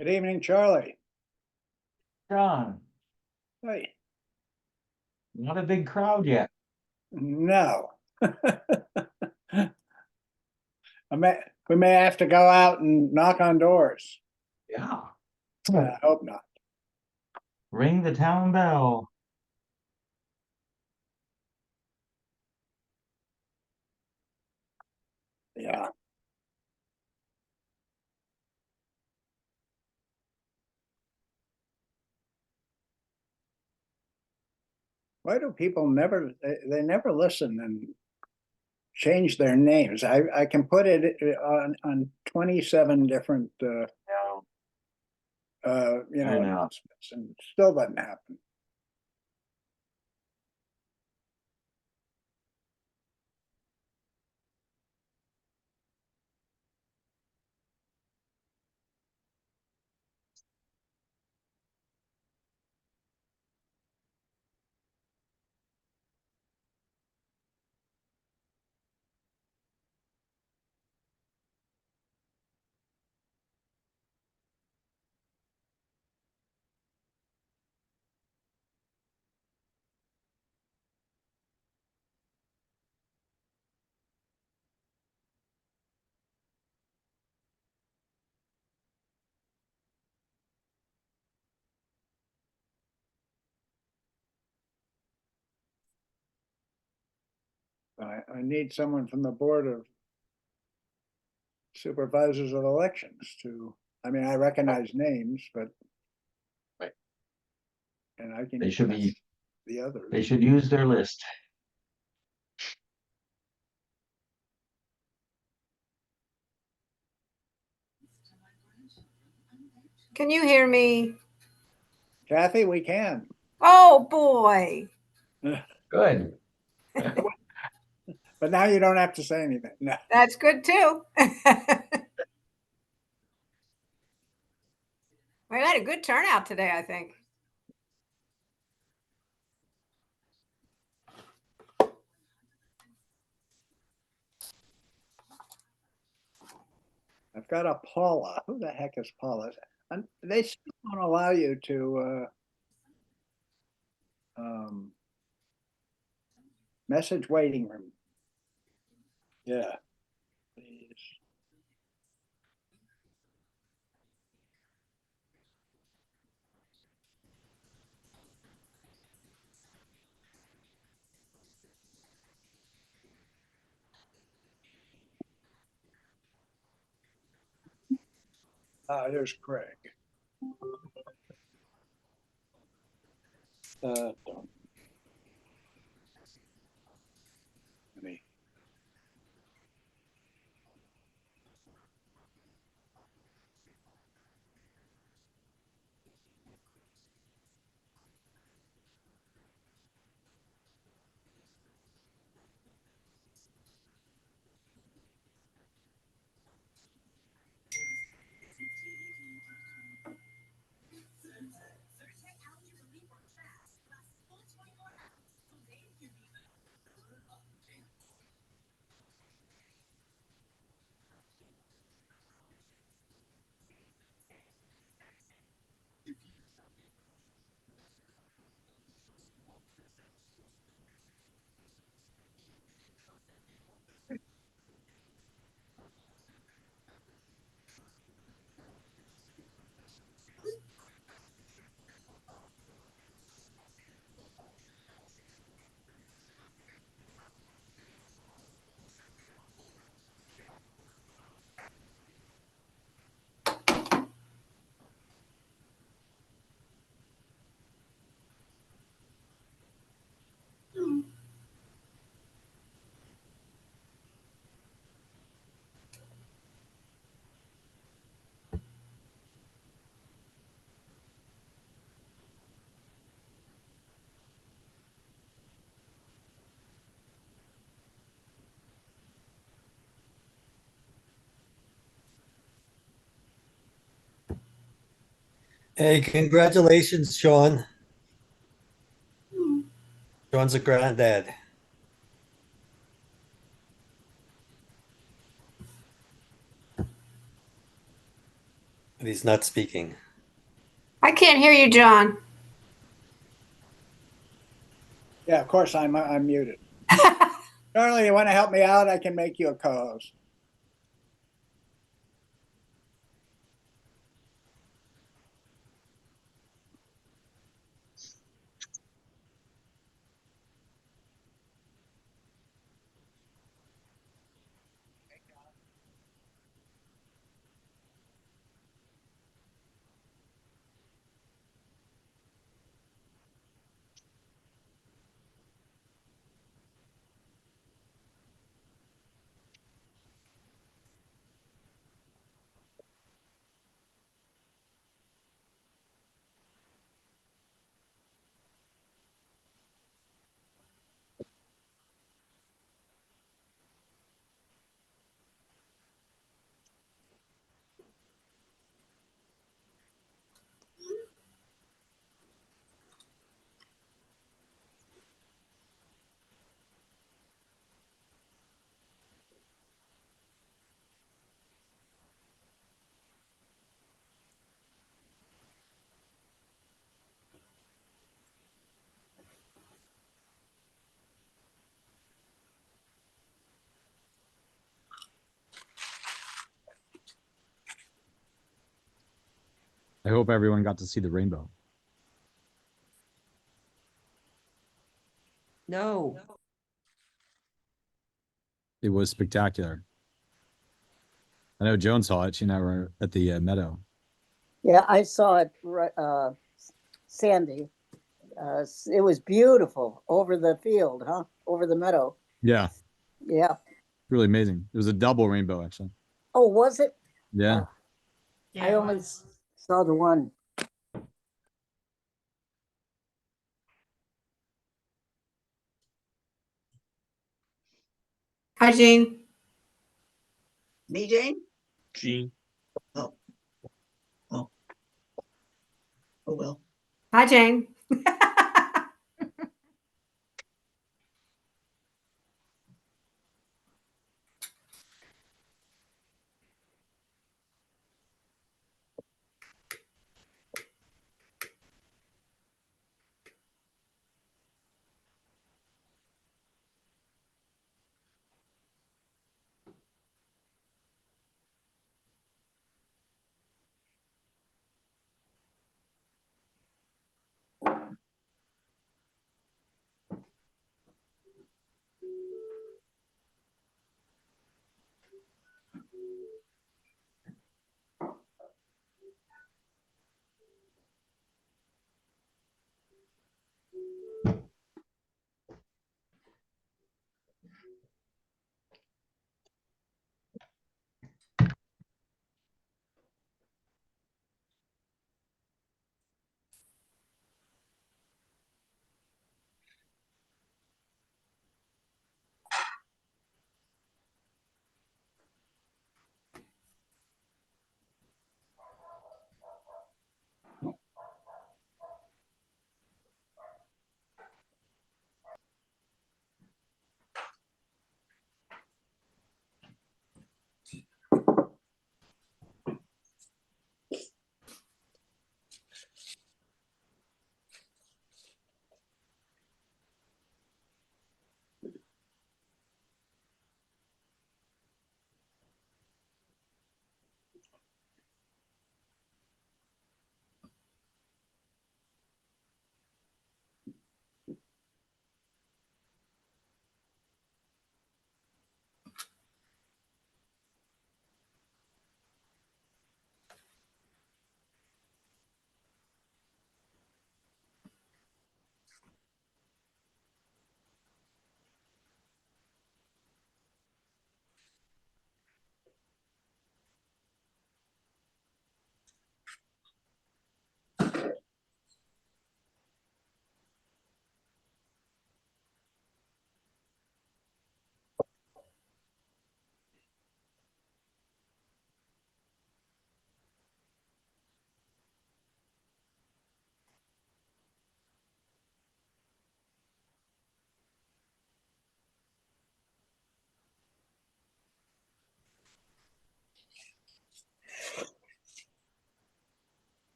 Good evening, Charlie. John, Hey, not a big crowd yet. no. We may have to go out and knock on doors. Yeah. I hope not. Ring the town bell. Yeah. Why do people they never listen and change their names? I can put it on 27 different, Yeah, you I know, know. announcements, and it still doesn't happen. I need someone from the Board of Supervisors of Elections to, I mean, I recognize names, but. Right. And I can. They should be, The others. they should use their list. Can you hear me? Kathy, we can. Oh, boy. Good. But now you don't have to say anything. No. That's good too. We had a good turnout today, I think. I've got a Paula. Who the heck is Paula? And they still don't allow you to message waiting room. Yeah. Please. Here's Craig. Don't. Me. Hey, congratulations, Sean. Sean's a granddad. but he's not speaking. I can't hear you, John. Yeah, of course, I'm muted. Charlie, you want to help me out? I can make you a co-host. I hope everyone got to see the rainbow. No. It was spectacular. I know Joan saw it. She and I were at the meadow. Yeah, I saw it, Sandy. It was beautiful over the field, huh? Over the meadow. Yeah, Yeah. really amazing. It was a double rainbow, actually. Oh, was it? Yeah. I only saw the one. Hi, Jean. Me, Jane? Gene. Oh. Oh. Oh, well. Hi, Jane.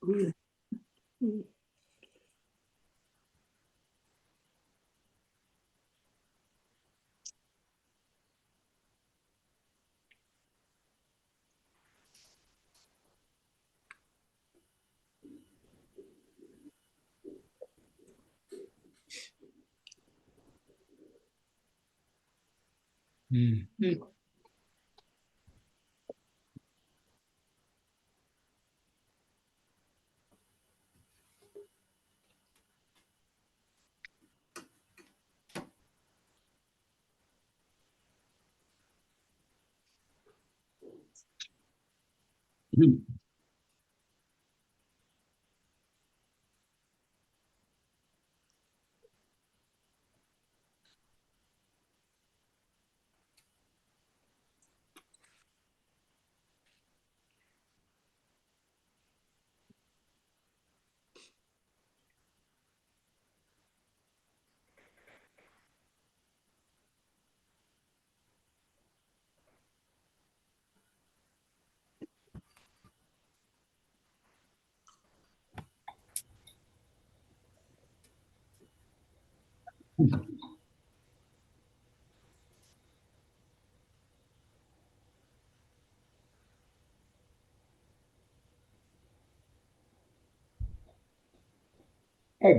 Hey,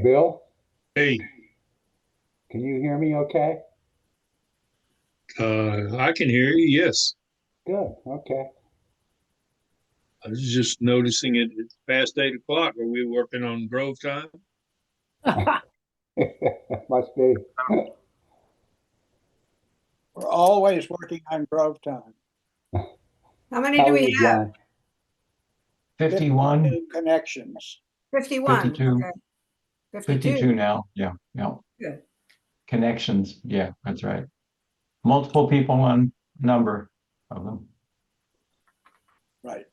Bill, Hey, can you hear me okay? I can hear you. Yes. Good, okay. I was just noticing it's past 8 o'clock. Are we working on Grove time? Must be. We're always working on Grove time. How many How do are we you, have? John? 51, 52 Connections. 51. 52. Okay. 52 now. Yeah, yeah. Good. Connections. Yeah, that's right. Multiple people on number of them. Right.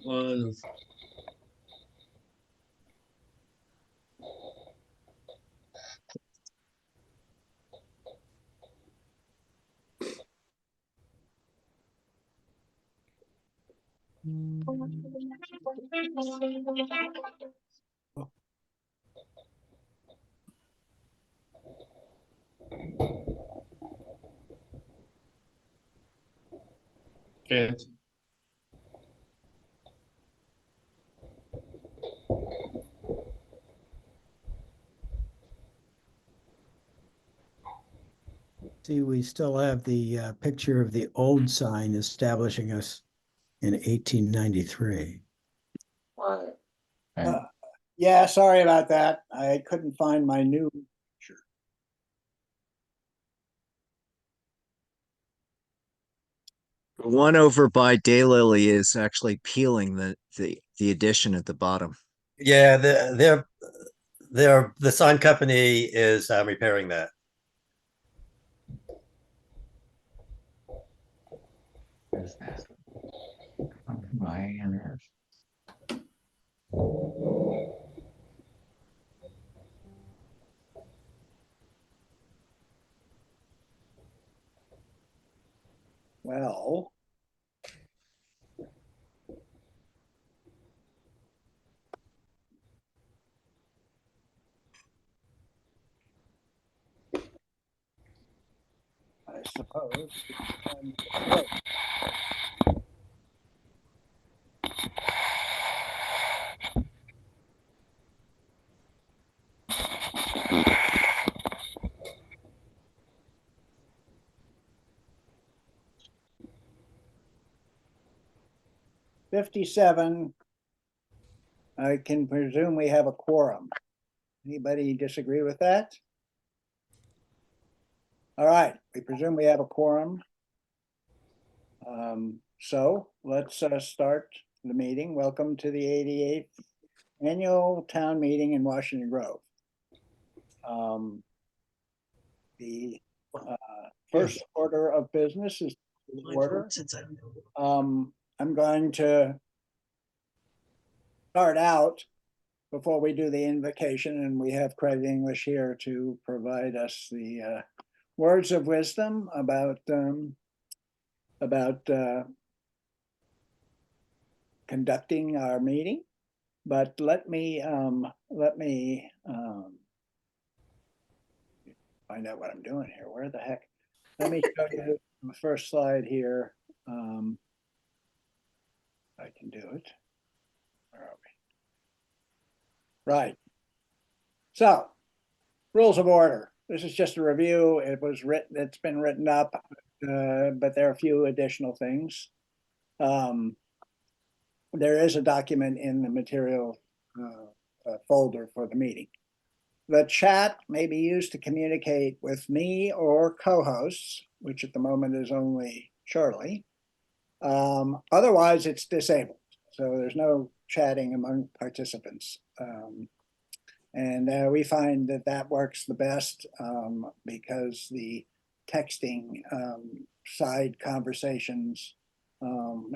Line of can't. See, we still have the picture of the old sign establishing us in 1893. Okay. Yeah, sorry about that. I couldn't find my new picture. The one over by Daylily is actually peeling the addition at the bottom. Yeah, the sign company is repairing that. There's that. My nerve. Well, I suppose. Wait. $57. I can presume we have a quorum. Anybody disagree with that? All right, we presume we have a quorum. So let's start the meeting. Welcome to the 88th Annual Town Meeting in Washington Grove. The first order of business is the order. Since I don't know. I'm going to start out before we do the invocation, and we have Craig English here to provide us the words of wisdom about conducting our meeting. But let me find out what I'm doing here. Where the heck? Let me show you the first slide here. I can do it. Where are we? Right. So, rules of order. This is just a review. It was written, it's been written up, but there are a few additional things. There is a document in the material folder for the meeting. The chat may be used to communicate with me or co-hosts, which at the moment is only Charlie. Otherwise, it's disabled. So there's no chatting among participants. And we find that that works the best because the texting side conversations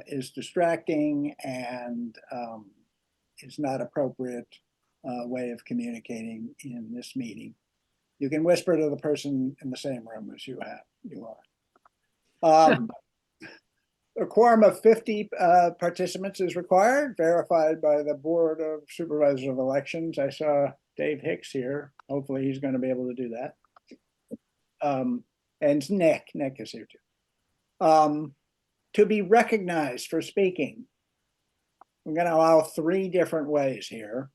is distracting and is not appropriate way of communicating in this meeting. You can whisper to the person in the same room as you are. A quorum of 50 participants is required, verified by the Board of Supervisors of Elections. I saw Dave Hicks here. Hopefully he's going to be able to do that. And Nick is here too. To be recognized for speaking, we're going to allow 3 different ways here.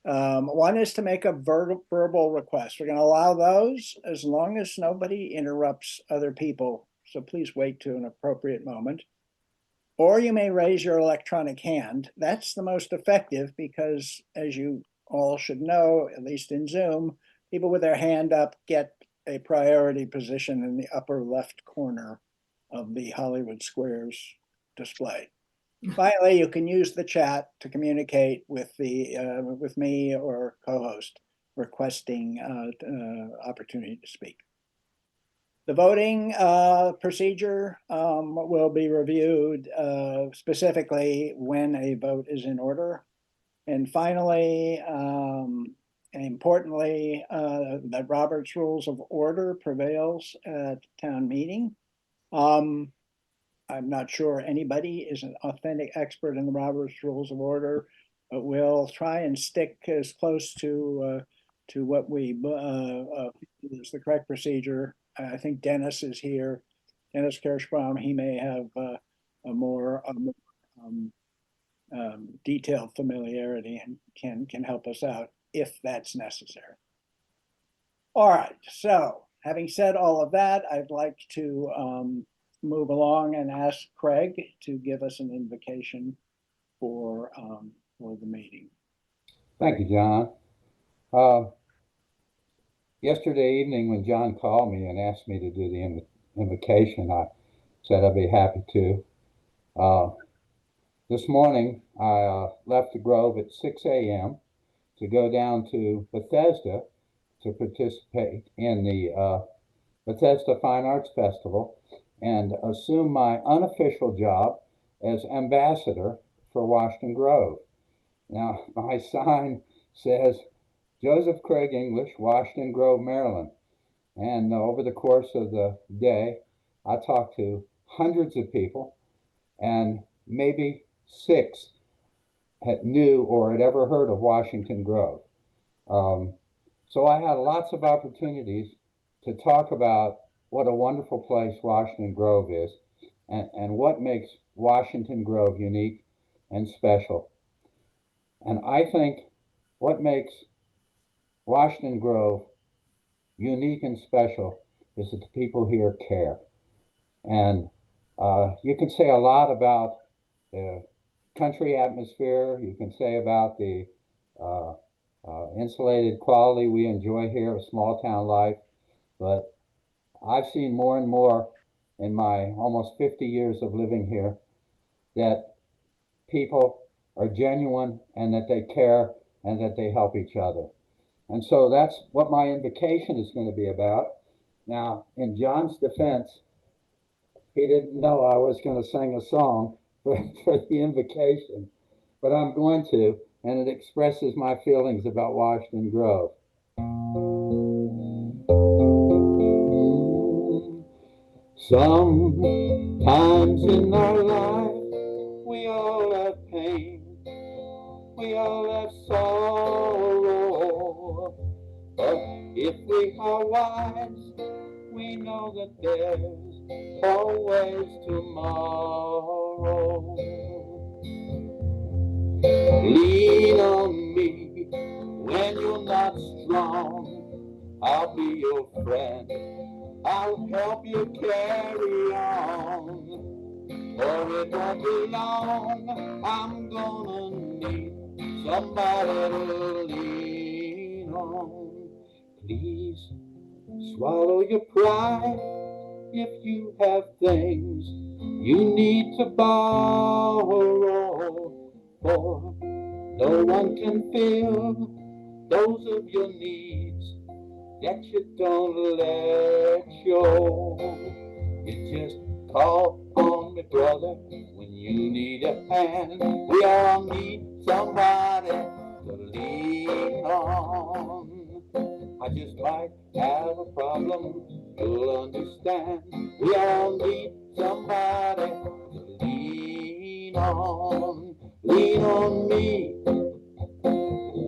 One is to make a verbal request. We're going to allow those as long as nobody interrupts other people. So please wait to an appropriate moment. Or you may raise your electronic hand. That's the most effective because, as you all should know, at least in Zoom, people with their hand up get a priority position in the upper left corner of the Hollywood Squares display. Finally, you can use the chat to communicate with with me or co-host requesting opportunity to speak. The voting procedure will be reviewed specifically when a vote is in order. And finally, and importantly, that Robert's Rules of Order prevails at town meeting. I'm not sure anybody is an authentic expert in the Robert's Rules of Order, but we'll try and stick as close to what we is the correct procedure. I think Dennis is here. Dennis Kirschbaum, he may have a more detailed familiarity and can help us out if that's necessary. All right, so having said all of that, I'd like to move along and ask Craig to give us an invocation for the meeting. Thank you, John. Yesterday evening when John called me and asked me to do the invocation, I said I'd be happy to. This morning, I left the Grove at 6 a.m. to go down to Bethesda to participate in the Bethesda Fine Arts Festival and assume my unofficial job as ambassador for Washington Grove. Now, my sign says Joseph Craig English, Washington Grove, Maryland. And over the course of the day, I talked to hundreds of people, and maybe 6 knew or had ever heard of Washington Grove. So I had lots of opportunities to talk about what a wonderful place Washington Grove is and what makes Washington Grove unique and special. And I think what makes Washington Grove unique and special is that the people here care. And you can say a lot about the country atmosphere. You can say about the insulated quality we enjoy here of small town life. But I've seen more and more in my almost 50 years of living here that people are genuine and that they care and that they help each other. And so that's what my invocation is going to be about. Now, in John's defense, he didn't know I was going to sing a song for the invocation, but I'm going to. and it expresses my feelings about Washington Grove. Sometimes in our life, we all have pain, we all have sorrow. But if we are wise, we know that there's always tomorrow. Lean on me when you're not strong. I'll be your friend. I'll help you carry on. Or it won't be long. I'm gonna need somebody to lean on. Please swallow your pride if you have things you need to borrow. For no one can fill those of your needs that you don't let show. You just call on me, brother, when you need a hand. We all need somebody to lean on. I just might have a problem, you'll understand. We all need somebody to lean on. Lean on me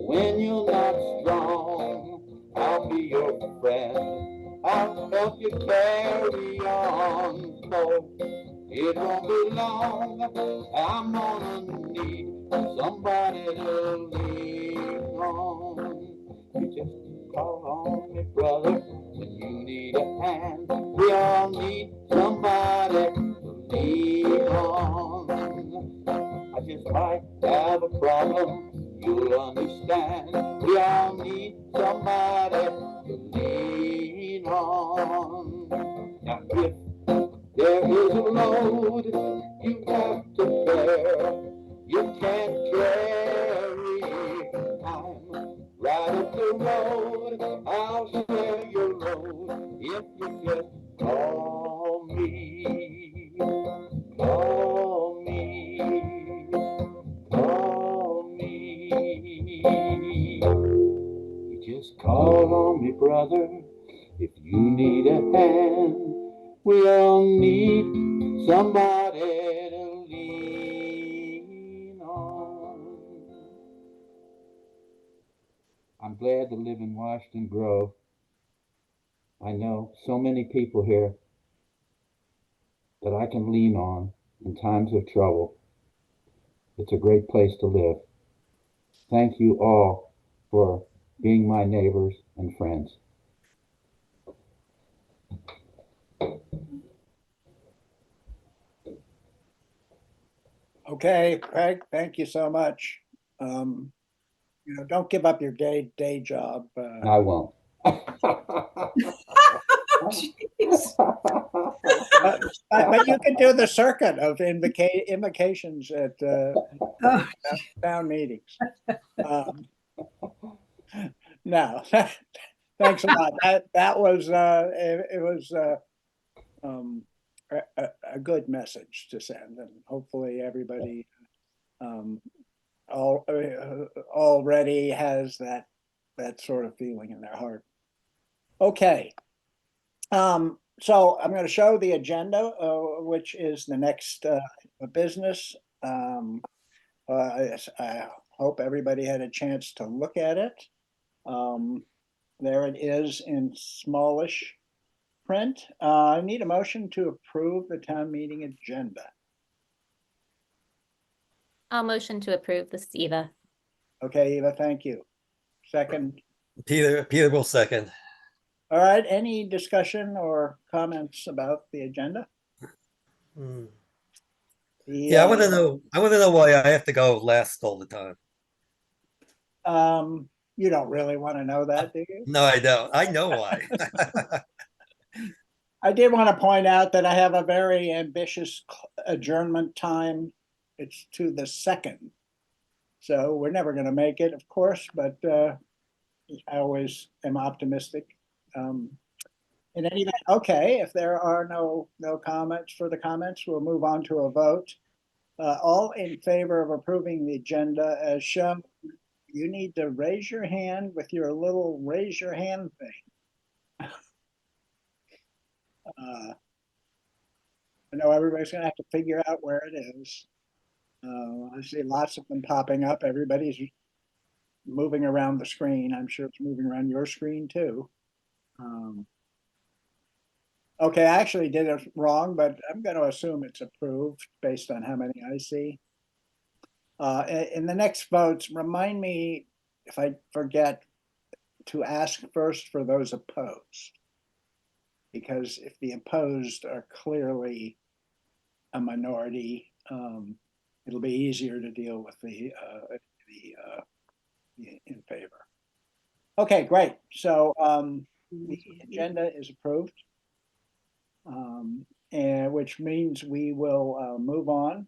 when you're not strong. I'll be your friend. I'll help you carry on. So it won't be long. I'm gonna need somebody to lean on. You just call on me, brother, when you need a hand. We all need somebody to lean on. I just might have a problem, you'll understand. We all need somebody to lean on. Now if there is a load you have to bear, you can't carry. I'm right up the road, I'll share your load if you just call me. Call me. Call me. You just call on me, brother, if you need a hand. We all need somebody to lean on. I'm glad to live in Washington Grove. I know so many people here that I can lean on in times of trouble. It's a great place to live. Thank you all for being my neighbors and friends. Okay, Craig, thank you so much. Don't give up your day job. I won't. Jeez. But you can do the circuit of invocations at Oh, town meetings. No, thanks a lot. That was it was a good message to send, and hopefully everybody already has that sort of feeling in their heart. Okay. So I'm going to show the agenda, which is the next business. I hope everybody had a chance to look at it. There it is in smallish print. I need a motion to approve the town meeting agenda. I'll motion to approve this, Eva. Okay, Eva, thank you. Second. Peter will second. All right, any discussion or comments about the agenda? Yeah, I want to know why I have to go last all the time. You don't really want to know that, do you? No, I don't. I know why. I did want to point out that I have a very ambitious adjournment time. It's to the 2nd. So we're never going to make it, of course, but I always am optimistic. In any event, okay, if there are no comments, further comments, we'll move on to a vote. all in favor of approving the agenda as shown, you need to raise your hand with your little raise your hand thing. I know everybody's gonna have to figure out where it is. I see lots of them popping up. Everybody's moving around the screen. I'm sure it's moving around your screen too. Okay, I actually did it wrong, but I'm going to assume it's approved based on how many I see. In the next votes, remind me if I forget to ask first for those opposed. Because if the opposed are clearly a minority, it'll be easier to deal with the in favor. Okay, great. So the agenda is approved. And which means we will move on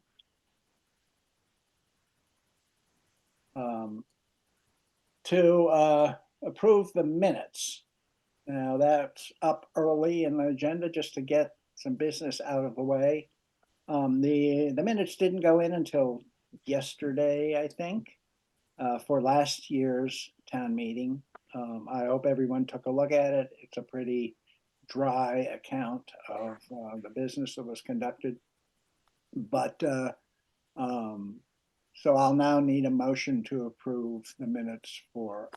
to approve the minutes. Now that's up early in the agenda just to get some business out of the way. The minutes didn't go in until yesterday, I think, for last year's town meeting. I hope everyone took a look at it. It's a pretty dry account of the business that was conducted. But so I'll now need a motion to approve the minutes for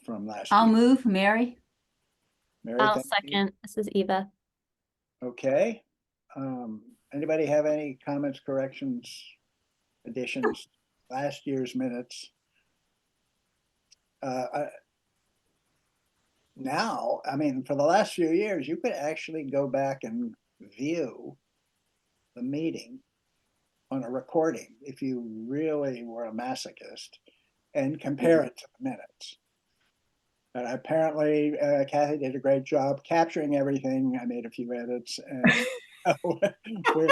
from last I'll year. move, Mary. Mary, I'll thank you. second. This is Eva. Okay. Anybody have any comments, corrections, additions? Last year's minutes. Now, I mean, for the last few years, you could actually go back and view the meeting on a recording if you really were a masochist and compare it to the minutes. But apparently, Kathy did a great job capturing everything. I made a few edits. And we're good.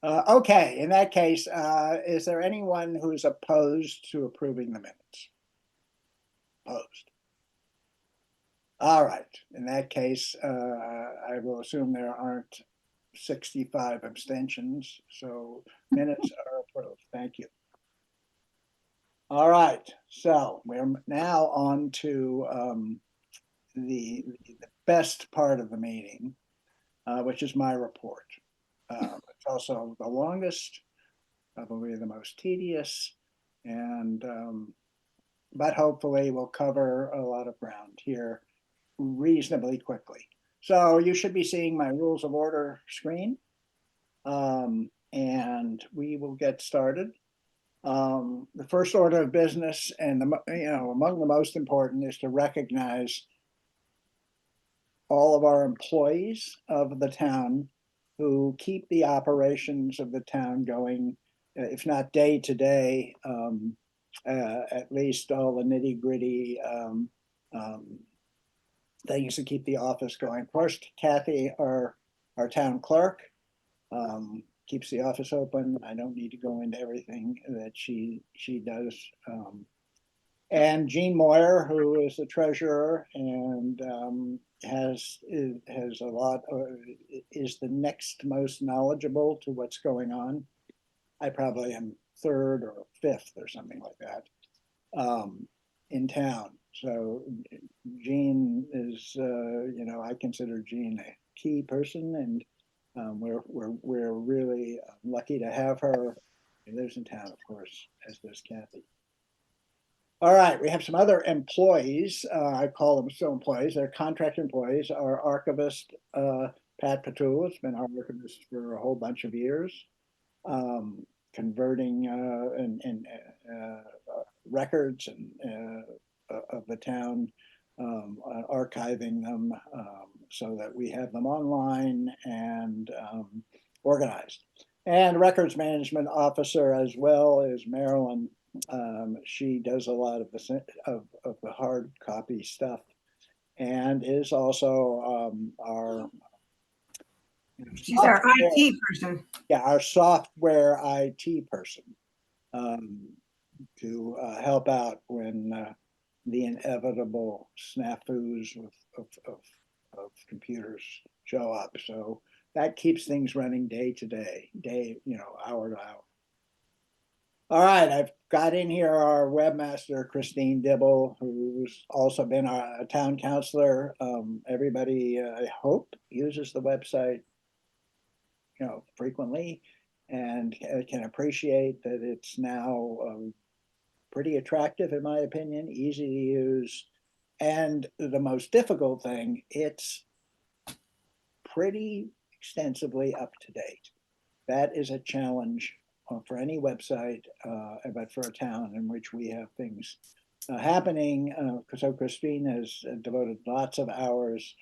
Okay, in that case, is there anyone who's opposed to approving the minutes? Opposed. All right, in that case, I will assume there aren't 65 abstentions, so minutes are approved. Thank you. All right, so we're now on to the best part of the meeting, which is my report. It's also the longest, probably the most tedious, and but hopefully we'll cover a lot of ground here reasonably quickly. So you should be seeing my rules of order screen, and we will get started. The first order of business, and among the most important, is to recognize all of our employees of the town who keep the operations of the town going, if not day to day, at least all the nitty gritty things to keep the office going. Of course, Kathy, our town clerk, keeps the office open. I don't need to go into everything that she does. And Jean Moyer, who is the treasurer and has a lot, is the next most knowledgeable to what's going on. I probably am third or fifth or something like that in town. So Jean is, I consider Jean a key person, and we're really lucky to have her. She lives in town, of course, as does Kathy. All right, we have some other employees. I call them still employees. They're contract employees. Our archivist, Pat Patul, has been our archivist for a whole bunch of years, converting records and of the town, archiving them so that we have them online and organized. And records management officer as well is Marilyn. She does a lot of the hard copy stuff, and is also our She's our IT person. Yeah, our software IT person to help out when the inevitable snafus of computers show up. So that keeps things running day to day, hour to hour. All right, I've got in here our webmaster, Christine Dibble, who's also been a town councilor. Everybody, I hope, uses the website, frequently, and can appreciate that it's now pretty attractive, in my opinion, easy to use. And the most difficult thing, it's pretty extensively up to date. That is a challenge for any website, but for a town in which we have things happening. So Christine has devoted lots of hours,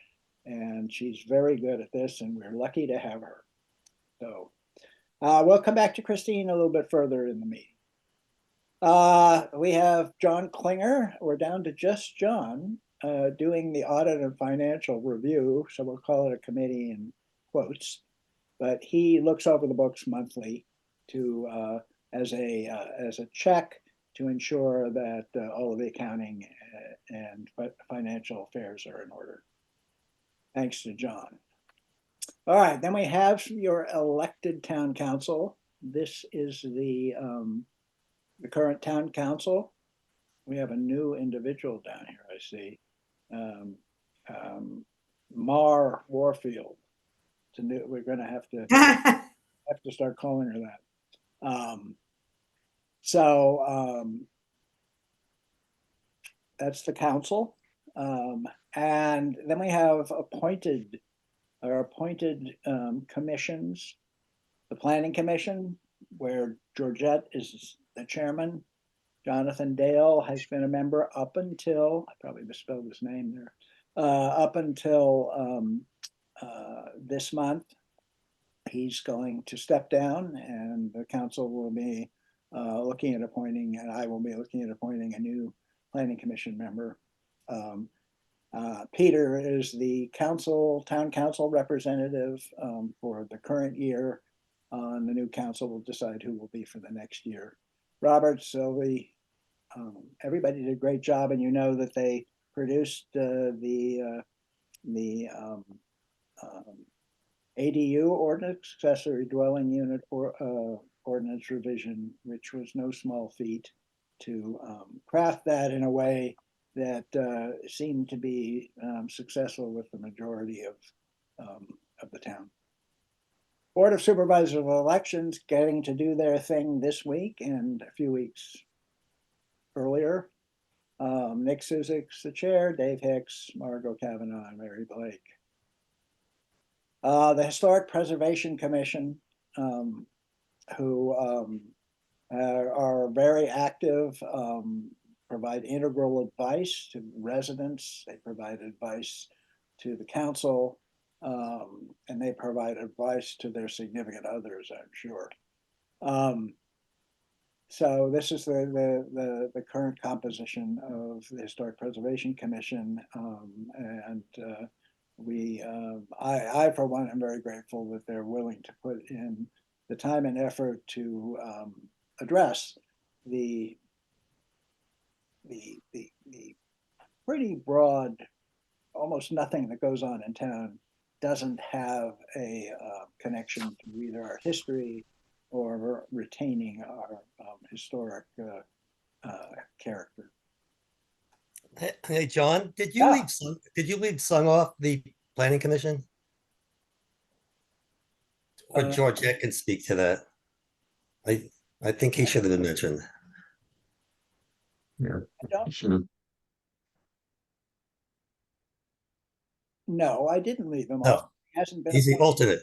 and she's very good at this, and we're lucky to have her. So we'll come back to Christine a little bit further in the meeting. We have John Klinger. We're down to just John doing the audit and financial review. So we'll call it a committee in quotes, but he looks over the books monthly to as a check to ensure that all of the accounting and financial affairs are in order. Thanks to John. All right, then we have your elected town council. This is the current town council. We have a new individual down here, I see. Mar Warfield. We're going to have to start calling her that. That's the council. And then we have appointed commissions. The Planning Commission, where Georgette is the chairman. Jonathan Dale has been a member up until, I probably misspelled his name there, up until this month. He's going to step down, and the council will be looking at appointing, and I will be looking at appointing a new Planning Commission member. Peter is the town council representative for the current year. The new council will decide who will be for the next year. Robert, Sylvie, everybody did a great job, and you know that they produced the ADU ordinance, accessory dwelling unit ordinance revision, which was no small feat to craft that in a way that seemed to be successful with the majority of the town. Board of Supervisors of Elections getting to do their thing this week and a few weeks earlier. Nick Suzik's the chair, Dave Hicks, Margot Kavanaugh, and Mary Blake. The Historic Preservation Commission, who are very active, provide integral advice to residents. They provide advice to the council, and they provide advice to their significant others, I'm sure. So this is the current composition of the Historic Preservation Commission, and I for one am very grateful that they're willing to put in the time and effort to address the pretty broad, almost nothing that goes on in town doesn't have a connection to either our history or retaining our historic character. Hey, John, did you lead Sung off the Planning Commission? Or Georgette can speak to that. I think he should have been mentioned. Yeah, should have. No, I didn't leave him No, off. He hasn't been. He's the alternate.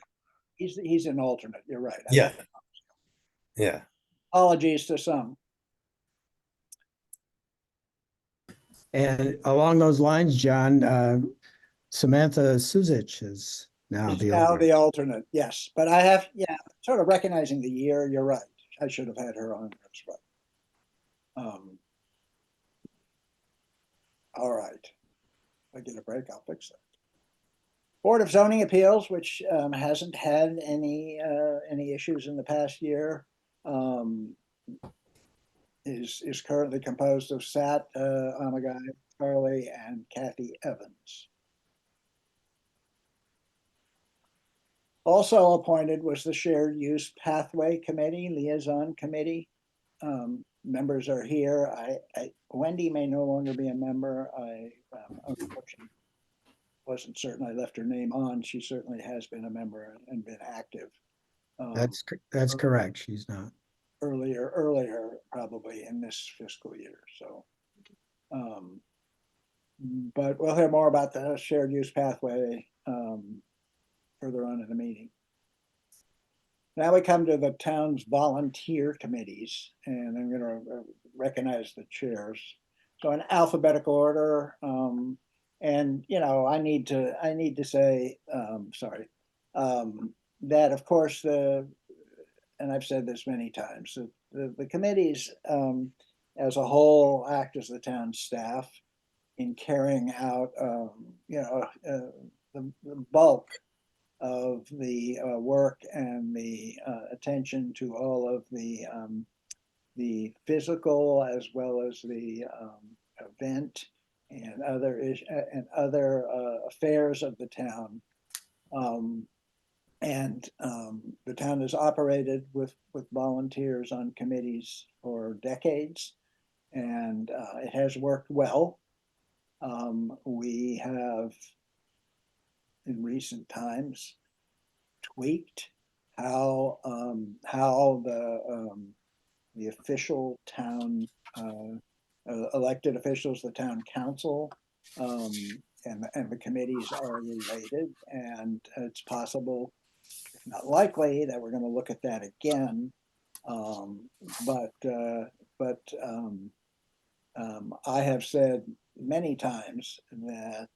He's an alternate. You're right. Yeah. Yeah. Apologies to some. And along those lines, John, Samantha Suzic is now the alternate. Yes, but I have, sort of recognizing the year. You're right. I should have had her on as well. All right. If I get a break, I'll fix that. Board of Zoning Appeals, which hasn't had any issues in the past year, is currently composed of Sat Amagai, Carly, and Kathy Evans. Also appointed was the Shared Use Pathway Committee, Liaison Committee. Members are here. Wendy may no longer be a member. Unfortunately wasn't certain I left her name on. She certainly has been a member and been active. That's correct. She's not. Earlier, probably in this fiscal year, so. But we'll hear more about the shared use pathway further on in the meeting. Now we come to the town's volunteer committees, and I'm gonna recognize the chairs. So in alphabetical order, and you know, I need to say, sorry, that of course and I've said this many times, the committees as a whole act as the town staff in carrying out, the bulk of the work and the attention to all of the physical as well as the event and other affairs of the town. The town has operated with volunteers on committees for decades, and it has worked well. We have, in recent times, tweaked how the official town elected officials, the town council, and the committees are related, and it's possible, if not likely, that we're going to look at that again. I have said many times that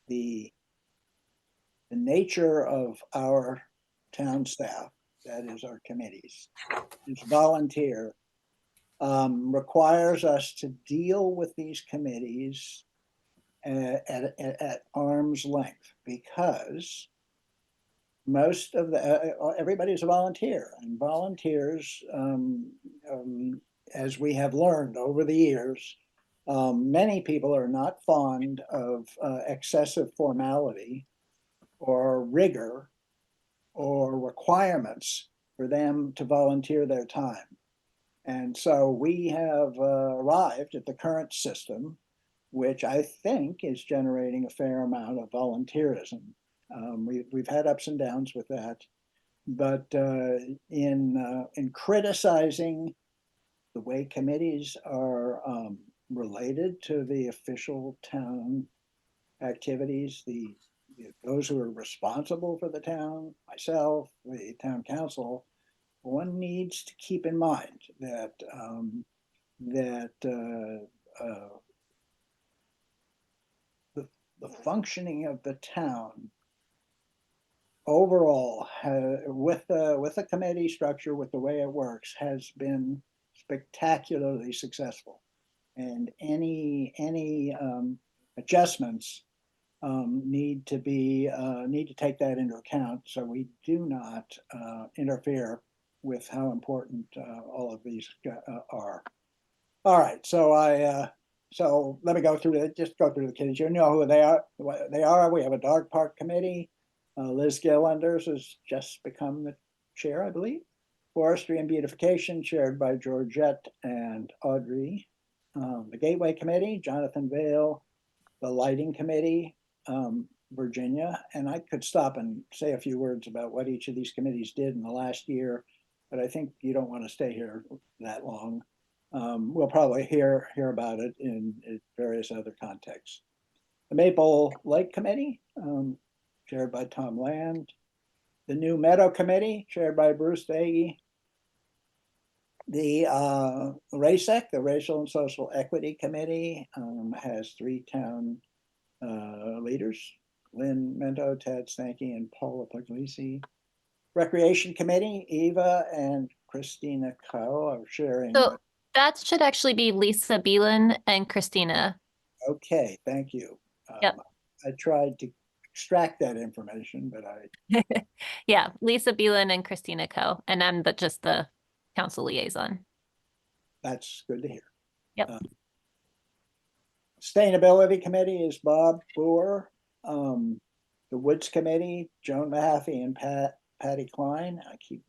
the nature of our town staff, that is our committees, is volunteer, requires us to deal with these committees at arm's length, because most of everybody's a volunteer, and volunteers, as we have learned over the years, many people are not fond of excessive formality or rigor or requirements for them to volunteer their time. And so we have arrived at the current system, which I think is generating a fair amount of volunteerism. We've had ups and downs with that, but in criticizing the way committees are related to the official town activities, those who are responsible for the town, myself, the town council, one needs to keep in mind that the functioning of the town overall, with the committee structure, with the way it works, has been spectacularly successful, and any adjustments need to take that into account, so we do not interfere with how important all of these are. All right, so so let me go through the committees. You know who they are. We have a dog park committee. Liz Gillanders has just become the chair, I believe. Forestry and Beautification, chaired by Georgette and Audrey. The Gateway Committee, Jonathan Vale. The Lighting Committee, Virginia. And I could stop and say a few words about what each of these committees did in the last year, but I think you don't want to stay here that long. We'll probably hear about it in various other contexts. The Maple Lake Committee, chaired by Tom Land. The New Meadow Committee, chaired by Bruce Daggy. The RASEC, the Racial and Social Equity Committee, has 3 town leaders, Lynn Mento, Ted Stanky, and Paula Puglisi. Recreation Committee, Eva and Christina Coe are sharing. So that should actually be Lisa Beelan and Christina. Okay, thank you. Yep. I tried to extract that information, but Yeah, Lisa Beelan and Christina Coe, and I'm just the council liaison. That's good to hear. Yep. Sustainability Committee is Bob Boer. The Woods Committee, Joan Mahaffey and Patty Klein. I keep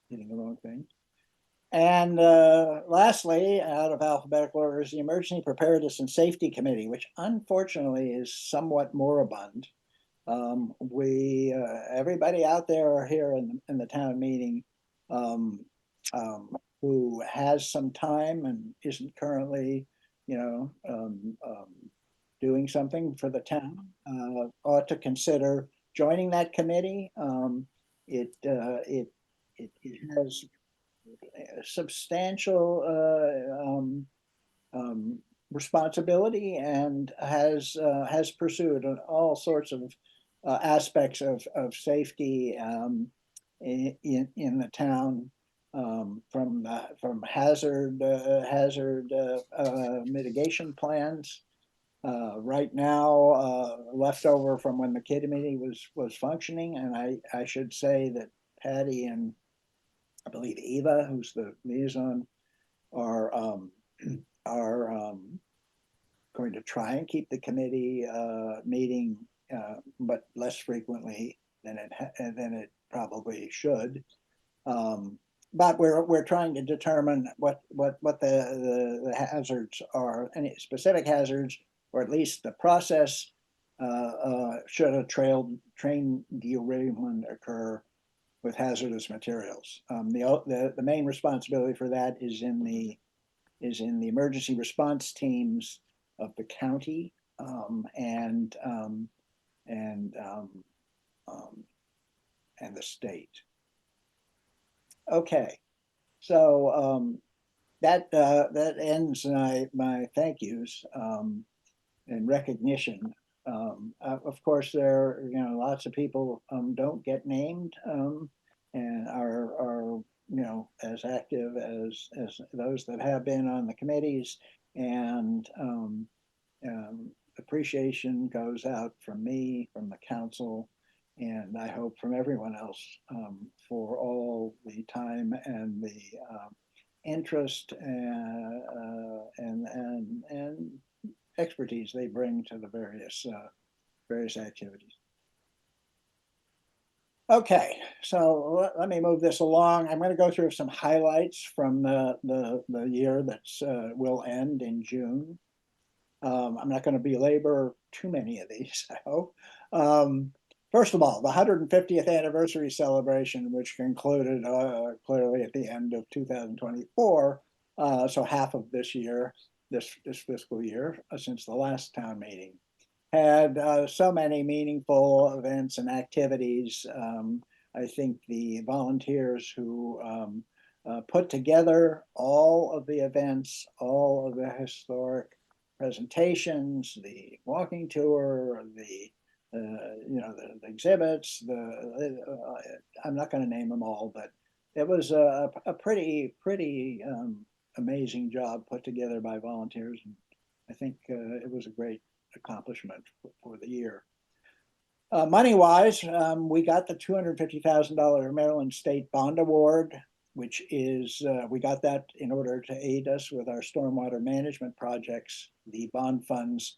hitting the wrong thing. And lastly, out of alphabetical order, is the Emergency Preparedness and Safety Committee, which unfortunately is somewhat moribund. Everybody out there here in the town meeting who has some time and isn't currently, doing something for the town, ought to consider joining that committee. It has substantial responsibility and has pursued all sorts of aspects of safety in the town, from hazard mitigation plans. Right now, left over from when the committee was functioning, and I should say that Patty and I believe Eva, who's the liaison, are going to try and keep the committee meeting, but less frequently than it probably should. But we're trying to determine what the hazards are, any specific hazards, or at least the process should a train derailment occur with hazardous materials. The main responsibility for that is in the emergency response teams of the county and the state. Okay, so that ends my thank yous and recognition. Of course, there lots of people don't get named and are as active as those that have been on the committees, and appreciation goes out from me, from the council, and I hope from everyone else for all the time and the interest and expertise they bring to the various activities. Okay, so let me move this along. I'm going to go through some highlights from the year that's will end in June. I'm not going to belabor too many of these, I hope. First of all, the 150th anniversary celebration, which concluded clearly at the end of 2024, so half of this year, this fiscal year, since the last town meeting, had so many meaningful events and activities. I think the volunteers who put together all of the events, all of the historic presentations, the walking tour, the exhibits, I'm not going to name them all, but it was a pretty amazing job put together by volunteers, and I think it was a great accomplishment for the year. Money-wise, we got the $250,000 Maryland State Bond Award, which is, we got that in order to aid us with our stormwater management projects. The bond funds,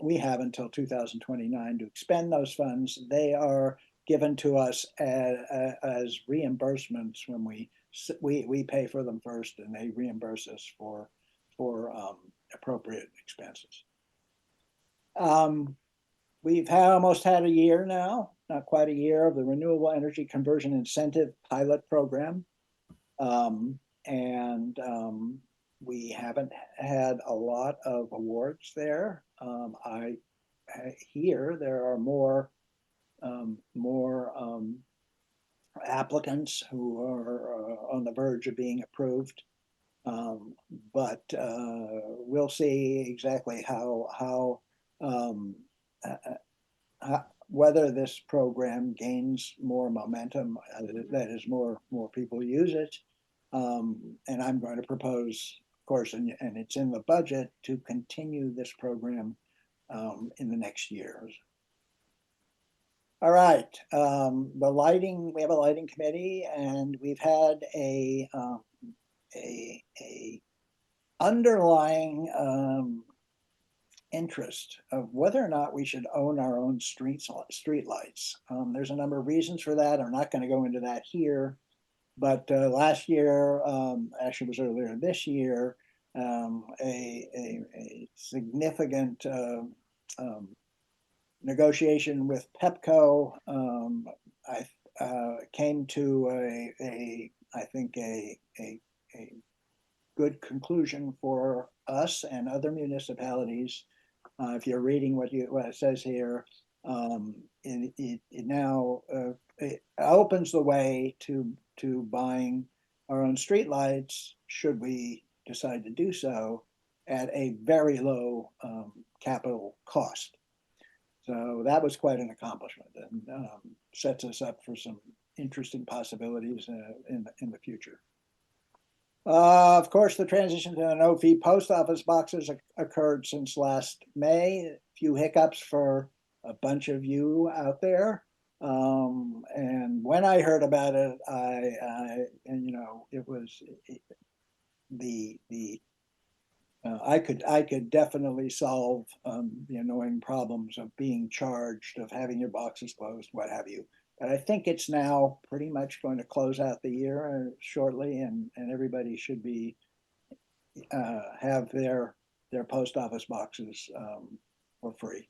we have until 2029 to expend those funds. They are given to us as reimbursements when we pay for them first, and they reimburse us for appropriate expenses. We've almost had a year now, not quite a year, of the Renewable Energy Conversion Incentive Pilot Program. We haven't had a lot of awards there. I hear there are more applicants who are on the verge of being approved. But we'll see exactly how whether this program gains more momentum, that is, more people use it. And I'm going to propose, of course, and it's in the budget, to continue this program in the next years. All right, the lighting, we have a lighting committee, and we've had a underlying interest of whether or not we should own our own streetlights. There's a number of reasons for that. I'm not going to go into that here, but last year, actually it was earlier this year, a significant negotiation with Pepco, I came to I think a good conclusion for us and other municipalities. If you're reading what it says here, it now it opens the way to buying our own streetlights, should we decide to do so, at a very low capital cost. So that was quite an accomplishment, and sets us up for some interesting possibilities in the future. Of course, the transition to no-fee post office boxes occurred since last May. A few hiccups for a bunch of you out there. And when I heard about it, and it was I could definitely solve the annoying problems of being charged, of having your boxes closed, what have you. But I think it's now pretty much going to close out the year shortly, and everybody should be have their post office boxes for free.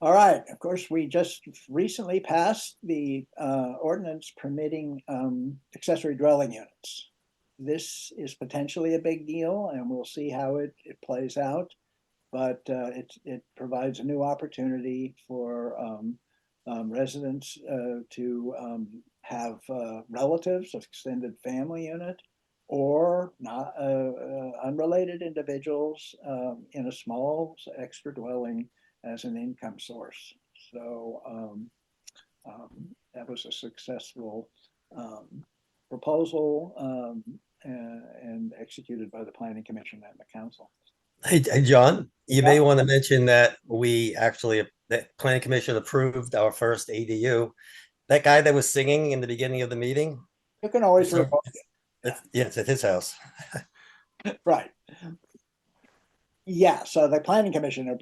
All right. Of course, we just recently passed the ordinance permitting accessory dwelling units. This is potentially a big deal, and we'll see how it plays out. But it provides a new opportunity for residents to have relatives, extended family unit, or not unrelated individuals in a small extra dwelling as an income source. So that was a successful proposal and executed by the Planning Commission and the Council. Hey, John, you may Yeah. want to mention that the Planning Commission approved our first ADU. That guy that was singing in the beginning of the meeting, You can always So- revoke it's at his house. it, right? Yeah, so the Planning Commission,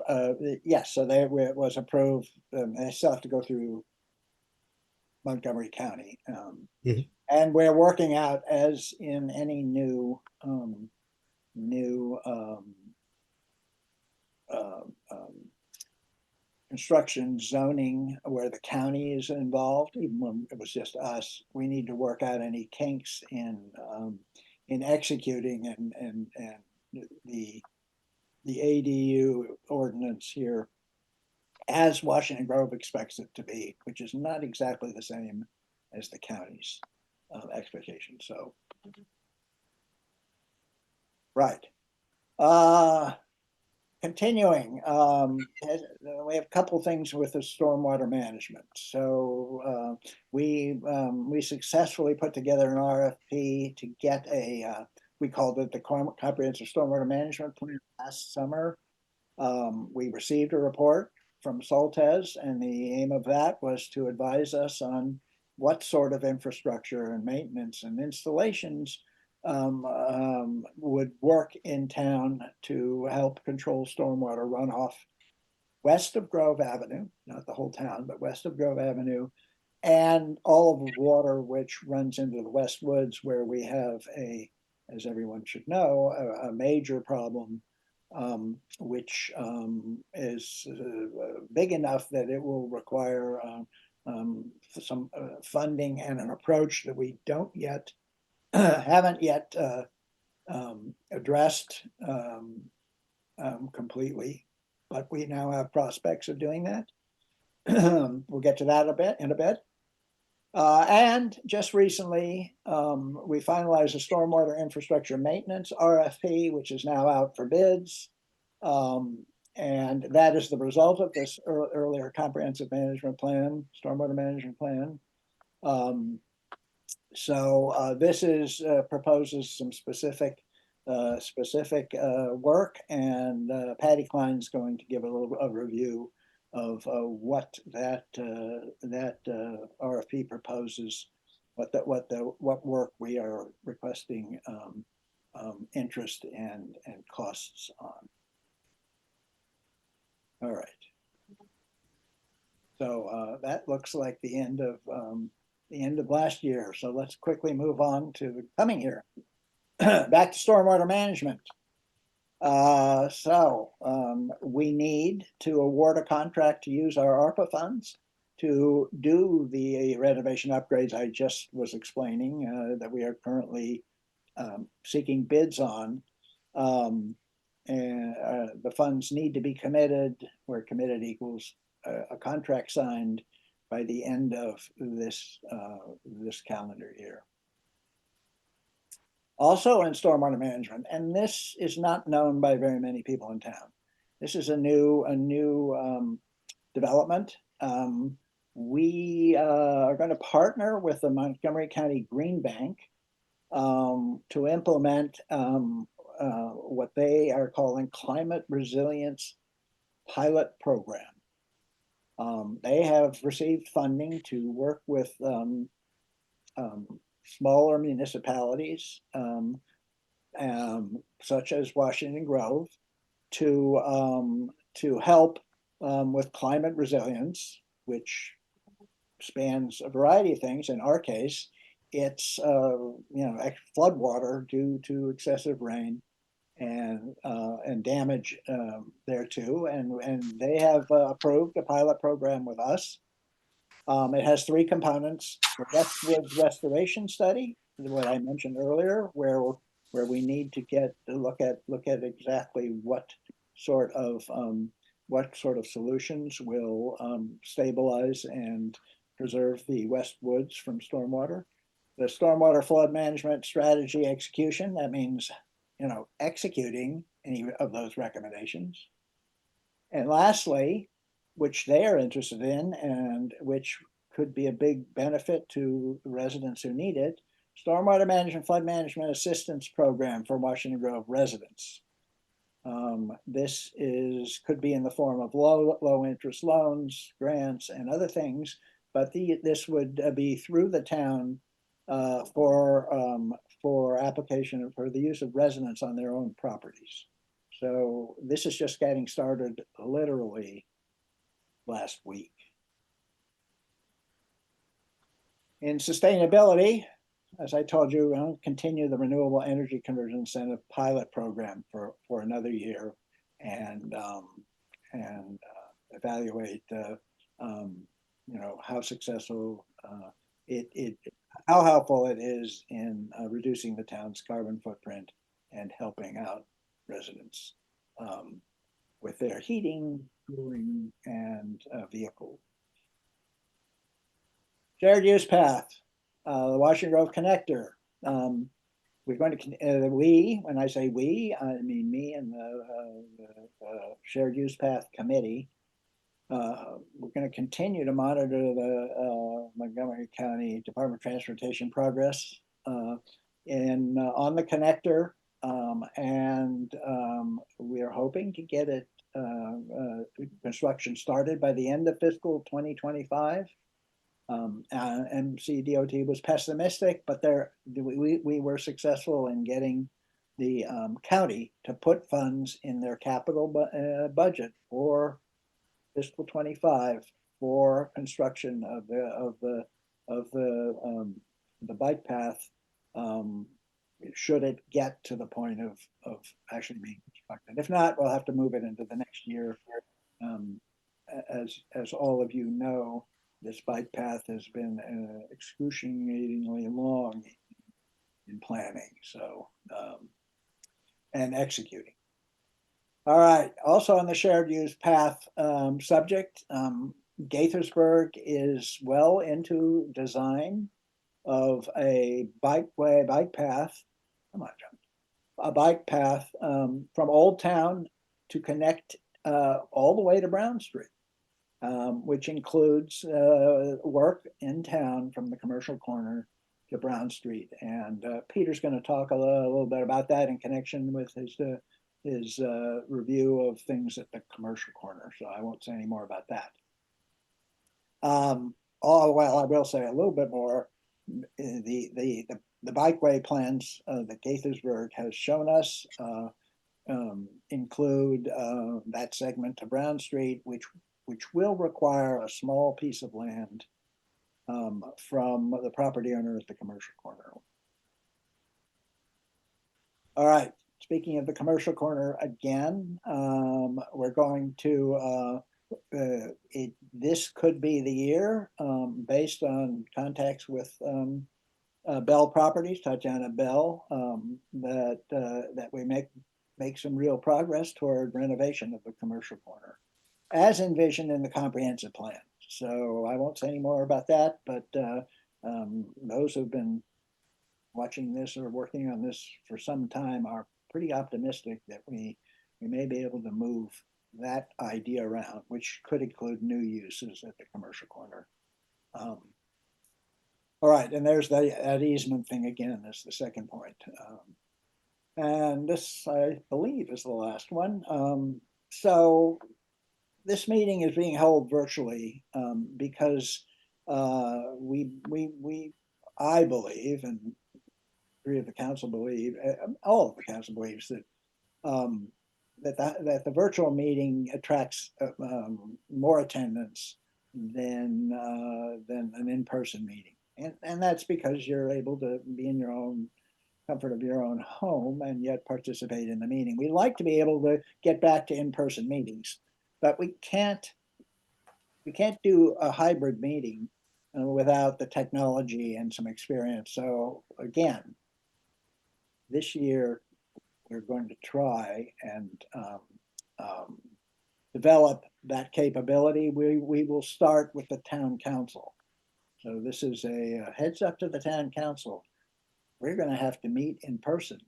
yes, so it was approved. They still have to go through Montgomery County. Mhm. And we're working out, as in any new construction zoning where the county is involved, even when it was just us, we need to work out any kinks in executing and the ADU ordinance here as Washington Grove expects it to be, which is not exactly the same as the county's expectation. So, right. Continuing, we have a couple things with the stormwater management. So we successfully put together an RFP to get we called it the Comprehensive Stormwater Management Plan last summer. We received a report from Soltez, and the aim of that was to advise us on what sort of infrastructure and maintenance and installations would work in town to help control stormwater runoff west of Grove Avenue, not the whole town, but west of Grove Avenue, and all of the water which runs into the West Woods, where we have as everyone should know, a major problem, which is big enough that it will require some funding and an approach that we haven't yet addressed completely, but we now have prospects of doing that. We'll get to that in a bit. And just recently, we finalized a stormwater infrastructure maintenance RFP, which is now out for bids. And that is the result of this earlier comprehensive management plan, stormwater management plan. So this proposes some specific work, and Patty Klein's going to give a review of what that RFP proposes, what work we are requesting interest and costs on. All right. So that looks like the end of last year. So let's quickly move on to the coming year. Back to stormwater management. We need to award a contract to use our ARPA funds to do the renovation upgrades I just was explaining that we are currently seeking bids on. And the funds need to be committed, where committed equals a contract signed by the end of this calendar year. Also in stormwater management, and this is not known by very many people in town. This is a new development. We are going to partner with the Montgomery County Green Bank to implement what they are calling climate resilience pilot program. They have received funding to work with smaller municipalities, such as Washington Grove, to help with climate resilience, which spans a variety of things. In our case, it's flood water due to excessive rain and damage there too. And they have approved a pilot program with us. It has three components: the Westwood restoration study, what I mentioned earlier, where we need to look at exactly what sort of solutions will stabilize and preserve the West Woods from stormwater. The stormwater flood management strategy execution, that means executing any of those recommendations. And lastly, which they are interested in and which could be a big benefit to residents who need it, stormwater management flood management assistance program for Washington Grove residents. This could be in the form of low interest loans, grants, and other things, but this would be through the town for application for the use of residents on their own properties. So this is just getting started literally last week. In sustainability, as I told you, we'll continue the renewable energy conversion incentive pilot program for another year, and evaluate how successful how helpful it is in reducing the town's carbon footprint and helping out residents with their heating, cooling, and vehicle. Shared use path, the Washington Grove connector. We're going to, when I say we, I mean me and the shared use path committee. We're going to continue to monitor the Montgomery County Department of Transportation progress on the connector, and we are hoping to get it construction started by the end of fiscal 2025. MCDOT was pessimistic, but we were successful in getting the county to put funds in their capital budget for fiscal 25 for construction of the bike path, should it get to the point of actually being constructed. If not, we'll have to move it into the next year. As all of you know, this bike path has been excruciatingly long in planning, so and executing. All right, also on the shared use path subject, Gaithersburg is well into design of a bike path. Come on, John. A bike path from Old Town to connect all the way to Brown Street, which includes work in town from the commercial corner to Brown Street. And Peter's going to talk a little bit about that in connection with his review of things at the commercial corner. So I won't say any more about that. Well, I will say a little bit more. The the bikeway plans that Gaithersburg has shown us include that segment to Brown Street, which will require a small piece of land from the property owner at the commercial corner. All right, speaking of the commercial corner again, we're going to, this could be the year, based on contacts with Bell Properties, Tatiana Bell, that we make some real progress toward renovation of the commercial corner, as envisioned in the comprehensive plan. So I won't say any more about that, but those who've been watching this or working on this for some time are pretty optimistic that we may be able to move that idea around, which could include new uses at the commercial corner. All right, and there's that easement thing again, is the second point. And this, I believe, is the last one. So this meeting is being held virtually because I believe, and three of the council believe, all of the council believes that that the virtual meeting attracts more attendance than an in-person meeting, and that's because you're able to be in your own comfort of your own home and yet participate in the meeting. We like to be able to get back to in-person meetings, but we can't do a hybrid meeting without the technology and some experience. So again, this year we're going to try and develop that capability. We will start with the town council. So this is a heads up to the town council. We're going to have to meet in person,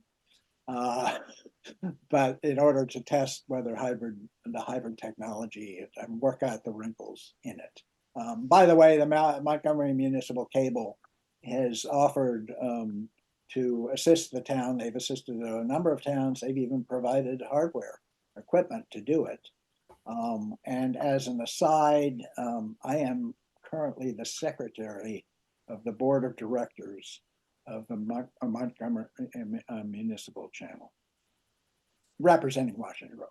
but in order to test whether the hybrid technology and work out the wrinkles in it. By the way, the Montgomery Municipal Cable has offered to assist the town. They've assisted a number of towns. They've even provided hardware equipment to do it. And as an aside, I am currently the secretary of the board of directors of the Montgomery Municipal Channel, representing Washington Road.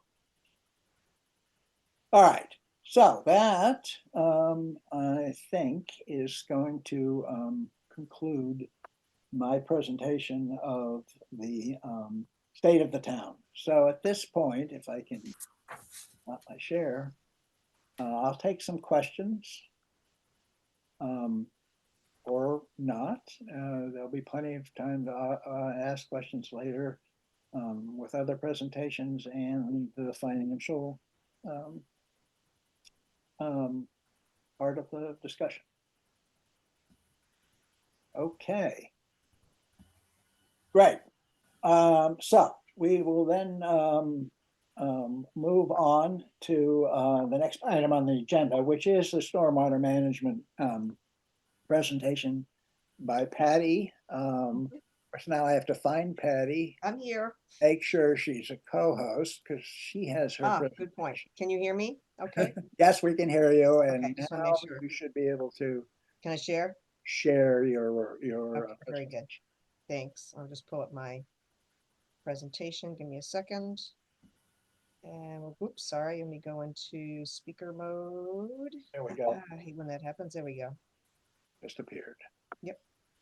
All right, so that I think is going to conclude my presentation of the state of the town. So at this point, if I can not my share, I'll take some questions or not. There'll be plenty of time to ask questions later with other presentations and the financial part of the discussion. Okay. Great. So we will then move on to the next item on the agenda, which is the stormwater management presentation by Patty. Now I have to find Patty, I'm here. make sure she's a co-host because she has her. Good point. Can you hear me? Okay. Yes, we can hear you, and just wanna now make sure. you should be able to Can I share? share your Okay, very good. Thanks. I'll just pull up my presentation. Give me a second. And oops, sorry. Let me go into speaker mode. There we go. I hate when that happens. There we go. Just appeared. Yep.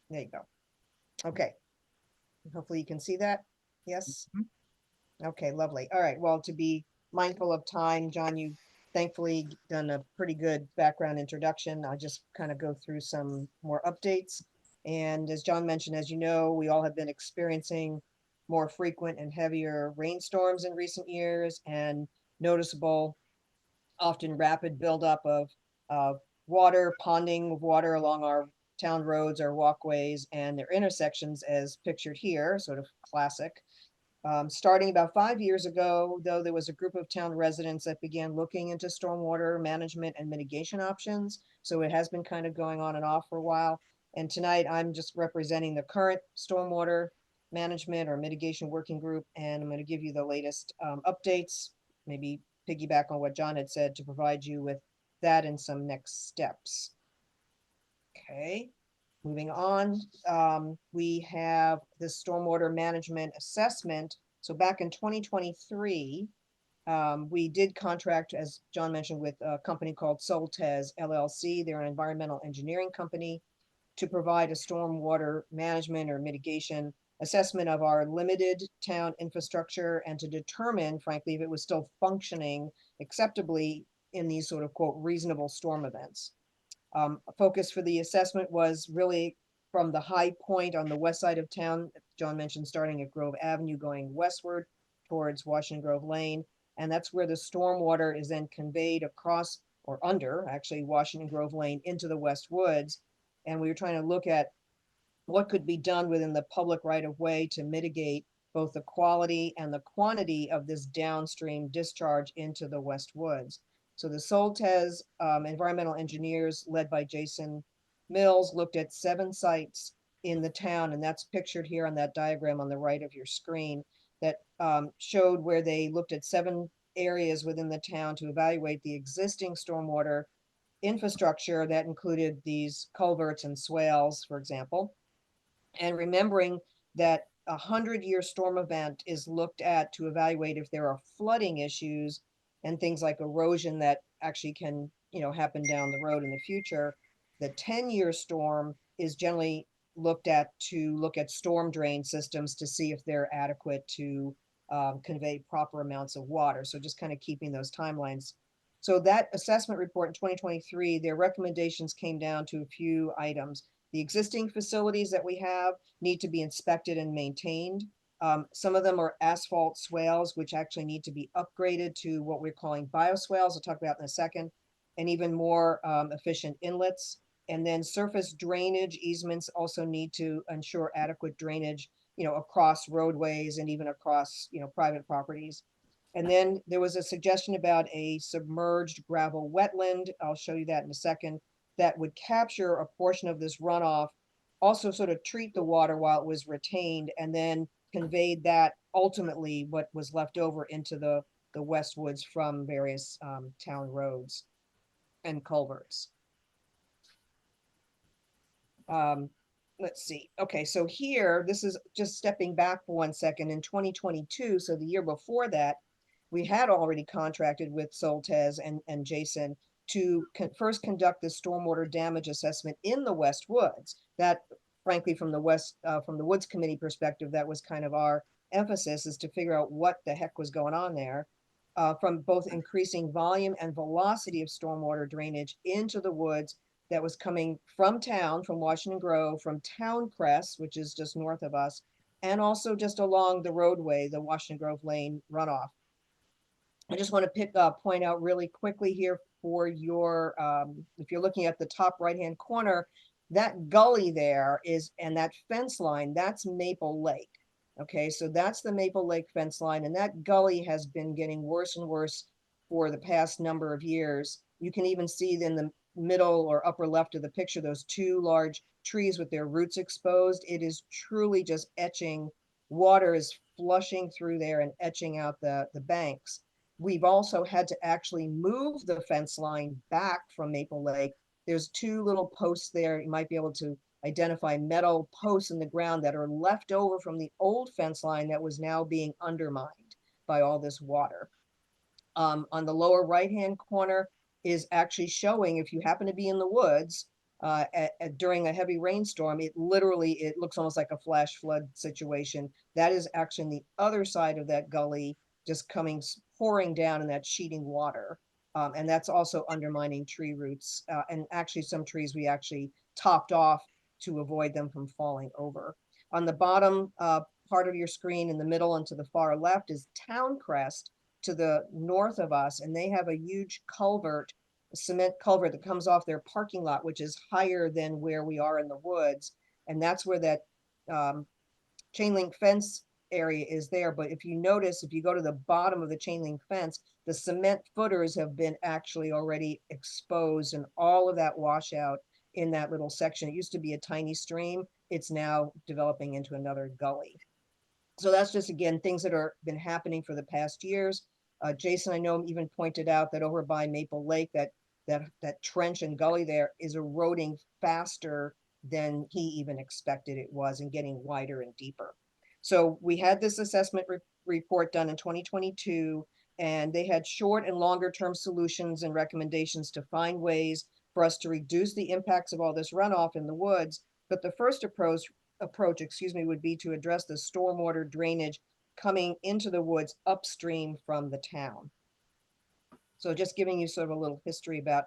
There you go. Okay. Hopefully you can see that. Yes. Okay, lovely. All right. Well, to be mindful of time, John, you thankfully done a pretty good background introduction. I'll just kind of go through some more updates. And as John mentioned, as you know, we all have been experiencing more frequent and heavier rainstorms in recent years and noticeable, often rapid buildup of water, ponding of water along our town roads or walkways and their intersections as pictured here, sort of classic. Starting about 5 years ago, though, there was a group of town residents that began looking into stormwater management and mitigation options. So it has been kind of going on and off for a while. And tonight I'm just representing the current stormwater management or mitigation working group. And I'm going to give you the latest updates, maybe piggyback on what John had said to provide you with that and some next steps. Okay. Moving on, we have the stormwater management assessment. So back in 2023, we did contract, as John mentioned, with a company called Soltez LLC. They're an environmental engineering company to provide a stormwater management or mitigation assessment of our limited town infrastructure and to determine, frankly, if it was still functioning acceptably in these sort of quote reasonable storm events. A focus for the assessment was really from the high point on the west side of town, John mentioned, starting at Grove Avenue, going westward towards Washington Grove Lane. And that's where the stormwater is then conveyed across or under, actually, Washington Grove Lane into the West Woods. And we were trying to look at what could be done within the public right of way to mitigate both the quality and the quantity of this downstream discharge into the West Woods. So the Soltez environmental engineers led by Jason Mills looked at 7 sites in the town, and that's pictured here on that diagram on the right of your screen that showed where they looked at 7 areas within the town to evaluate the existing stormwater infrastructure that included these culverts and swales, for example. And remembering that a 100-year storm event is looked at to evaluate if there are flooding issues and things like erosion that actually can, happen down the road in the future. The 10-year storm is generally looked at to look at storm drain systems to see if they're adequate to convey proper amounts of water. So just kind of keeping those timelines. So that assessment report in 2023, their recommendations came down to a few items. The existing facilities that we have need to be inspected and maintained. Some of them are asphalt swales, which actually need to be upgraded to what we're calling bioswales. I'll talk about in a second, and even more efficient inlets. And then surface drainage easements also need to ensure adequate drainage, across roadways and even across, private properties. And then there was a suggestion about a submerged gravel wetland. I'll show you that in a second. That would capture a portion of this runoff, also sort of treat the water while it was retained, and then conveyed that ultimately what was left over into the West Woods from various town roads and culverts. Let's see. Okay, so here, this is just stepping back for 1 second. In 2022, so the year before that, we had already contracted with Soltez and Jason to first conduct the stormwater damage assessment in the West Woods. That, frankly, from the Woods Committee perspective, that was kind of our emphasis, is to figure out what the heck was going on there, from both increasing volume and velocity of stormwater drainage into the woods that was coming from town, from Washington Grove, from Town Crest, which is just north of us, and also just along the roadway, the Washington Grove Lane runoff. I just want to point out really quickly here for your, if you're looking at the top right-hand corner, that gully there is, and that fence line, that's Maple Lake. Okay, so that's the Maple Lake fence line, and that gully has been getting worse and worse for the past number of years. You can even see in the middle or upper left of the picture, those 2 large trees with their roots exposed. It is truly just etching. Water is flushing through there and etching out the banks. We've also had to actually move the fence line back from Maple Lake. There's 2 little posts there. You might be able to identify metal posts in the ground that are left over from the old fence line that was now being undermined by all this water. On the lower right-hand corner is actually showing, if you happen to be in the woods during a heavy rainstorm, it looks almost like a flash flood situation. That is actually on the other side of that gully, just pouring down in that sheeting water. And that's also undermining tree roots. And actually some trees we actually topped off to avoid them from falling over. On the bottom part of your screen in the middle and to the far left is Town Crest to the north of us. And they have a huge culvert, a cement culvert that comes off their parking lot, which is higher than where we are in the woods. And that's where that chain link fence area is there. But if you notice, if you go to the bottom of the chain link fence, the cement footers have been actually already exposed, and all of that washout in that little section. It used to be a tiny stream. It's now developing into another gully. So that's just, again, things that are been happening for the past years. Jason, I know, even pointed out that over by Maple Lake, that trench and gully there is eroding faster than he even expected it was, and getting wider and deeper. So we had this assessment report done in 2022, and they had short and longer term solutions and recommendations to find ways for us to reduce the impacts of all this runoff in the woods. But the first approach, would be to address the stormwater drainage coming into the woods upstream from the town. So just giving you sort of a little history about,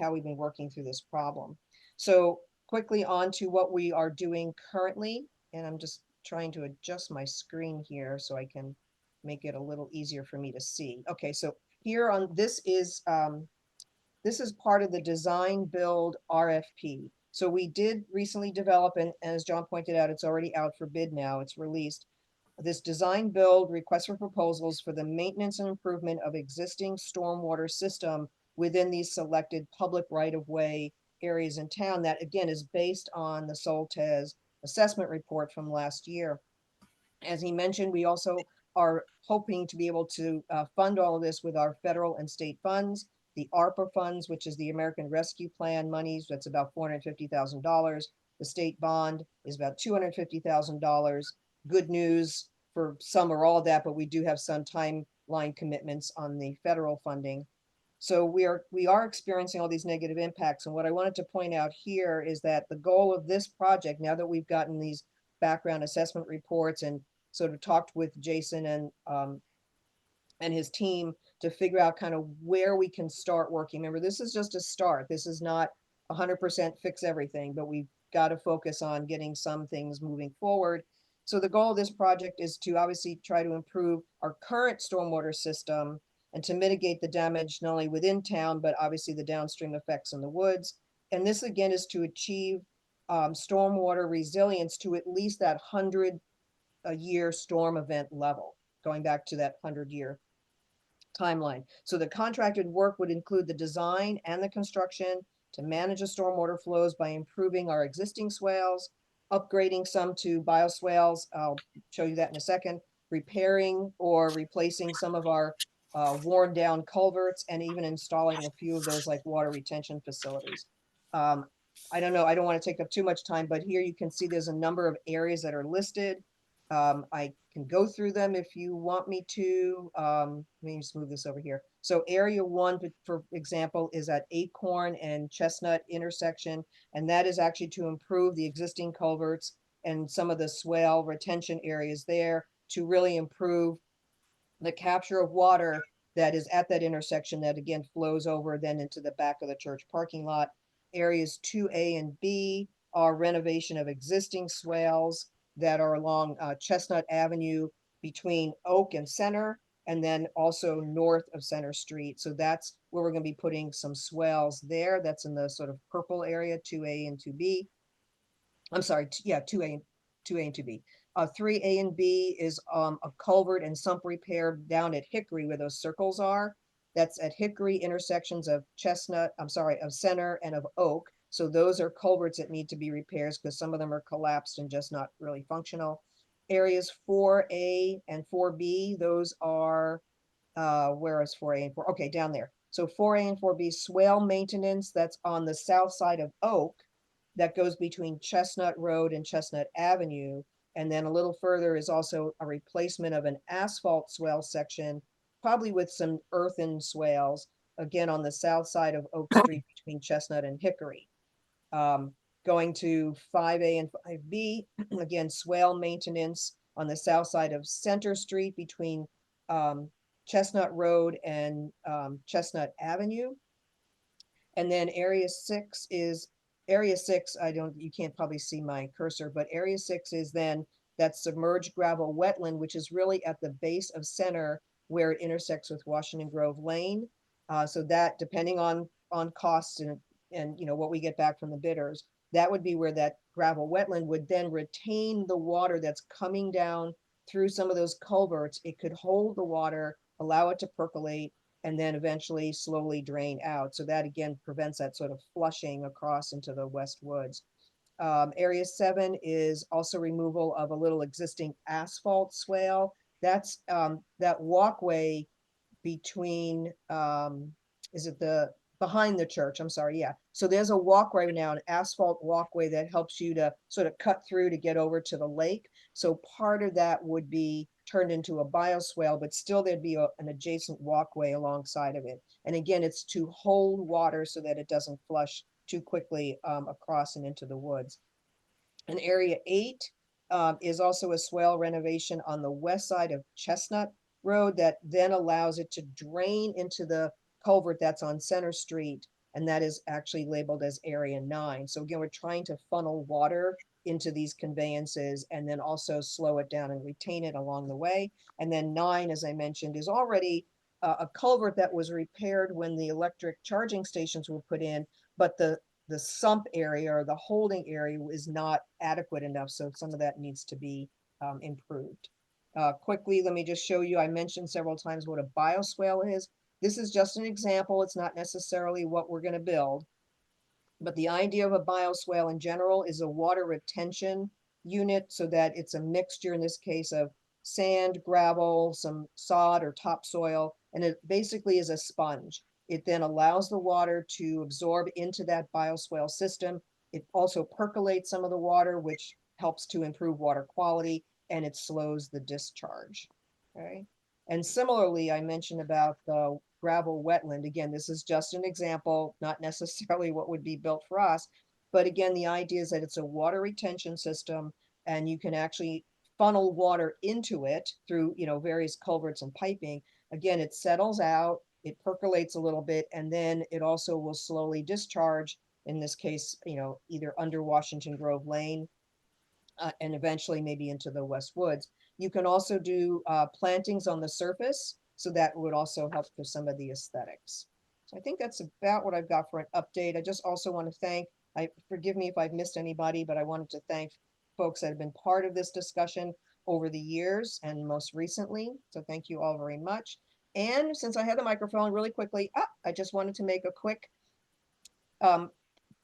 how we've been working through this problem. So quickly on to what we are doing currently, and I'm just trying to adjust my screen here so I can make it a little easier for me to see. Okay, so here on this is part of the design build RFP. So we did recently develop, and as John pointed out, it's already out for bid now, it's released, this design build request for proposals for the maintenance and improvement of existing stormwater system within these selected public right-of-way areas in town. That again is based on the Soltez assessment report from last year. As he mentioned, we also are hoping to be able to fund all of this with our federal and state funds. The ARPA funds, which is the American Rescue Plan monies, that's about $450,000. The state bond is about $250,000. Good news for some or all of that, but we do have some timeline commitments on the federal funding. So we are experiencing all these negative impacts. And what I wanted to point out here is that the goal of this project, now that we've gotten these background assessment reports and sort of talked with Jason and his team to figure out kind of where we can start working. Remember, this is just a start. This is not 100% fix everything, but we've got to focus on getting some things moving forward. So the goal of this project is to obviously try to improve our current stormwater system and to mitigate the damage not only within town, but obviously the downstream effects in the woods. And this again is to achieve stormwater resilience to at least that 100-year storm event level, going back to that 100-year timeline. So the contracted work would include the design and the construction to manage the stormwater flows by improving our existing swales, upgrading some to bioswales. I'll show you that in a second. Repairing or replacing some of our worn down culverts, and even installing a few of those like water retention facilities. I don't know, I don't want to take up too much time, but here you can see there's a number of areas that are listed. I can go through them if you want me to. Let me just move this over here. So area 1, for example, is at Acorn and Chestnut intersection, and that is actually to improve the existing culverts and some of the swale retention areas there to really improve the capture of water that is at that intersection that again flows over then into the back of the church parking lot. Areas 2A and B are renovation of existing swales that are along Chestnut Avenue between Oak and Center, and then also north of Center Street. So that's where we're going to be putting some swales there. That's in the sort of purple area, 2A and 2B. I'm sorry, 2A and 2B. 3A and B is a culvert and sump repair down at Hickory where those circles are. That's at Hickory intersections of of Center and of Oak. So those are culverts that need to be repairs because some of them are collapsed and just not really functional. Areas 4A and 4B, those are, where is 4A and 4? Okay, down there. So 4A and 4B, swale maintenance, that's on the south side of Oak, that goes between Chestnut Road and Chestnut Avenue. And then a little further is also a replacement of an asphalt swale section, probably with some earthen swales, again on the south side of Oak Street between Chestnut and Hickory. Going to 5A and 5B, again, swale maintenance on the south side of Center Street between Chestnut Road and Chestnut Avenue. And then area 6, you can't probably see my cursor, but area 6 is then that submerged gravel wetland, which is really at the base of Center where it intersects with Washington Grove Lane. So that, depending on costs and what we get back from the bidders, that would be where that gravel wetland would then retain the water that's coming down through some of those culverts. It could hold the water, allow it to percolate, and then eventually slowly drain out. So that again prevents that sort of flushing across into the West Woods. Area 7 is also removal of a little existing asphalt swale. That's that walkway between, is it the behind the church, I'm sorry, yeah. So there's a walkway now, an asphalt walkway that helps you to sort of cut through to get over to the lake. So part of that would be turned into a bioswale, but still there'd be an adjacent walkway alongside of it. And again, it's to hold water so that it doesn't flush too quickly across and into the woods. And Area 8 is also a swale renovation on the west side of Chestnut Road that then allows it to drain into the culvert that's on Center Street, and that is actually labeled as Area 9. So again, we're trying to funnel water into these conveyances and then also slow it down and retain it along the way. And then 9, as I mentioned, is already a culvert that was repaired when the electric charging stations were put in, but the sump area or the holding area is not adequate enough. So some of that needs to be improved. Quickly, let me just show you, I mentioned several times what a bioswale is. This is just an example. It's not necessarily what we're going to build, but the idea of a bioswale in general is a water retention unit so that it's a mixture, in this case, of sand, gravel, some sod or topsoil, and it basically is a sponge. It then allows the water to absorb into that bioswale system. It also percolates some of the water, which helps to improve water quality, and it slows the discharge. Okay. And similarly, I mentioned about the gravel wetland. Again, this is just an example, not necessarily what would be built for us. But again, the idea is that it's a water retention system, and you can actually funnel water into it through, various culverts and piping. Again, it settles out, it percolates a little bit, and then it also will slowly discharge, in this case, either under Washington Grove Lane and eventually maybe into the West Woods. You can also do plantings on the surface, so that would also help with some of the aesthetics. So I think that's about what I've got for an update. I just also want to thank, forgive me if I've missed anybody, but I wanted to thank folks that have been part of this discussion over the years and most recently. So thank you all very much. And since I had the microphone, really quickly, I just wanted to make a quick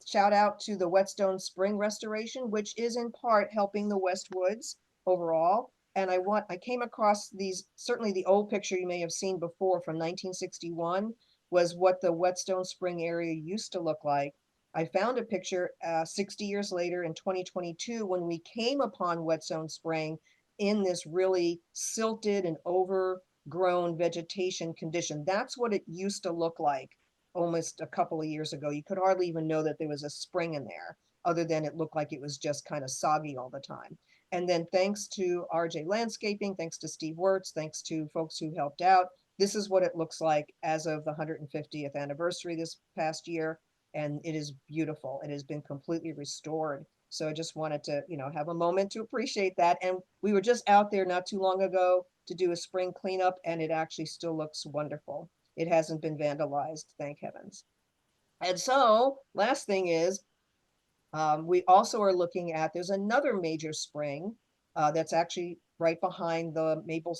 shout out to the Whetstone Spring restoration, which is in part helping the West Woods overall. And I came across these, certainly the old picture you may have seen before from 1961 was what the Whetstone Spring area used to look like. I found a picture 60 years later in 2022 when we came upon Whetstone Spring in this really silted and overgrown vegetation condition. That's what it used to look like almost a couple of years ago. You could hardly even know that there was a spring in there, other than it looked like it was just kind of soggy all the time. And then thanks to RJ Landscaping, thanks to Steve Wirtz, thanks to folks who helped out, this is what it looks like as of the 150th anniversary this past year. And it is beautiful. It has been completely restored. So I just wanted to, have a moment to appreciate that. And we were just out there not too long ago to do a spring cleanup, and it actually still looks wonderful. It hasn't been vandalized, thank heavens. And so last thing is, we also are looking at, there's another major spring that's actually right behind the Maple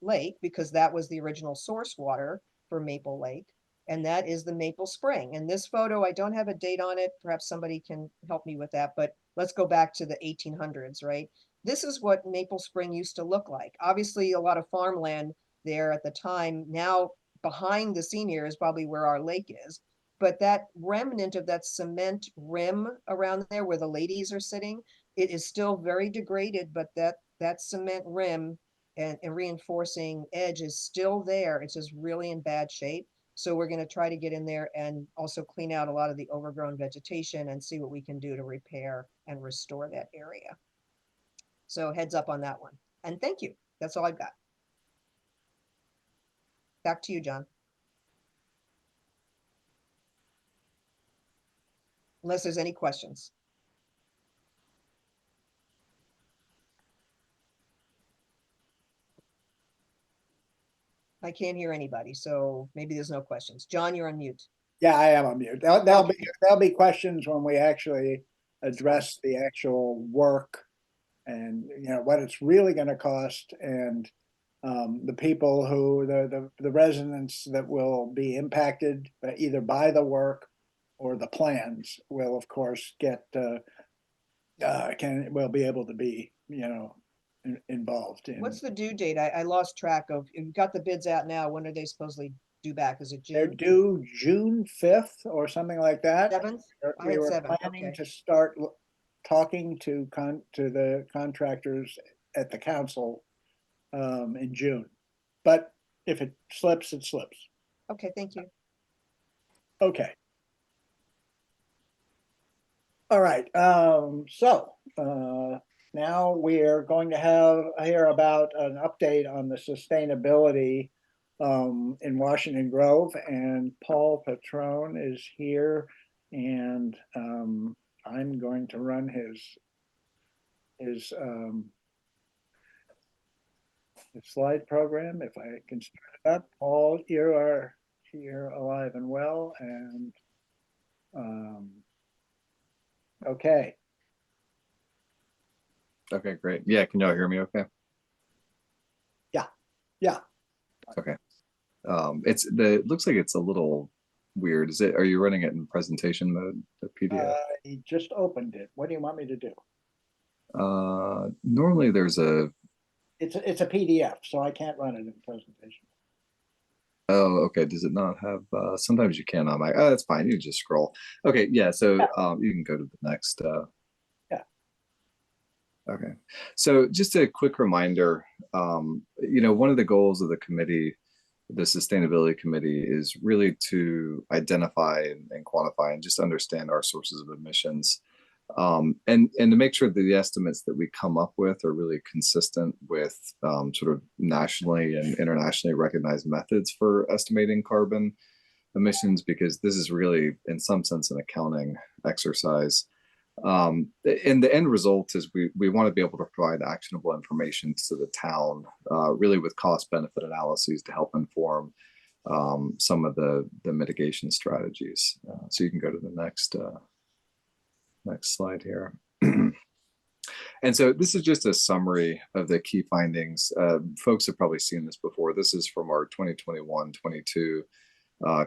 Lake, because that was the original source water for Maple Lake. And that is the Maple Spring. And this photo, I don't have a date on it. Perhaps somebody can help me with that, but let's go back to the 1800s, right? This is what Maple Spring used to look like. Obviously, a lot of farmland there at the time. Now, behind the scene here is probably where our lake is. But that remnant of that cement rim around there where the ladies are sitting, it is still very degraded, but that cement rim and reinforcing edge is still there. It's just really in bad shape. So we're going to try to get in there and also clean out a lot of the overgrown vegetation and see what we can do to repair and restore that area. So heads up on that one. And thank you. That's all I've got. Back to you, John. Unless there's any questions. I can't hear anybody, so maybe there's no questions. John, you're on mute. Yeah, I am on mute. There'll be questions when we actually address the actual work and what it's really going to cost, and the people who the residents that will be impacted either by the work or the plans will of course get will be able to be involved in. What's the due date? I lost track of. You've got the bids out now. When are they supposedly due back? Is it They're June due June 5th or something like that. 7th? I We had were 7th, planning okay. to start talking to the contractors at the council in June. But if it slips, it slips. Okay, thank you. Okay. All right, now we're going to hear about an update on the sustainability in Washington Grove, and Paul Patrone is here, and I'm going to run his slide program if I can start it up. Paul, you are here alive and well, and okay. Okay, great. Yeah, can y'all hear me okay? Yeah. Okay. It looks like it's a little weird. Are you running it in presentation mode, the PDF? I just opened it. What do you want me to do? Normally there's It's a PDF, so I can't run it in presentation. oh, okay. Does it not have, sometimes you can on my, oh, that's fine. You can just scroll. Okay. Yeah. So, you can go to the next, Yeah. Okay. So just a quick reminder, one of the goals of the committee, the sustainability committee, is really to identify and quantify and just understand our sources of emissions, and to make sure that the estimates that we come up with are really consistent with sort of nationally and internationally recognized methods for estimating carbon emissions, because this is really, in some sense, an accounting exercise. And the end result is we want to be able to provide actionable information to the town, really with cost benefit analyses to help inform some of the mitigation strategies. So you can go to the next slide here. And so this is just a summary of the key findings. Folks have probably seen this before. This is from our 2021-22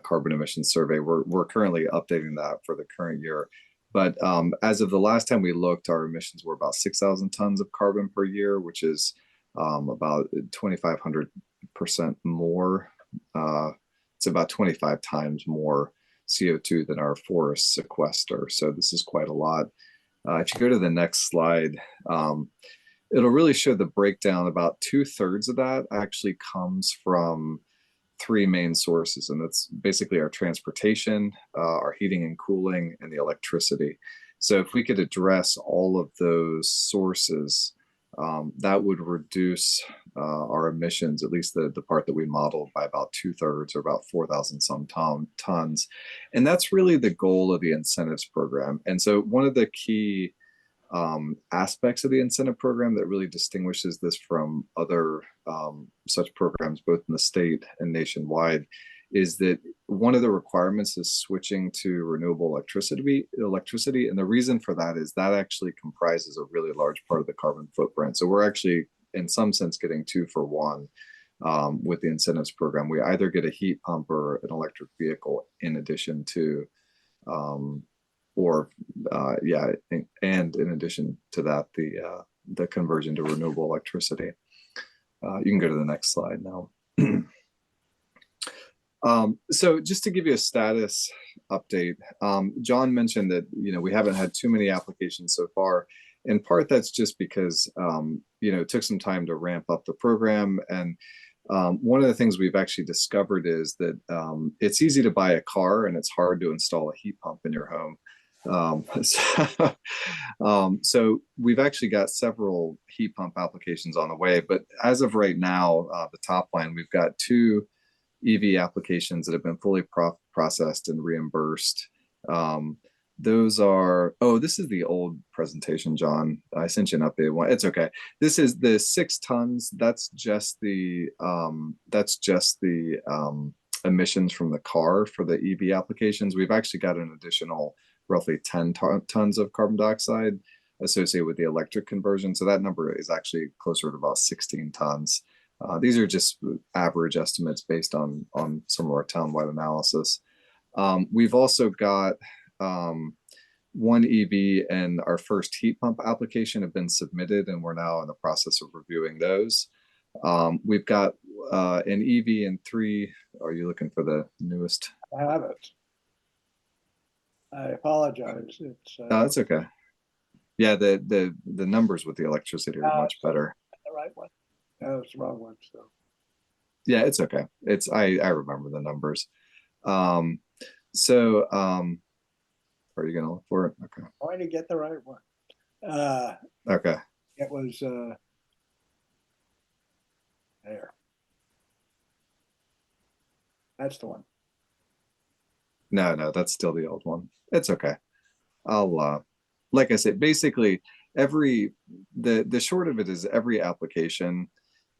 carbon emissions survey. We're currently updating that for the current year. But as of the last time we looked, our emissions were about 6,000 tons of carbon per year, which is about 2,500% more. It's about 25 times more CO2 than our forests sequester. So this is quite a lot. If you go to the next slide, it'll really show the breakdown. About 2/3 of that actually comes from 3 main sources, and that's basically our transportation, our heating and cooling, and the electricity. So if we could address all of those sources, that would reduce our emissions, at least the part that we modeled, by about 2/3, or about 4,000 some tons. And that's really the goal of the incentives program. And so one of the key aspects of the incentive program that really distinguishes this from other such programs, both in the state and nationwide, is that one of the requirements is switching to renewable electricity. And the reason for that is that actually comprises a really large part of the carbon footprint. So we're actually, in some sense, getting 2 for 1 with the incentives program. We either get a heat pump or an electric vehicle in addition to, and in addition to that, the conversion to renewable electricity. You can go to the next slide now. So just to give you a status update, John mentioned that we haven't had too many applications so far. In part, that's just because it took some time to ramp up the program. And one of the things we've actually discovered is that it's easy to buy a car and it's hard to install a heat pump in your home. So we've actually got several heat pump applications on the way, but as of right now, the top line, we've got 2 EV applications that have been fully processed and reimbursed. Those are, this is the old presentation, John. I sent you an updated one. It's okay. This is the 6 tons. That's just the emissions from the car for the EV applications. We've actually got an additional roughly 10 tons of carbon dioxide associated with the electric conversion. So that number is actually closer to about 16 tons. These are just average estimates based on some of our townwide analysis. We've also got 1 EV and our first heat pump application have been submitted, and we're now in the process of reviewing those. We've got an EV and 3. Are you looking for the newest? I have it. I apologize. It's No, that's okay. Yeah, the numbers with the electricity are much better. the right one. No, it's the wrong one. So Yeah, it's okay. I remember the numbers. Are you gonna look for it? Okay. I'm going to get the right one. Okay. It was there. That's the one. No, that's still the old one. It's okay. I'll like I said, basically the short of it is every application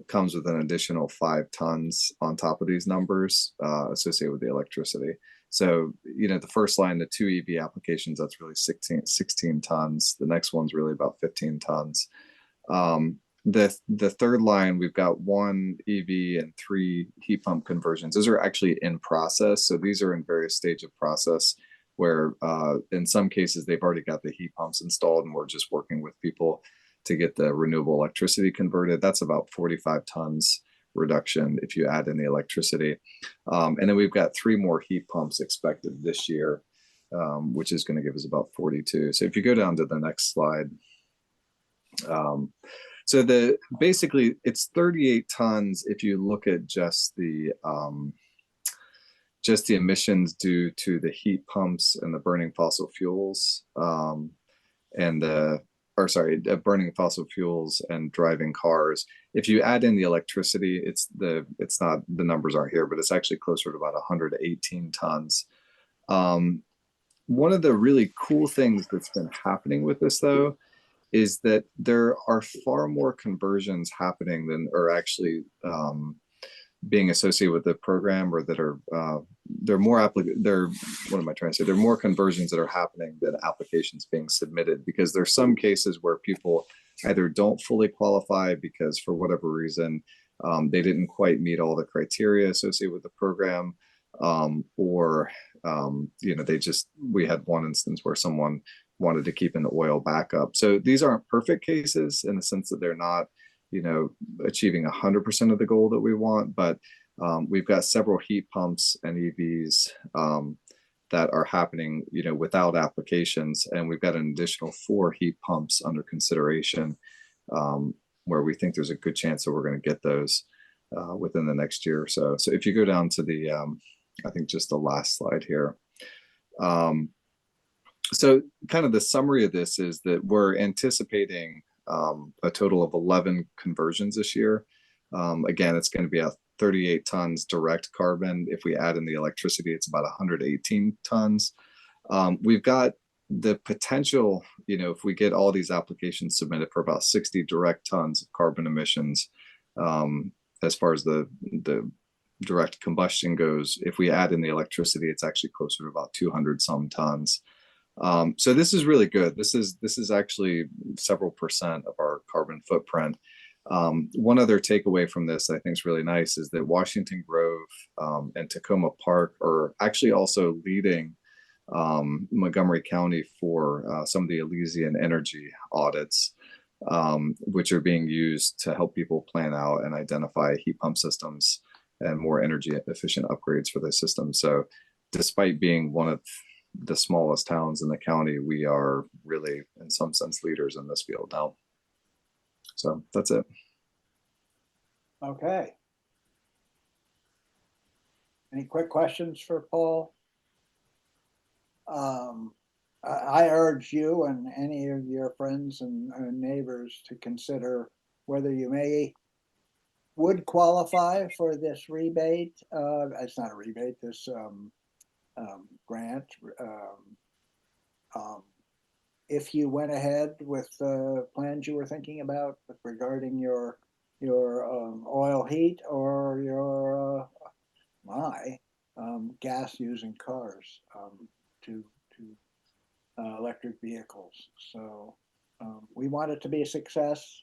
comes with an additional 5 tons on top of these numbers associated with the electricity. So, the first line, the 2 EV applications, that's really 16 tons. The next one's really about 15 tons. The third line, we've got 1 EV and 3 heat pump conversions. Those are actually in process. So these are in various stages of process where in some cases they've already got the heat pumps installed and we're just working with people to get the renewable electricity converted. That's about 45 tons reduction if you add in the electricity. And then we've got 3 more heat pumps expected this year, which is going to give us about 42. So if you go down to the next slide, so basically it's 38 tons if you look at just the emissions due to the heat pumps and the burning fossil fuels, burning fossil fuels and driving cars. If you add in the electricity, it's not, the numbers aren't here, but it's actually closer to about 118 tons. One of the really cool things that's been happening with this though is that there are far more conversions happening than are actually being associated with the program, or that are there are more there are more conversions that are happening than applications being submitted, because there's some cases where people either don't fully qualify because for whatever reason they didn't quite meet all the criteria associated with the program, or we had one instance where someone wanted to keep an oil backup. So these aren't perfect cases in the sense that they're not achieving 100% of the goal that we want, but we've got several heat pumps and EVs that are happening, without applications, and we've got an additional 4 heat pumps under consideration, where we think there's a good chance that we're going to get those within the next year or so. So if you go down to the, I think just the last slide here. So kind of the summary of this is that we're anticipating a total of 11 conversions this year. Again, it's going to be a 38 tons direct carbon. If we add in the electricity, it's about 118 tons. We've got the potential, if we get all these applications submitted, for about 60 direct tons of carbon emissions. As far as the direct combustion goes, if we add in the electricity, it's actually closer to about 200 some tons. So this is really good. This is actually several percent of our carbon footprint. One other takeaway from this I think is really nice is that Washington Grove and Tacoma Park are actually also leading Montgomery County for some of the Elysian energy audits, which are being used to help people plan out and identify heat pump systems and more energy efficient upgrades for the system. So despite being one of the smallest towns in the county, we are really in some sense leaders in this field now. So that's it. Okay. Any quick questions for Paul? I urge you and any of your friends and neighbors to consider whether you would qualify for this rebate. It's not a rebate, this grant. If you went ahead with the plans you were thinking about regarding your oil heat or your gas using cars to electric vehicles. So we want it to be a success.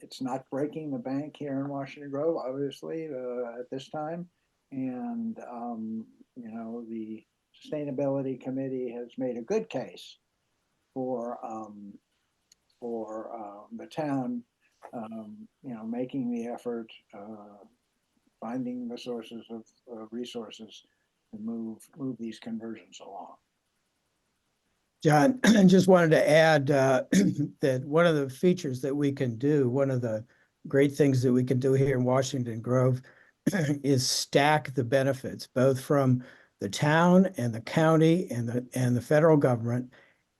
It's not breaking the bank here in Washington Grove, obviously, at this time. And, the Sustainability Committee has made a good case for the town making the effort, finding the sources of resources to move these conversions along. John, I just wanted to add that one of the features that we can do, one of the great things that we can do here in Washington Grove is stack the benefits, both from the town and the county and the federal government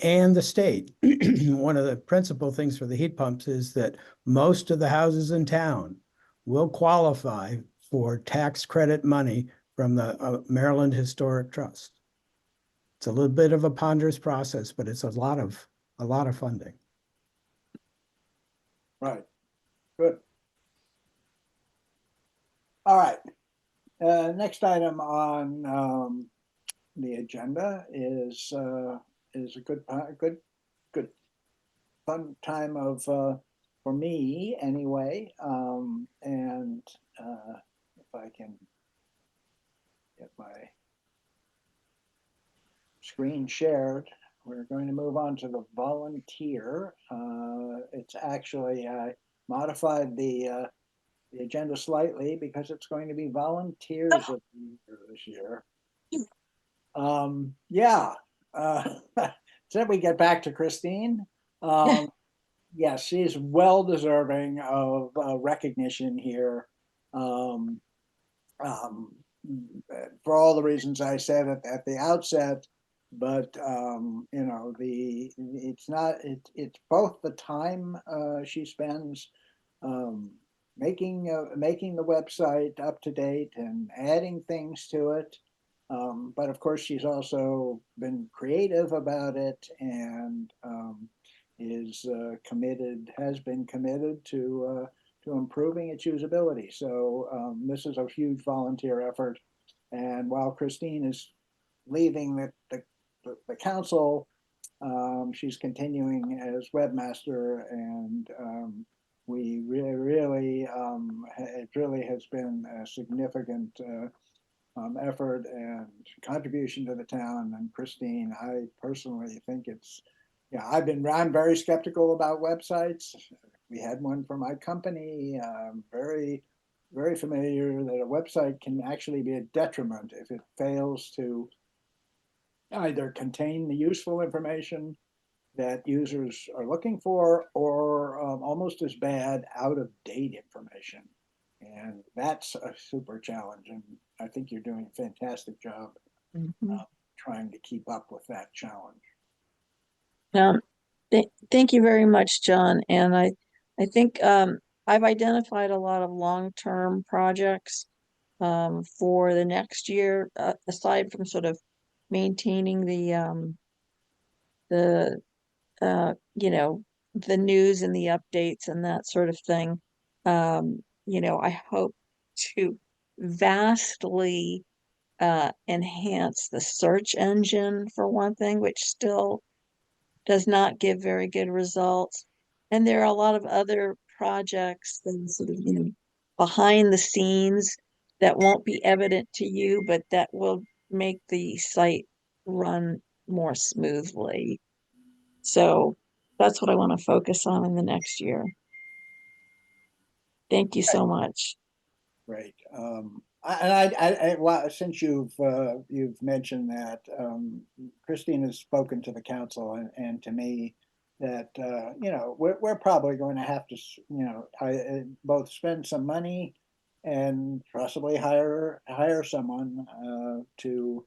and the state. One of the principal things for the heat pumps is that most of the houses in town will qualify for tax credit money from the Maryland Historic Trust. It's a little bit of a ponderous process, but it's a lot of funding. Right. Good. All right. Next item on the agenda is a good fun time of for me anyway. And if I can get my screen shared, we're going to move on to the volunteer. It's actually, I modified the agenda slightly because it's going to be volunteers of the year this year. So we get back to Christine. Yes, she's well deserving of recognition here. For all the reasons I said at the outset, but it's both the time she spends making the website up to date and adding things to it, but of course she's also been creative about it and has been committed to improving its usability. So this is a huge volunteer effort, and while Christine is leaving the council, she's continuing as webmaster, and we really it really has been a significant effort and contribution to the town. And Christine, I personally think I'm very skeptical about websites. We had one for my company. Very familiar that a website can actually be a detriment if it fails to either contain the useful information that users are looking for, or almost as bad, out-of-date information. And that's a super challenge. And I think you're doing a fantastic job trying to keep up with that challenge. Thank you very much, John. And I think I've identified a lot of long-term projects for the next year, aside from sort of maintaining the the news and the updates and that sort of thing. I hope to vastly enhance the search engine, for one thing, which still does not give very good results. And there are a lot of other projects that sort of, behind the scenes that won't be evident to you, but that will make the site run more smoothly. So that's what I want to focus on in the next year. Thank you so much. Great. Since you've mentioned that, Christine has spoken to the council and to me that we're probably going to have to both spend some money and possibly hire someone to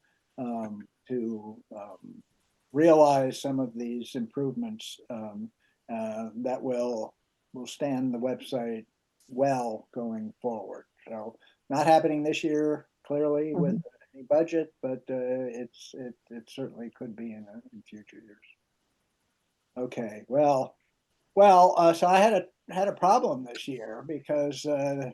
realize some of these improvements that will stand the website well going forward. So not happening this year, clearly, with any budget, but it certainly could be in future years. Okay, well, so I had a problem this year because it's a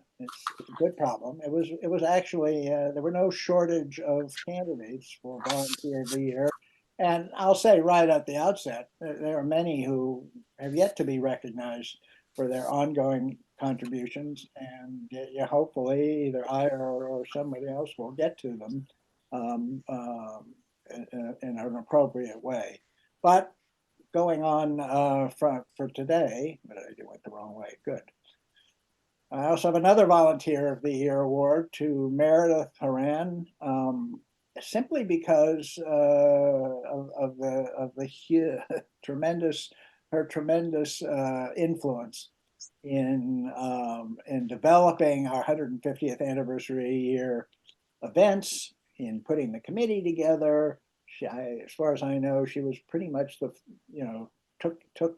good problem. It was actually there were no shortage of candidates for volunteer of the year, and I'll say right at the outset, there are many who have yet to be recognized for their ongoing contributions, and hopefully either I or somebody else will get to them in an appropriate way. But going on for today, what did I do with the wrong wrong way. Good. I also have another Volunteer of the Year award to Meredith Haran, simply because of the tremendous influence in developing our 150th anniversary year events, in putting the committee together. As far as I know, she was pretty much took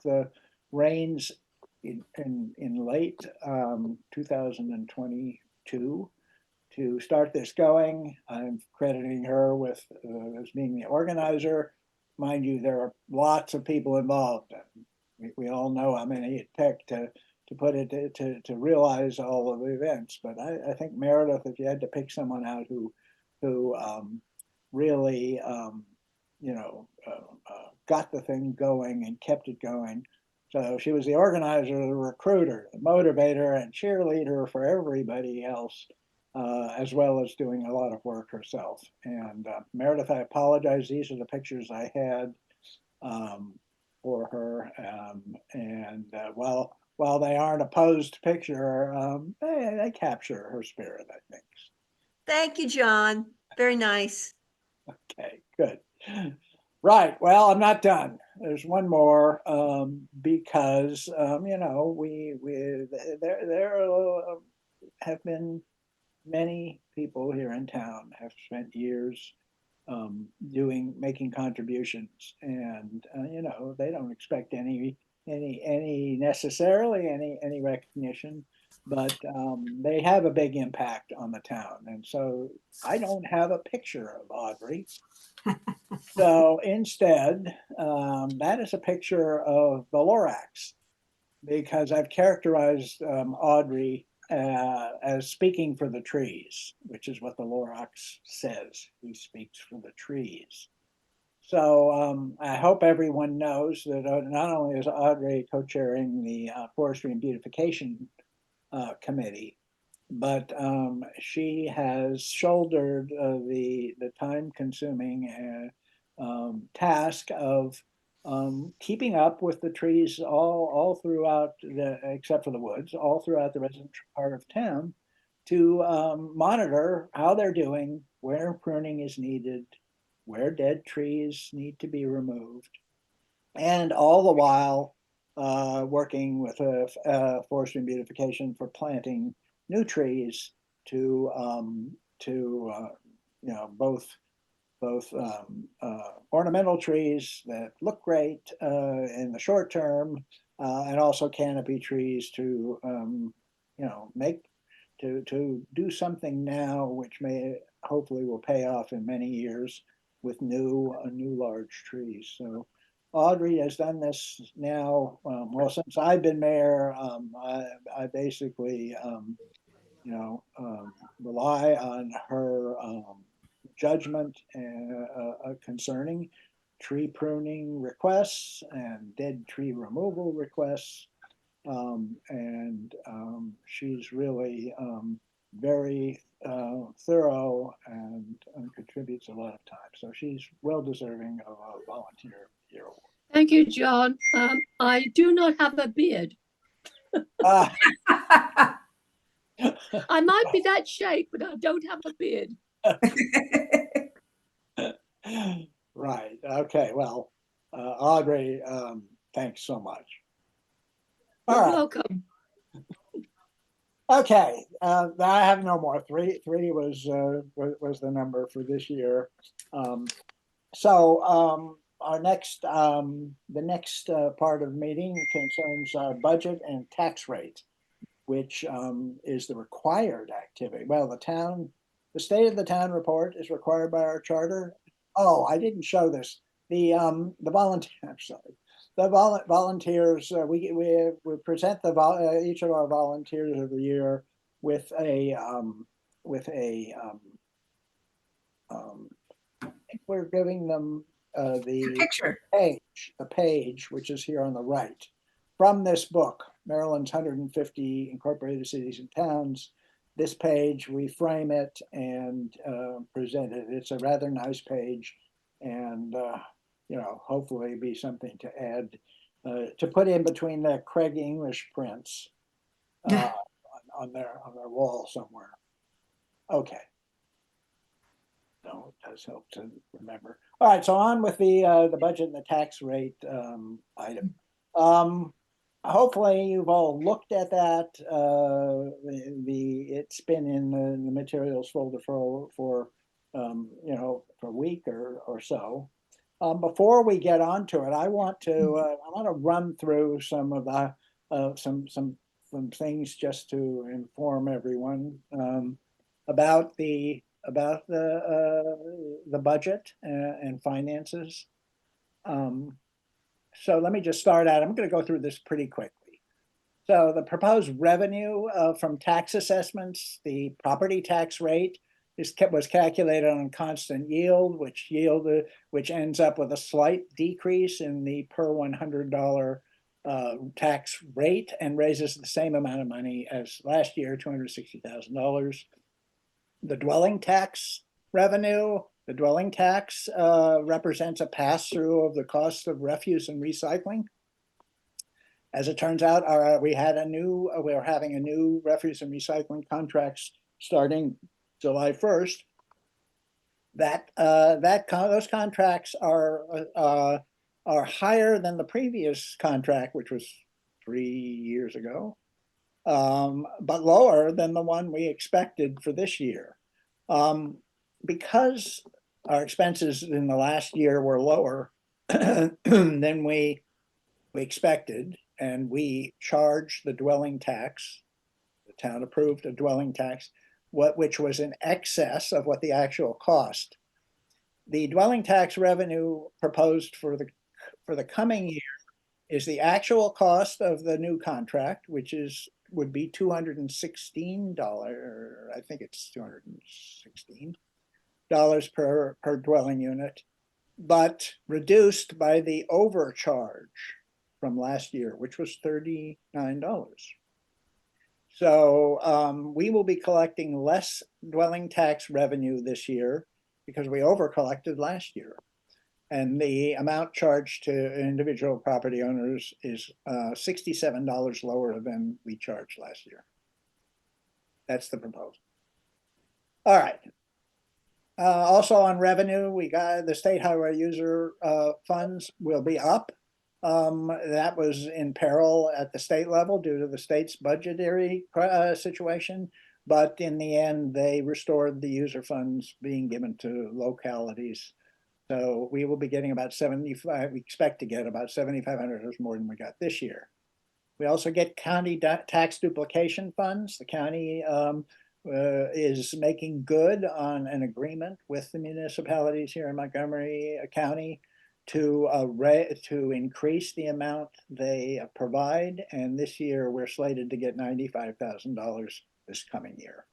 the reins in late 2022 to start this going. I'm crediting her with as being the organizer. Mind you, there are lots of people involved. We all know how many it took to put it to realize all of the events. But I think Meredith, if you had to pick someone out who really got the thing going and kept it going. So she was the organizer, the recruiter, the motivator, and cheerleader for everybody else, as well as doing a lot of work herself. And Meredith, I apologize. These are the pictures I had for her. While they aren't a posed picture, they capture her spirit, I think. Thank you, John. Very nice. Okay, good. Right. Well, I'm not done. There's one more because there have been many people here in town have spent years making contributions, and they don't expect any recognition, but they have a big impact on the town. And so I don't have a picture of Audrey. So instead, that is a picture of the Lorax, because I've characterized Audrey as speaking for the trees, which is what the Lorax says. He speaks for the trees. So I hope everyone knows that not only is Audrey co-chairing the Forestry and Beautification Committee, but she has shouldered the time-consuming task of keeping up with the trees all throughout, except for the woods, all throughout the residential part of town, to monitor how they're doing, where pruning is needed, where dead trees need to be removed, and all the while working with Forestry and Beautification for planting new trees to both ornamental trees that look great in the short term, and also canopy trees to do something now which hopefully will pay off in many years with new large trees. So Audrey has done this now, since I've been mayor. I basically rely on her judgment concerning tree pruning requests and dead tree removal requests. She's really very thorough and contributes a lot of time. So she's well deserving of a Volunteer Year Award. Thank you, John. I do not have a beard. I might be that shape, but I don't have a beard. Right. Okay. Well, Audrey, thanks so much. You're welcome. Okay. I have no more. Three was the number for this year. Our next, the next part of the meeting concerns budget and tax rate, which is the required activity. Well, the state of the town report is required by our charter. Oh, I didn't show this. The volunteer. I'm sorry. The volunteers. We present each of our volunteers of the year with a I think we're giving them the picture page, which is here on the right, from this book, Maryland's 150 Incorporated Cities and Towns. This page, we frame it and present it. It's a rather nice page, and hopefully be something to add to put in between the Craig English prints on their wall somewhere. Okay. No, it does help to remember. All right, so on with the budget and the tax rate item. Hopefully you've all looked at that. It's been in the materials folder for you know, for a week or so. Before we get onto it, I want to run through some of the some things just to inform everyone about the budget and finances. So let me just start out. I'm going to go through this pretty quickly. So the proposed revenue from tax assessments, the property tax rate was calculated on constant yield, which ends up with a slight decrease in the per $100 tax rate and raises the same amount of money as last year, $260,000. The dwelling tax revenue, the dwelling tax represents a pass-through of the cost of refuse and recycling. As it turns out, we're having a new refuse and recycling contracts starting July 1st. Those contracts are higher than the previous contract, which was 3 years ago, but lower than the one we expected for this year. Because our expenses in the last year were lower than we expected, and we charged the dwelling tax, the town approved a dwelling tax, which was in excess of what the actual cost. The dwelling tax revenue proposed for the coming year is the actual cost of the new contract, which would be $216. I think it's $216 per dwelling unit, but reduced by the overcharge from last year, which was $39. So we will be collecting less dwelling tax revenue this year because we overcollected last year. And the amount charged to individual property owners is $67 lower than we charged last year. That's the proposal. All right. Also on revenue, we got the state highway user funds will be up. That was in peril at the state level due to the state's budgetary situation. But in the end, they restored the user funds being given to localities. So we will be getting about 75, we expect to get about $7,500 more than we got this year. We also get county tax duplication funds. The county is making good on an agreement with the municipalities here in Montgomery County to increase the amount they provide. And this year we're slated to get $95,000 this coming year.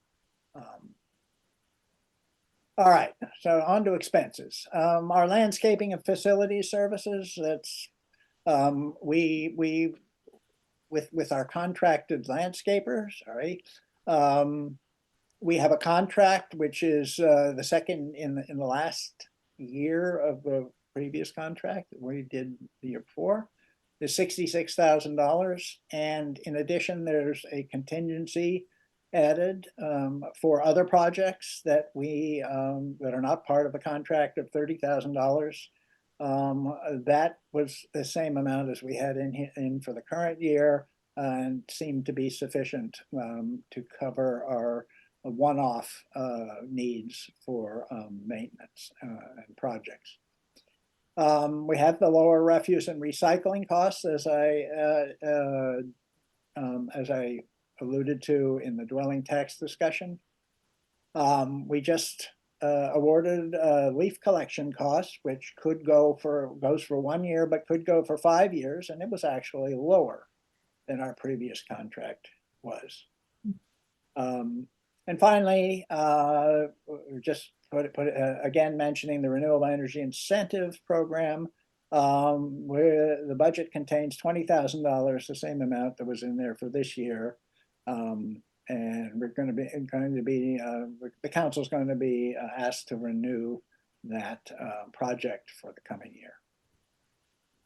All right, so on to expenses. Our landscaping and facility services, that's with our contracted landscapers, we have a contract which is the second in the last year of the previous contract that we did the year before. Is $66,000, and in addition, there's a contingency added for other projects that that are not part of the contract of $30,000. That was the same amount as we had in for the current year and seemed to be sufficient to cover our one-off needs for maintenance and projects. We have the lower refuse and recycling costs, as I alluded to in the dwelling tax discussion. We just awarded leaf collection costs, which goes for 1 year, but could go for 5 years, and it was actually lower than our previous contract was. And finally, just again mentioning the Renewable Energy Incentive Program, where the budget contains $20,000, the same amount that was in there for this year. And we're going to be the council's going to be asked to renew that project for the coming year.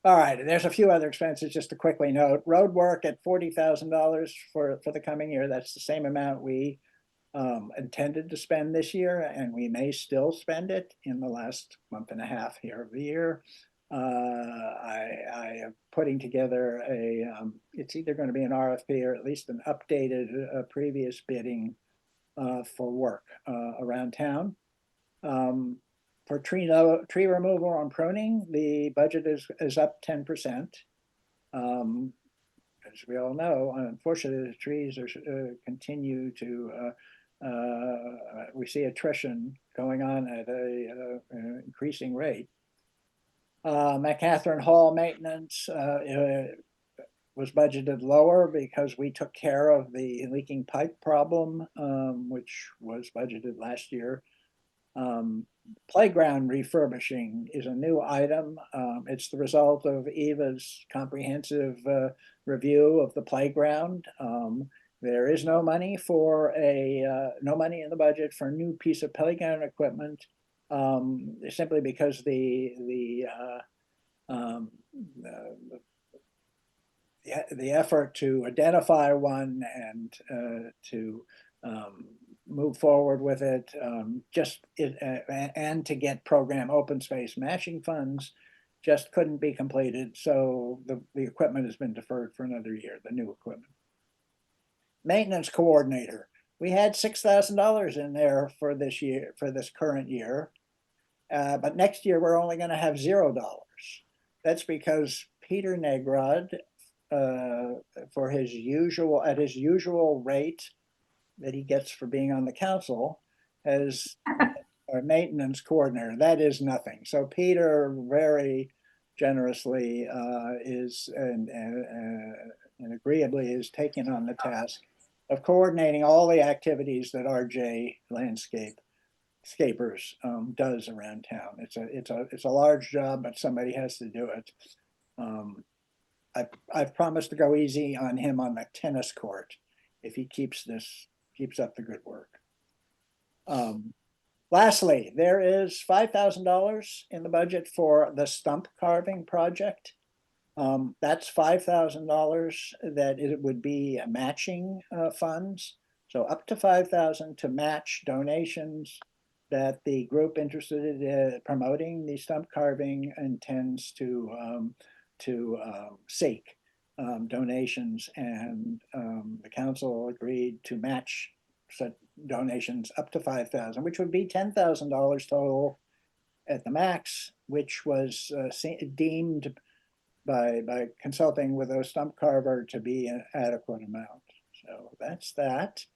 All right, there's a few other expenses, just to quickly note, road work at $40,000 for the coming year. That's the same amount we intended to spend this year, and we may still spend it in the last month and a half here of the year. I am putting together it's either going to be an RFP or at least an updated previous bidding for work around town. For tree removal and pruning, the budget is up 10%. As we all know, unfortunately, the trees continue to we see attrition going on at an increasing rate. McCatherine Hall maintenance was budgeted lower because we took care of the leaking pipe problem, which was budgeted last year. Playground refurbishing is a new item. It's the result of Eva's comprehensive review of the playground. There is no money for no money in the budget for a new piece of playground equipment, simply because the effort to identify one and to move forward with it, and to get program open space matching funds just couldn't be completed. So the equipment has been deferred for another year, the new equipment. Maintenance coordinator. We had $6,000 in there for this year, for this current year. But next year we're only going to have $0. That's because Peter Negrod, for his usual rate that he gets for being on the council, as our maintenance coordinator. That is nothing. So Peter very generously and agreeably is taking on the task of coordinating all the activities that RJ Landscapers does around town. It's a large job, but somebody has to do it. I've promised to go easy on him on the tennis court if he keeps up the good work. Lastly, there is $5,000 in the budget for the stump carving project. That's $5,000 that it would be matching funds. So up to $5,000 to match donations that the group interested in promoting the stump carving intends to seek donations, and the council agreed to match such donations up to $5,000, which would be $10,000 total at the max, which was deemed by consulting with a stump carver to be an adequate amount. So that's that.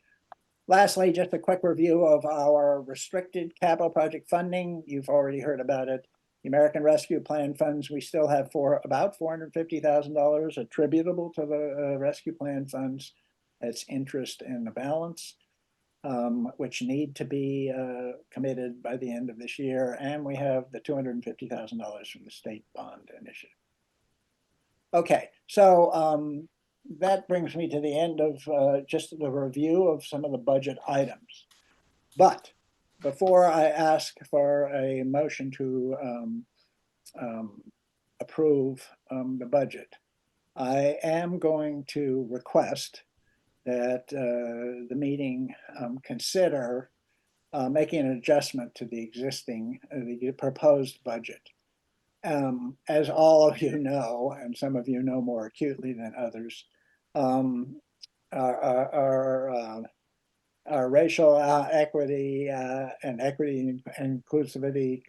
Lastly, just a quick review of our restricted capital project funding. You've already heard about it. The American Rescue Plan funds, we still have about $450,000 attributable to the rescue plan funds. That's interest in the balance, which need to be committed by the end of this year. And we have the $250,000 from the state bond initiative. Okay, so that brings me to the end of just the review of some of the budget items. But before I ask for a motion to approve the budget, I am going to request that the meeting consider making an adjustment to the existing, the proposed budget. As all of you know, and some of you know more acutely than others, our racial equity and equity and inclusivity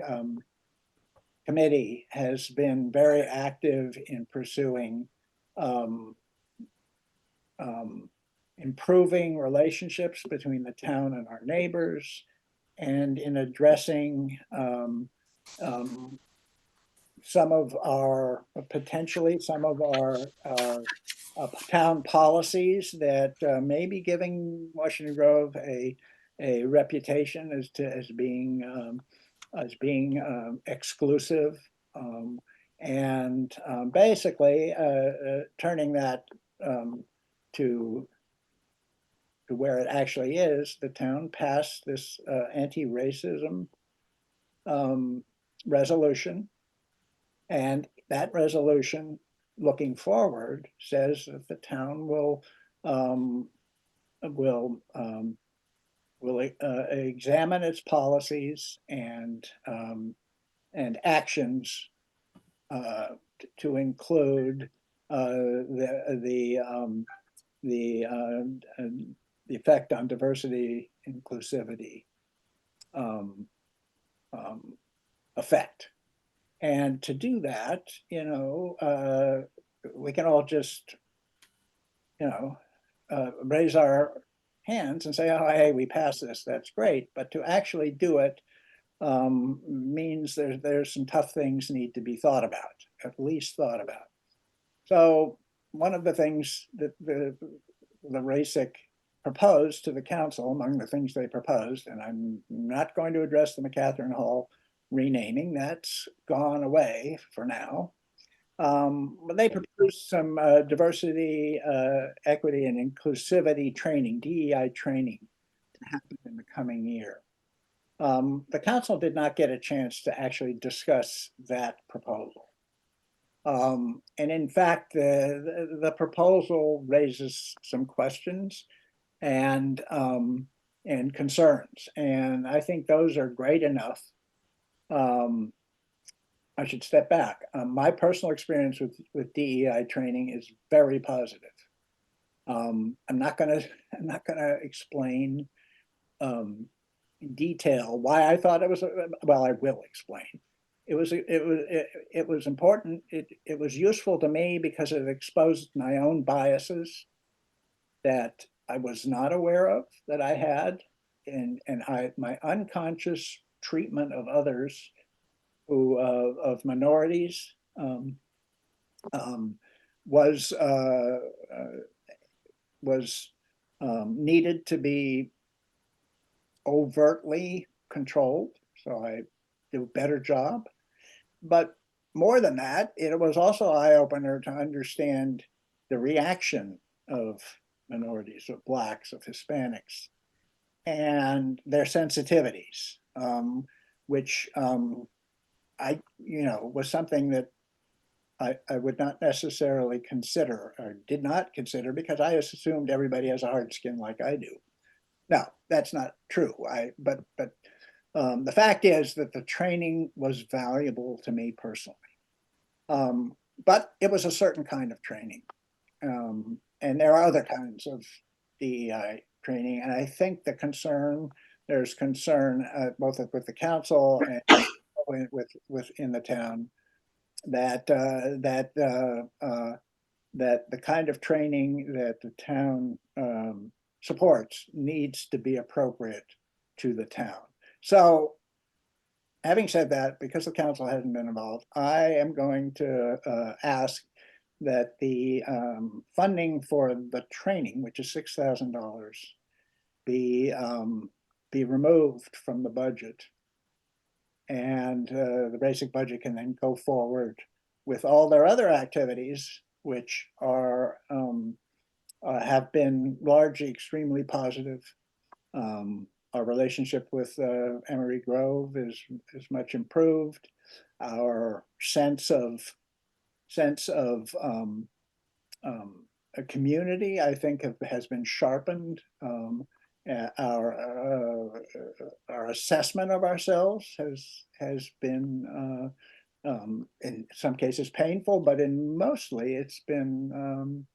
committee has been very active in pursuing improving relationships between the town and our neighbors, and in addressing some of our town policies that may be giving Washington Grove a reputation as being exclusive, and basically turning that to where it actually is. The town passed this anti-racism resolution, and that resolution, looking forward, says that the town will examine its policies and actions to include the effect on diversity, inclusivity effect. And to do that, we can all just, raise our hands and say, oh, hey, we passed this, that's great. But to actually do it means there's some tough things need to be thought about, at least thought about. So one of the things that the RASIC proposed to the council, among the things they proposed, and I'm not going to address the McCatherine Hall renaming, that's gone away for now. But they proposed some diversity, equity, and inclusivity training, DEI training, to happen in the coming year. The council did not get a chance to actually discuss that proposal. And in fact, the proposal raises some questions and concerns. And I think those are great enough. I should step back. My personal experience with DEI training is very positive. I'm not gonna explain in detail why I thought it was. Well, I will explain. It was important. It was useful to me because it exposed my own biases that I was not aware of, that I had, and my unconscious treatment of others who of minorities was needed to be overtly controlled. So I do a better job. But more than that, it was also an eye-opener to understand the reaction of minorities, of Blacks, of Hispanics, and their sensitivities, which was something that I would not necessarily consider, or did not consider, because I assumed everybody has a hard skin like I do. No, that's not true. But the fact is that the training was valuable to me personally. But it was a certain kind of training. And there are other kinds of DEI training. And I think there's concern both with the council and within the town that the kind of training that the town supports needs to be appropriate to the town. So having said that, because the council hasn't been involved, I am going to ask that the funding for the training, which is $6,000, be removed from the budget. And the basic budget can then go forward with all their other activities, which are have been largely extremely positive. Our relationship with Emery Grove is much improved. Our sense of a community, I think, has been sharpened. Our assessment of ourselves has been in some cases painful, but in mostly it's been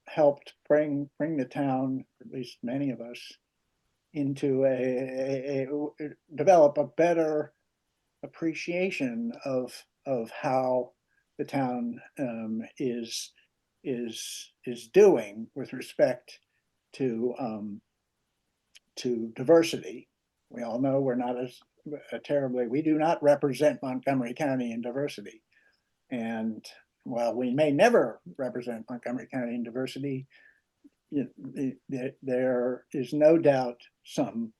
helped bring the town, at least many of us, into develop a better appreciation of how the town is doing with respect to diversity. We all know we're not as we do not represent Montgomery County in diversity. And while we may never represent Montgomery County in diversity, there is no doubt some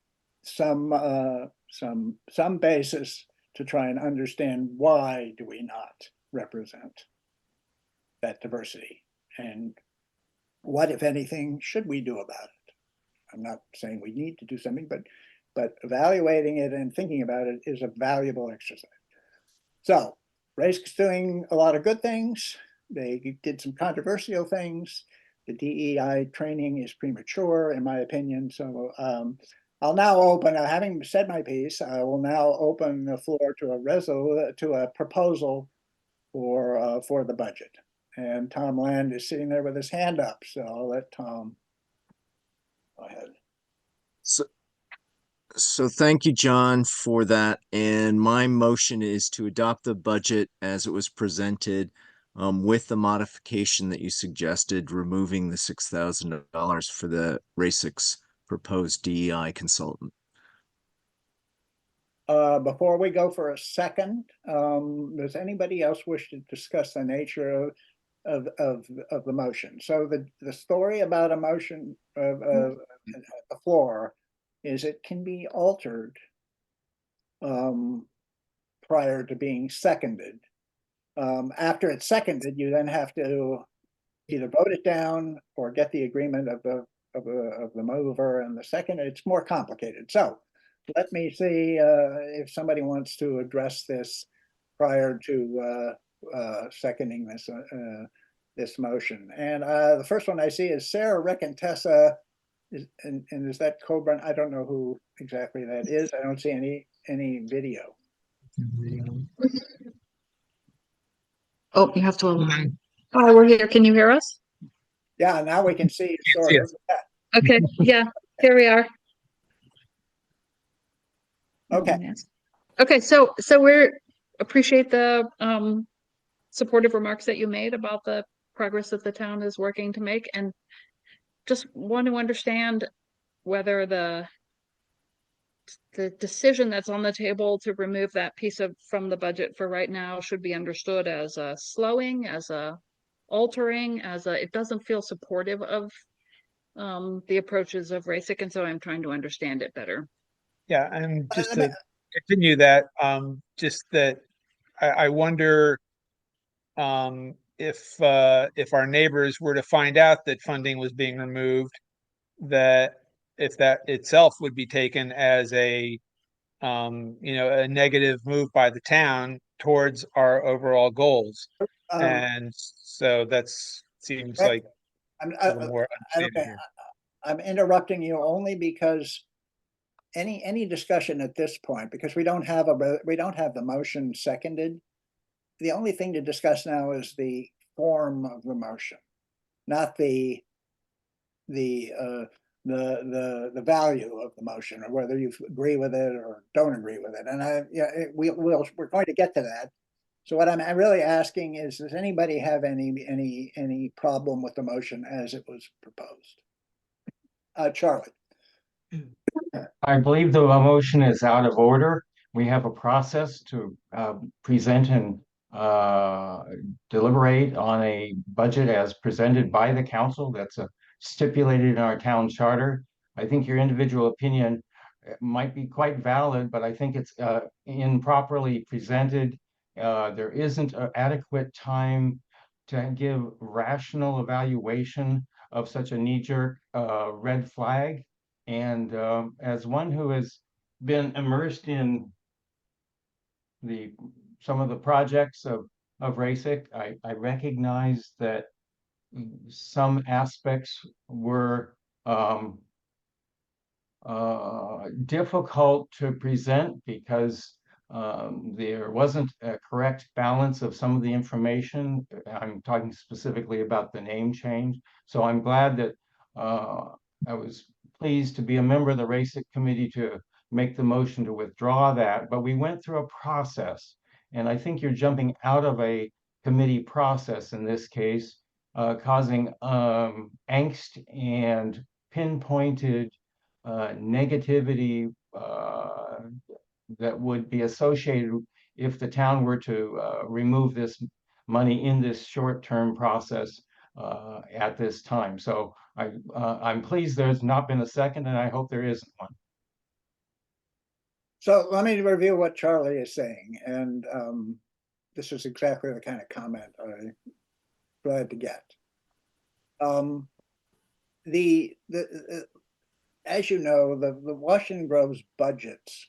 basis to try and understand why do we not represent that diversity, and what, if anything, should we do about it? I'm not saying we need to do something, but evaluating it and thinking about it is a valuable exercise. So Race's doing a lot of good things. They did some controversial things. The DEI training is premature, in my opinion. So I'll now open, having said my piece, I will now open the floor to a proposal for the budget. And Tom Land is sitting there with his hand up, so I'll let Tom go ahead. So thank you, John, for that. And my motion is to adopt the budget as it was presented, with the modification that you suggested, removing the $6,000 for the RASIC's proposed DEI consultant. Before we go for a second, does anybody else wish to discuss the nature of the motion? So the story about a motion of the floor is it can be altered prior to being seconded. After it's seconded, you then have to either vote it down or get the agreement of the mover and the second. It's more complicated. So let me see if somebody wants to address this prior to seconding this motion. And the first one I see is Sarah Recantessa. And is that Coburn? I don't know who exactly that is. I don't see any video. Oh, you have to. Hi, we're here. Can you hear us? Yeah, now we can see. Sort of. Okay. Yeah, here we are. Okay. Okay. So we appreciate the supportive remarks that you made about the progress that the town is working to make, and just want to understand whether the decision that's on the table to remove that piece from the budget for right now should be understood as a slowing, as a altering, it doesn't feel supportive of the approaches of RASIC, and so I'm trying to understand it better. Yeah, and just to continue that, just that I wonder if our neighbors were to find out that funding was being removed, that if that itself would be taken as a a negative move by the town towards our overall goals. And so that's seems like a little more unstable here. I'm interrupting you only because any discussion at this point, because we don't have the motion seconded. The only thing to discuss now is the form of the motion, not the value of the motion, or whether you agree with it or don't agree with it. And we're going to get to that. So what I'm really asking is, does anybody have any problem with the motion as it was proposed? Charlie. I believe the motion is out of order. We have a process to present and deliberate on a budget as presented by the council. That's stipulated in our town charter. I think your individual opinion might be quite valid, but I think it's improperly presented. There isn't adequate time to give rational evaluation of such a knee-jerk red flag. And as one who has been immersed in some of the projects of RASIC, I recognize that some aspects were difficult to present because there wasn't a correct balance of some of the information. I'm talking specifically about the name change. So I'm glad that I was pleased to be a member of the RASIC committee to make the motion to withdraw that. But we went through a process, and I think you're jumping out of a committee process in this case, causing angst and pinpointed negativity that would be associated if the town were to remove this money in this short-term process at this time. So I'm pleased there's not been a second, and I hope there isn't one. So let me review what Charlie is saying, and this is exactly the kind of comment I'm glad to get. As you know, the Washington Grove's budgets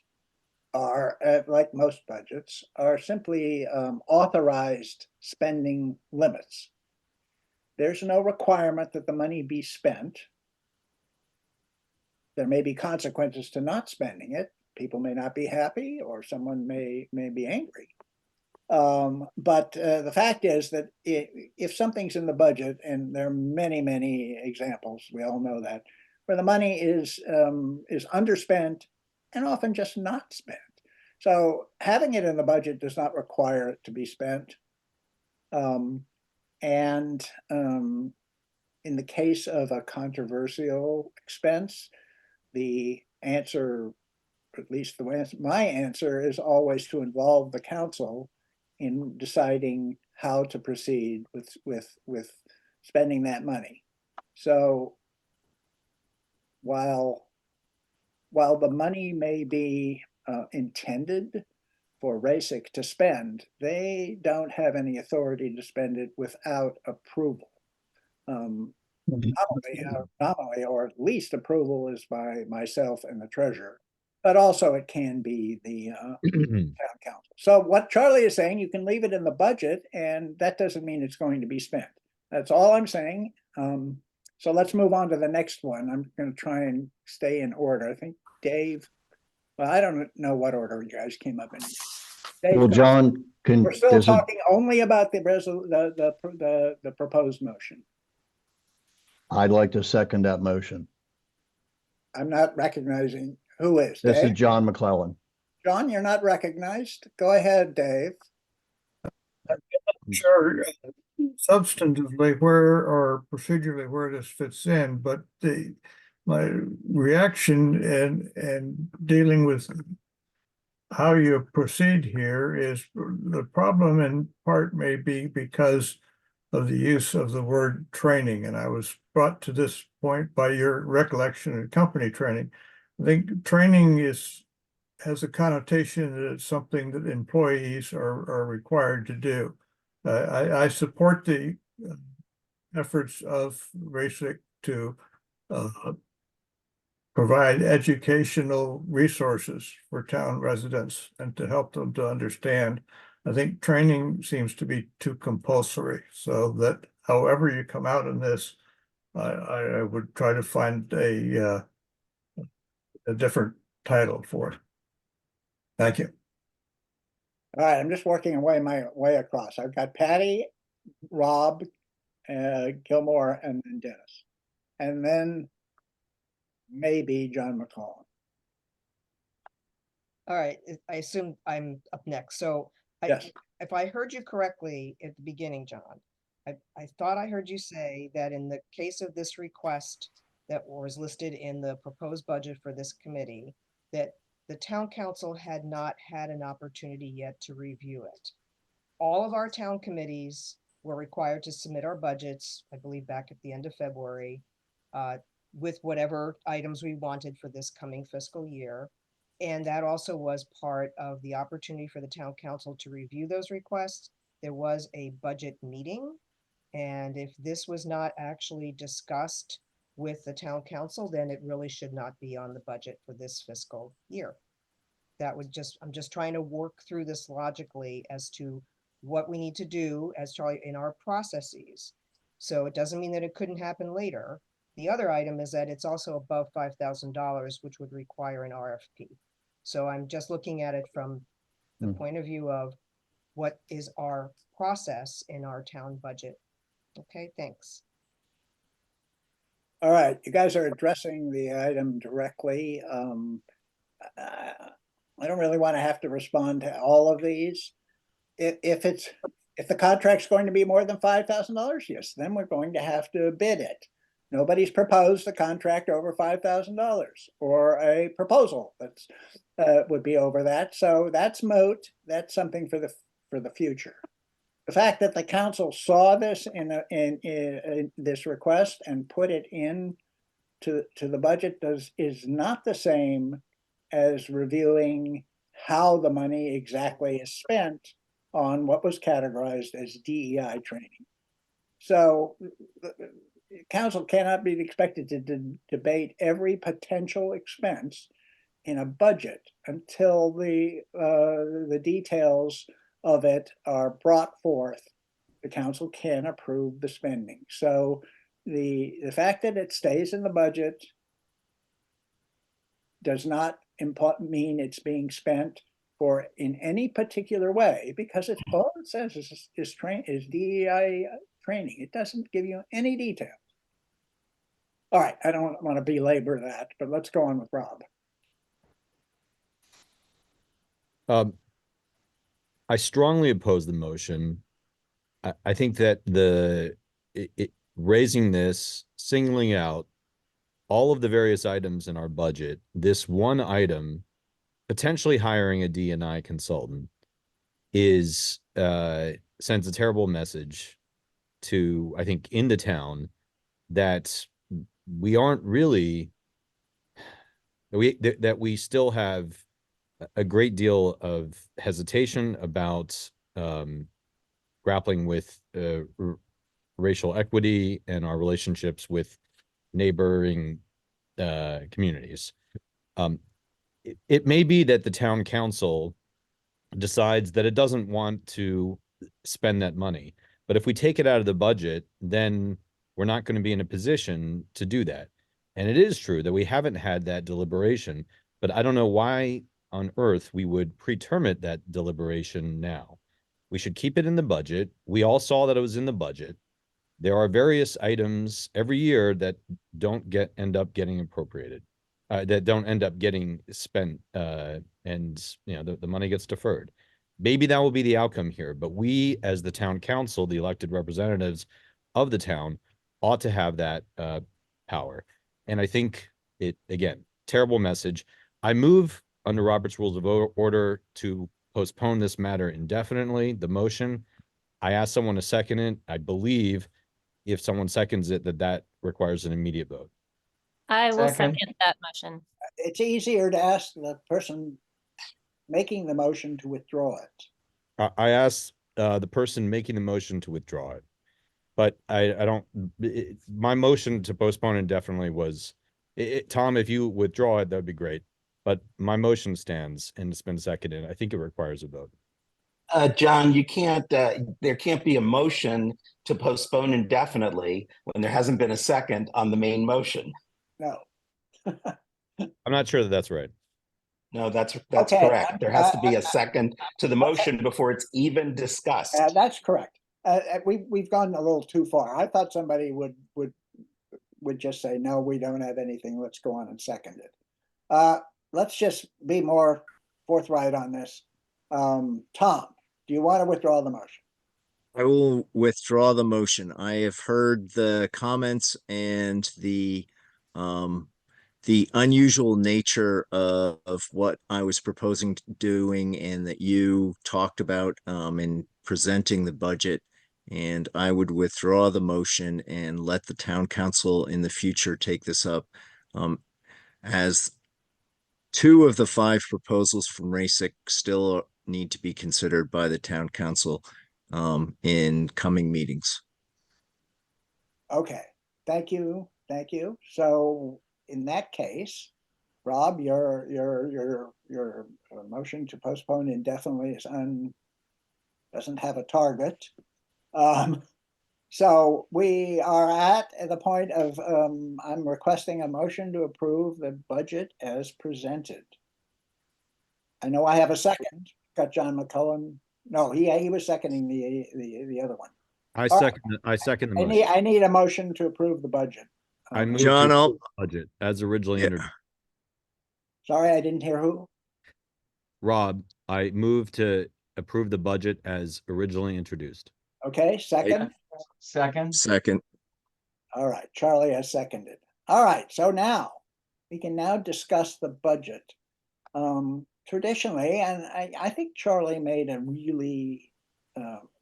are, like most budgets, are simply authorized spending limits. There's no requirement that the money be spent. There may be consequences to not spending it. People may not be happy, or someone may be angry. But the fact is that if something's in the budget, and there are many examples, we all know that, where the money is underspent and often just not spent. So having it in the budget does not require it to be spent. In the case of a controversial expense, the answer, at least my answer, is always to involve the council in deciding how to proceed with spending that money. So while the money may be intended for RASIC to spend, they don't have any authority to spend it without approval. Nominally, or at least approval is by myself and the treasurer, but also it can be the town council. So what Charlie is saying, you can leave it in the budget, and that doesn't mean it's going to be spent. That's all I'm saying. So let's move on to the next one. I'm going to try and stay in order. I think Dave, well, I don't know what order you guys came up in. Dave, Well, John, we're still talking only about the proposed motion. I'd like to second that motion. I'm not recognizing who is. This Dave? is John McClellan. John, you're not recognized. Go ahead, Dave. Sure, substantively where or procedurally where this fits in, but my reaction and dealing with how you proceed here is the problem in part may be because of the use of the word training, and I was brought to this point by your recollection of company training. I think training has a connotation that it's something that employees are required to do. I support the efforts of RASIC to provide educational resources for town residents and to help them to understand. I think training seems to be too compulsory, so that however you come out in this, I would try to find a different title for it. Thank you. All right, I'm just working my way across. I've got Patty, Rob, Gilmore, and then Dennis. And then maybe John McClellan. All right, I assume I'm up next. So Yes. if I heard you correctly at the beginning, John, I thought I heard you say that in the case of this request that was listed in the proposed budget for this committee, that the town council had not had an opportunity yet to review it. All of our town committees were required to submit our budgets, I believe back at the end of February, with whatever items we wanted for this coming fiscal year. And that also was part of the opportunity for the town council to review those requests. There was a budget meeting. And if this was not actually discussed with the town council, then it really should not be on the budget for this fiscal year. I'm just trying to work through this logically as to what we need to do as Charlie in our processes. So it doesn't mean that it couldn't happen later. The other item is that it's also above $5,000, which would require an RFP. So I'm just looking at it from the point of view of what is our process in our town budget. Okay, thanks. All right, you guys are addressing the item directly. I don't really want to have to respond to all of these. If the contract's going to be more than $5,000, yes, then we're going to have to bid it. Nobody's proposed a contract over $5,000 or a proposal that's would be over that. So that's moot. That's something for the future. The fact that the council saw this in this request and put it in to the budget is not the same as reviewing how the money exactly is spent on what was categorized as DEI training. So council cannot be expected to debate every potential expense in a budget until the details of it are brought forth. The council can approve the spending. So the fact that it stays in the budget does not mean it's being spent for in any particular way, because it's all it says is DEI training. It doesn't give you any details. All right, I don't want to belabor that, but let's go on with Rob. I strongly oppose the motion. I think that raising this, singling out all of the various items in our budget, this one item, potentially hiring a D&I consultant, sends a terrible message to, I think, in the town that we aren't really, that we still have a great deal of hesitation about grappling with racial equity and our relationships with neighboring communities. It may be that the town council decides that it doesn't want to spend that money, but if we take it out of the budget, then we're not going to be in a position to do that. And it is true that we haven't had that deliberation, but I don't know why on earth we would pretermit that deliberation now. We should keep it in the budget. We all saw that it was in the budget. There are various items every year that don't end up getting appropriated, that don't end up getting spent, and the money gets deferred. Maybe that will be the outcome here, but we, as the town council, the elected representatives of the town, ought to have that power. And I think again, terrible message. I move under Robert's Rules of Order to postpone this matter indefinitely, the motion. I asked someone to second it. I believe if someone seconds it, that requires an immediate vote. I will second that motion. It's easier to ask the person making the motion to withdraw it. I asked the person making the motion to withdraw it, but I don't, my motion to postpone indefinitely was, Tom, if you withdraw it, that'd be great. But my motion stands and it's been seconded. I think it requires a vote. John, you can't, there can't be a motion to postpone indefinitely when there hasn't been a second on the main motion. No. I'm not sure that that's right. No, that's Okay, correct. There has to be a second to the motion before it's even discussed. That's correct. We've gone a little too far. I thought somebody would just say, no, we don't have anything. Let's go on and second it. Let's just be more forthright on this. Tom, do you want to withdraw the motion? I will withdraw the motion. I have heard the comments and the unusual nature of what I was proposing doing and that you talked about in presenting the budget. And I would withdraw the motion and let the town council in the future take this up, as 2 of the 5 proposals from RASIC still need to be considered by the town council in coming meetings. Okay, thank you. So in that case, Rob, your motion to postpone indefinitely doesn't have a target. So we are at the point of I'm requesting a motion to approve the budget as presented. I know I have a second. Got John McCullen. No, he was seconding the other one. I second the motion. I need a motion to approve the budget. I move John, to I'll- approve the budget as originally introduced. Sorry, I didn't hear who. Rob, I move to approve the budget as originally introduced. Okay, second. Second. All right, Charlie has seconded. All right, so now we can now discuss the budget. Traditionally, and I think Charlie made a really,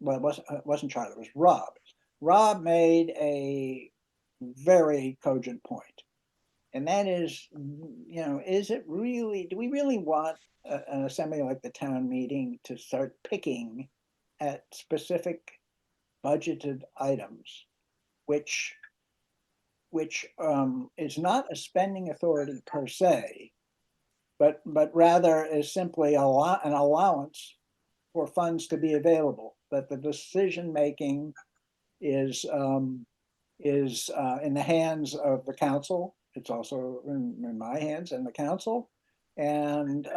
well, it wasn't Charlie, it was Rob. Rob made a very cogent point. And that is, is it really, do we really want an assembly like the town meeting to start picking at specific budgeted items, which is not a spending authority per se, but rather is simply an allowance for funds to be available, that the decision-making is in the hands of the council. It's also in my hands and the council. And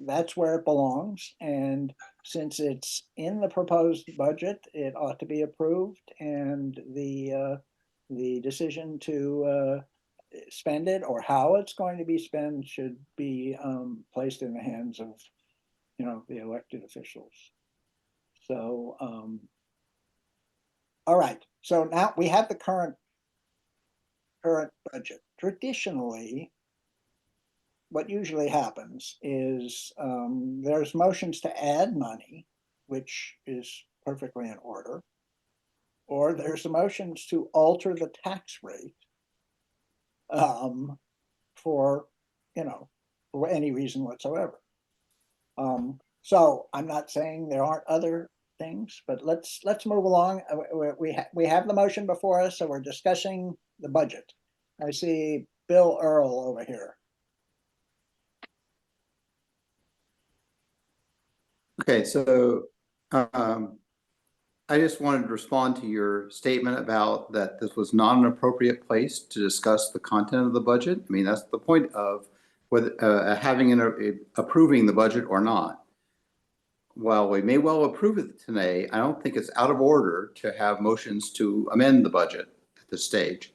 that's where it belongs. And since it's in the proposed budget, it ought to be approved. And the decision to spend it or how it's going to be spent should be placed in the hands of, the elected officials. So, all right. So now we have the current budget. Traditionally, what usually happens is there's motions to add money, which is perfectly in order, or there's motions to alter the tax rate for any reason whatsoever. So I'm not saying there aren't other things, but let's move along. We have the motion before us, so we're discussing the budget. I see Bill Earl over here. Okay, so I just wanted to respond to your statement about that this was not an appropriate place to discuss the content of the budget. I mean, that's the point of whether approving the budget or not. While we may well approve it today, I don't think it's out of order to have motions to amend the budget at this stage.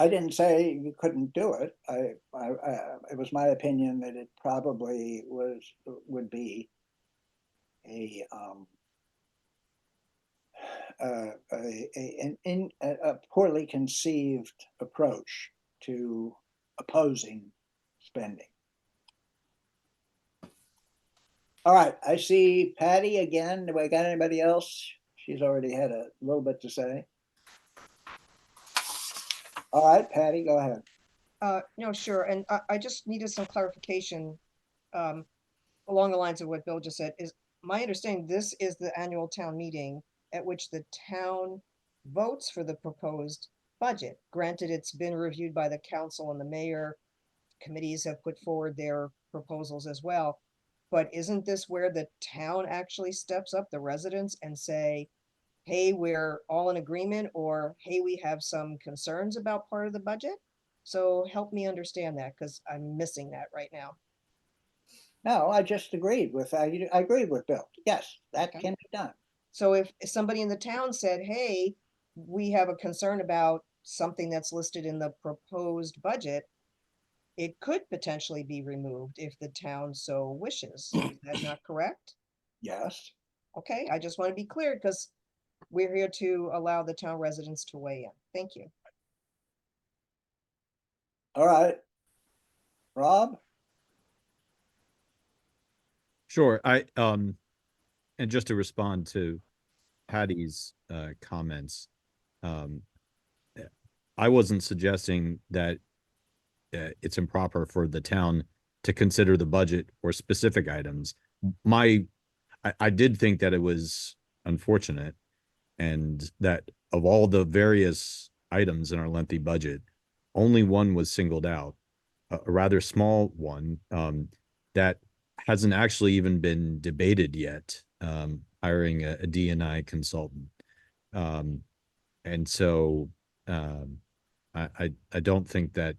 I didn't say you couldn't do it. It was my opinion that it probably would be a poorly conceived approach to opposing spending. All right, I see Patty again. Do we got anybody else? She's already had a little bit to say. All right, Patty, go ahead. No, sure. And I just needed some clarification along the lines of what Bill just said. Is my understanding this is the annual town meeting at which the town votes for the proposed budget. Granted, it's been reviewed by the council and the mayor. Committees have put forward their proposals as well. But isn't this where the town actually steps up, the residents, and say, hey, we're all in agreement, or hey, we have some concerns about part of the budget? So help me understand that, because I'm missing that right now. No, I just agreed with, I agreed with Bill. Yes, that Okay. can be done. So if somebody in the town said, hey, we have a concern about something that's listed in the proposed budget, it could potentially be removed if the town so wishes. Is that not correct? Yes. Okay, I just want to be clear because we're here to allow the town residents to weigh in. Thank you. All right. Rob? Sure. And just to respond to Patty's comments, I wasn't suggesting that it's improper for the town to consider the budget or specific items. I did think that it was unfortunate, and that of all the various items in our lengthy budget, only one was singled out, a rather small one that hasn't actually even been debated yet, hiring a D&I consultant. And so I don't think that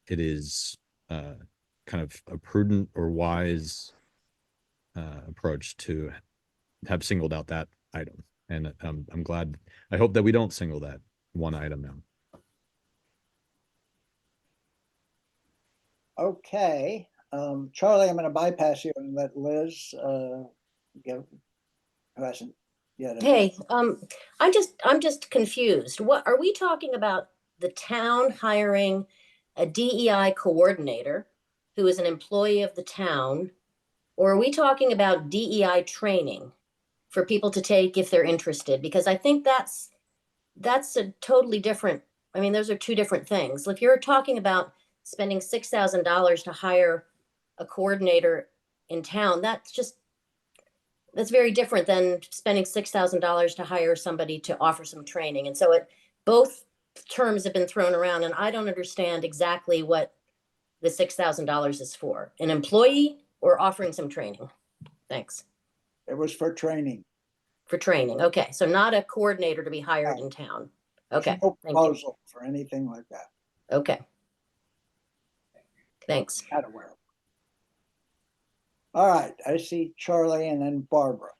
it is kind of a prudent or wise approach to have singled out that item. And I'm glad, I hope that we don't single that one item out. Okay. Charlie, I'm going to bypass you and let Liz give, who hasn't yet. Hey, I'm just confused. What are we talking about? The town hiring a DEI coordinator who is an employee of the town, or are we talking about DEI training for people to take if they're interested? Because I think that's a totally different, I mean, those are two different things. If you're talking about spending $6,000 to hire a coordinator in town, that's very different than spending $6,000 to hire somebody to offer some training. And so both terms have been thrown around, and I don't understand exactly what the $6,000 is for. An employee or offering some training? Thanks. It was for training. For training. Okay, so not a coordinator to be hired in town. Okay. No Thank you. proposal for anything like that. Okay. Thanks. Not aware of. All right, I see Charlie and then Barbara.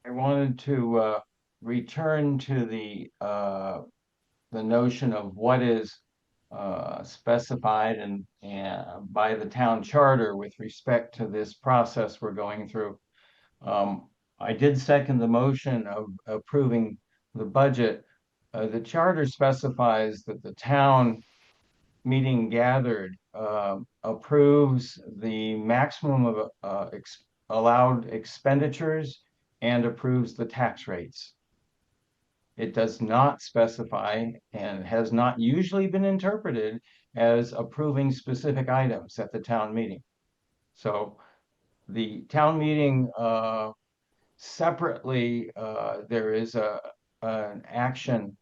I wanted to return to the notion of what is specified and by the town charter with respect to this process we're going through. I did second the motion of approving the budget. The charter specifies that the town meeting gathered approves the maximum of allowed expenditures and approves the tax rates. It does not specify and has not usually been interpreted as approving specific items at the town meeting. So the town meeting separately, there is an action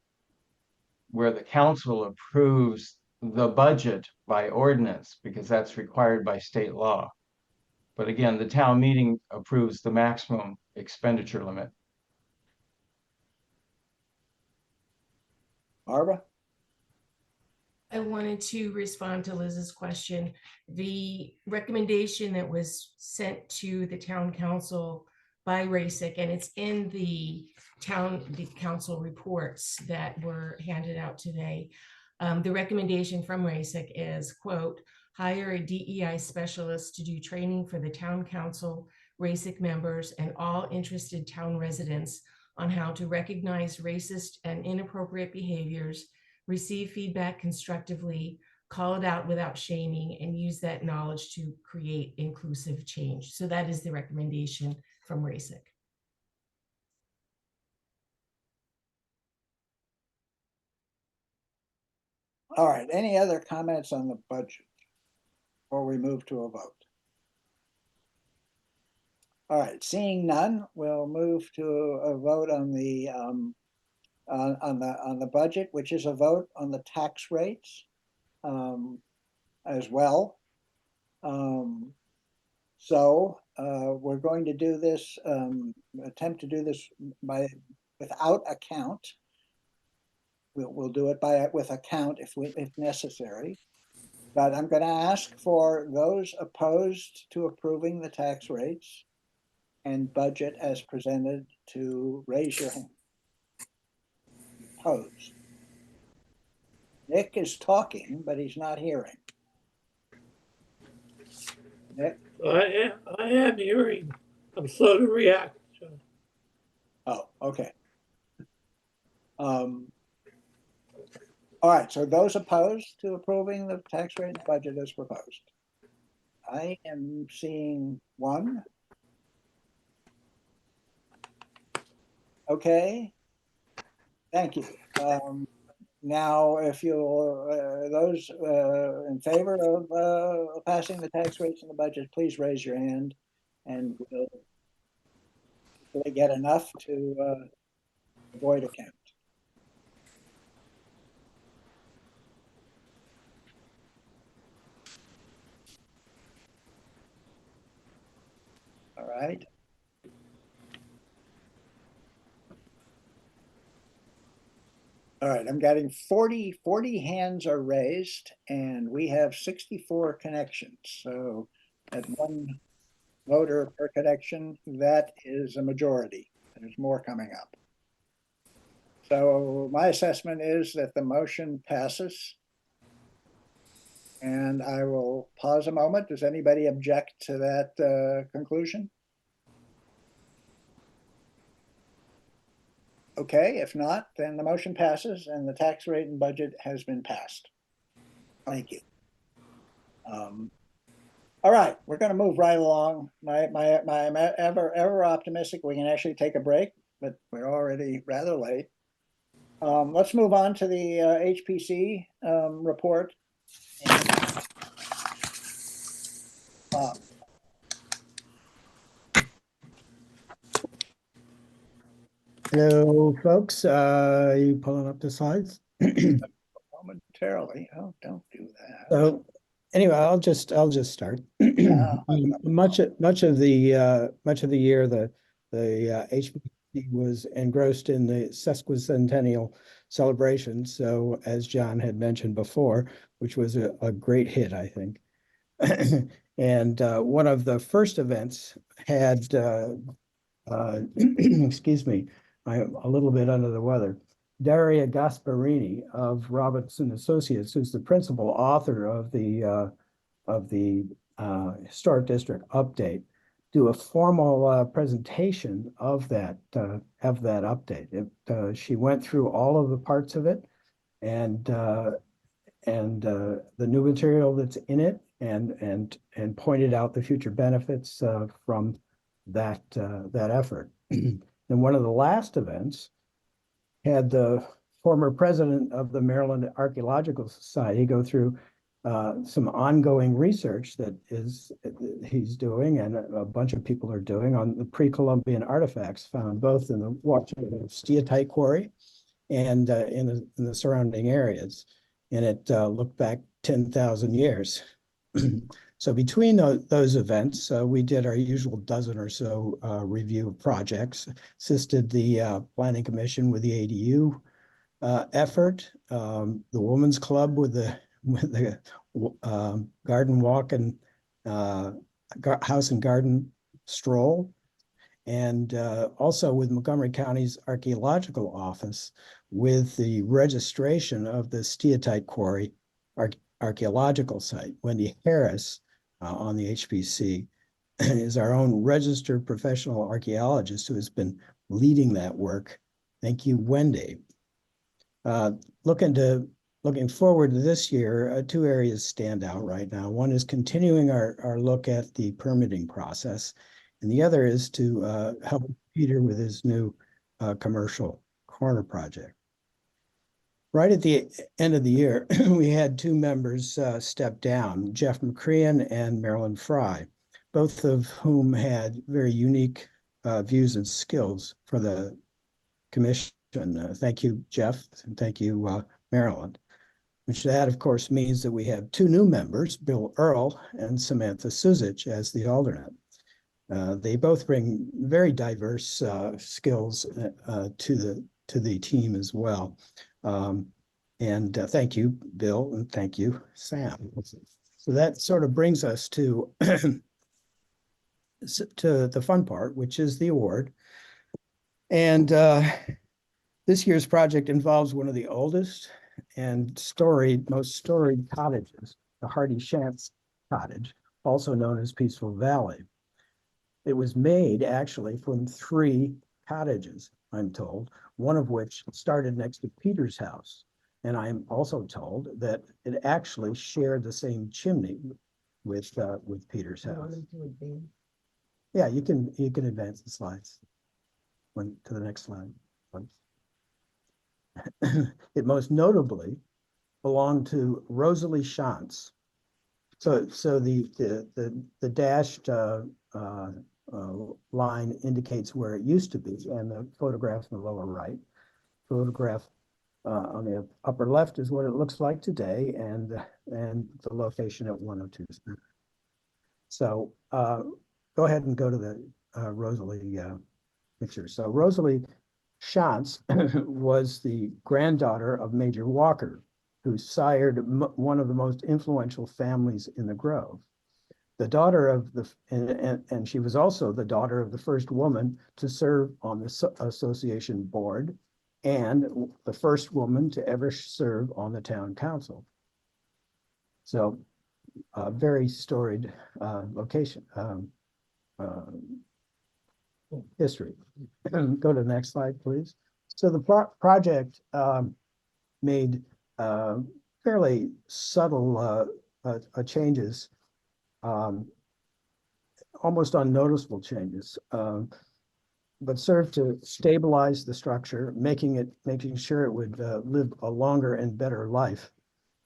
where the council approves the budget by ordinance because that's required by state law. But again, the town meeting approves the maximum expenditure limit. Barbara? I wanted to respond to Liz's question. The recommendation that was sent to the town council by RASIC, and it's in the council reports that were handed out today. The recommendation from RASIC is, quote, hire a DEI specialist to do training for the town council, RASIC members, and all interested town residents on how to recognize racist and inappropriate behaviors, receive feedback constructively, call it out without shaming, and use that knowledge to create inclusive change. So that is the recommendation from RASIC. All right, any other comments on the budget before we move to a vote? All right, seeing none, we'll move to a vote on the budget, which is a vote on the tax rates as well. So we're going to do this, attempt to do this without a count. We'll do it with a count if necessary. But I'm going to ask for those opposed to approving the tax rates and budget as presented to raise your hand. Opposed. Nick is talking, but he's not hearing. Nick? I am hearing. I'm slow to react. So. Oh, okay. All right, so those opposed to approving the tax rate and budget as proposed? I am seeing one. Okay, thank you. Now, if you'll, those in favor of passing the tax rates and the budget, please raise your hand and we'll get enough to avoid a count. All right. All right, I'm getting 40 hands are raised and we have 64 connections. So at one voter per connection, that is a majority. There's more coming up. So my assessment is that the motion passes. And I will pause a moment. Does anybody object to that conclusion? Okay, if not, then the motion passes and the tax rate and budget has been passed. Thank you. All right, we're going to move right along. I'm ever optimistic we can actually take a break, but we're already rather late. Let's move on to the HPC report. Hello, folks. You pulling up the slides? Momentarily. Oh, don't do that. So anyway, I'll just start. Much of the year, the HBC was engrossed in the sesquicentennial celebration. So as John had mentioned before, which was a great hit, I think. And one of the first events had, excuse me, I'm a little bit under the weather. Daria Gasparini of Robinson Associates, who's the principal author of the Historic District Update, do a formal presentation of that update. She went through all of the parts of it and the new material that's in it and pointed out the future benefits from that effort. And one of the last events had the former president of the Maryland Archaeological Society go through some ongoing research that he's doing and a bunch of people are doing on the pre-Columbian artifacts found both in the Washington steatite quarry and in the surrounding areas. And it looked back 10,000 years. So between those events, we did our usual dozen or so review projects, assisted the Planning Commission with the ADU effort, the Women's Club with the garden walk and house and garden stroll, and also with Montgomery County's Archaeological Office with the registration of the steatite quarry archaeological site. Wendy Harris on the HBC is our own registered professional archaeologist who has been leading that work. Thank you, Wendy. Looking forward to this year, two areas stand out right now. One is continuing our look at the permitting process, and the other is to help Peter with his new commercial corner project. Right at the end of the year, we had two members step down, Jeff McCrean and Marilyn Fry, both of whom had very unique views and skills for the commission. Thank you, Jeff, and thank you, Marilyn. Which that, of course, means that we have two new members, Bill Earl and Samantha Suzich, as the alternate. They both bring very diverse skills to the team as well. And thank you, Bill, and thank you, Sam. So that sort of brings us to the fun part, which is the award. And this year's project involves one of the oldest and most storied cottages, the Hardy Shantz Cottage, also known as Peaceful Valley. It was made actually from 3 cottages, I'm told, one of which started next to Peter's house. And I'm also told that it actually shared the same chimney with Peter's house. Yeah, you can advance the slides. To the next slide. It most notably belonged to Rosalie Shantz. So the dashed line indicates where it used to be, and the photograph in the lower right. Photograph on the upper left is what it looks like today, and the location at 102. So go ahead and go to the Rosalie picture. So Rosalie Shantz was the granddaughter of Major Walker, who sired one of the most influential families in the Grove. The daughter of and she was also the daughter of the first woman to serve on the association board and the first woman to ever serve on the town council. So a very storied location, history. Go to the next slide, please. So the project made fairly subtle changes, almost unnoticeable changes, but served to stabilize the structure, making sure it would live a longer and better life,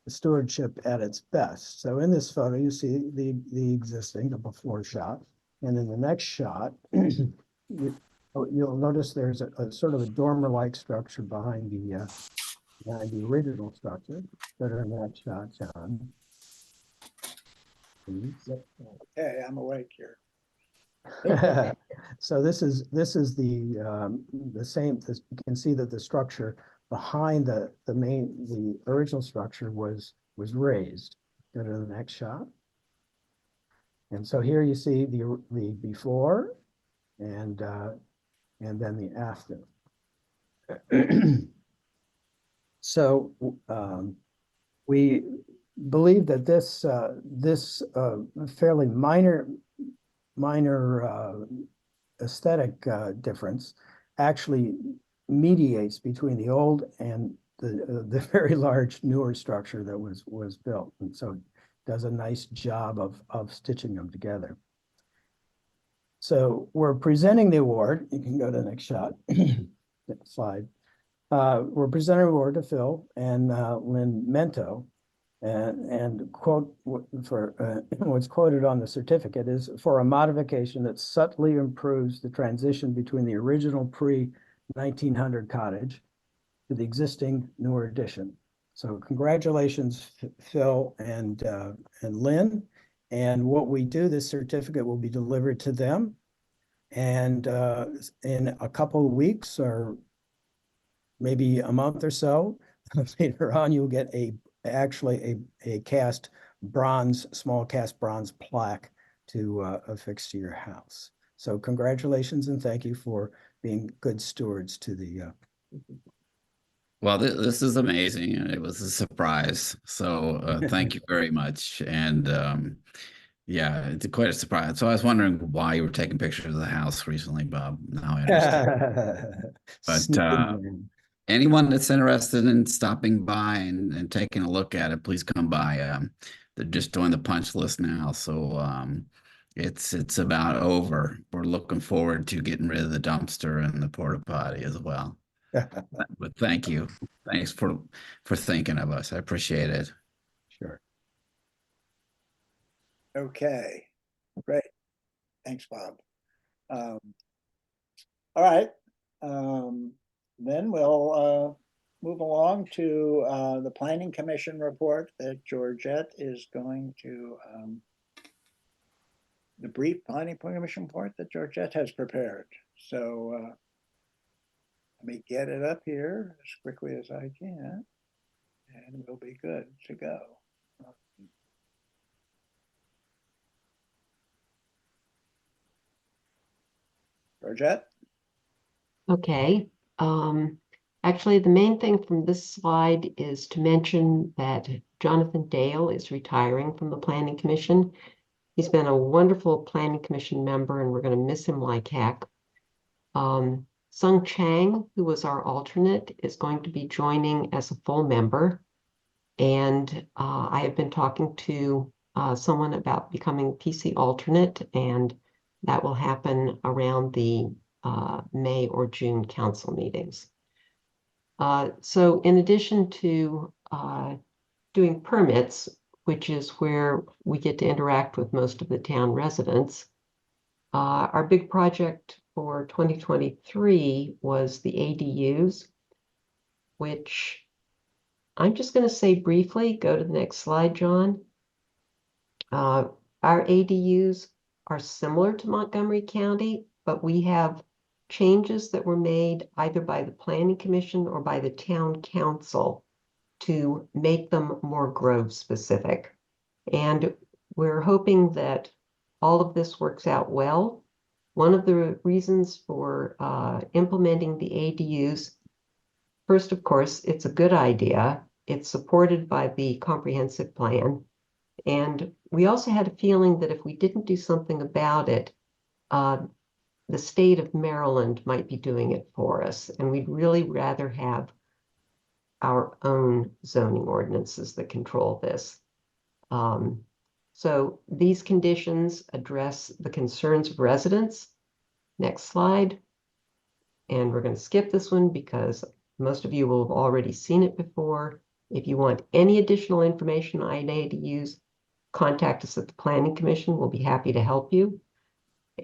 the stewardship at its best. So in this photo, you see the existing, the before shot, and in the next shot, Oh, you'll notice there's a sort of a dormer-like structure behind the original structure. Go to the next shot, John. Please. Okay, I'm awake here. So this is the same. You can see that the structure behind the original structure was raised. Go to the next shot. And so here you see the before and then the after. So we believe that this fairly minor aesthetic difference actually mediates between the old and the very large newer structure that was built, and so it does a nice job of stitching them together. So we're presenting the award. You can go to the next shot. Next slide. We're presenting the award to Phil and Lynn Mento. And quote for what's quoted on the certificate is for a modification that subtly improves the transition between the original pre-1900 cottage to the existing newer addition. So congratulations, Phil and Lynn. And what we do, this certificate will be delivered to them. And in a couple of weeks or maybe a month or so, later on, you'll get actually a small cast bronze plaque to affix to your house. So congratulations and thank you for being good stewards to the. Well, this is amazing, and it was a surprise. So thank you very much. And yeah, it's quite a surprise. So I was wondering why you were taking pictures of the house recently, Bob. Now I understand. But anyone that's interested in stopping by and taking a look at it, please come by. They're just doing the punch list now, so it's about over. We're looking forward to getting rid of the dumpster and the porta potty as well. But thank you. Thanks for thinking of us. I appreciate it. Sure. Okay, great. Thanks, Bob. All right. Then we'll move along to the Planning Commission report that Georgette is going to, the brief Planning Commission report that Georgette has prepared. So let me get it up here as quickly as I can, and we'll be good to go. Georgette? Okay. Actually, the main thing from this slide is to mention that Jonathan Dale is retiring from the Planning Commission. He's been a wonderful Planning Commission member, and we're going to miss him like heck. Sung Chang, who was our alternate, is going to be joining as a full member. And I have been talking to someone about becoming PC alternate, and that will happen around the May or June council meetings. So in addition to doing permits, which is where we get to interact with most of the town residents, our big project for 2023 was the ADUs, which I'm just going to say briefly, go to the next slide, John. Our ADUs are similar to Montgomery County, but we have changes that were made either by the Planning Commission or by the Town Council to make them more Grove specific. And we're hoping that all of this works out well. One of the reasons for implementing the ADUs, first, of course, it's a good idea. It's supported by the comprehensive plan. And we also had a feeling that if we didn't do something about it, the state of Maryland might be doing it for us. And we'd really rather have our own zoning ordinances that control this. So these conditions address the concerns of residents. Next slide. And we're going to skip this one because most of you will have already seen it before. If you want any additional information on ADUs, contact us at the Planning Commission. We'll be happy to help you.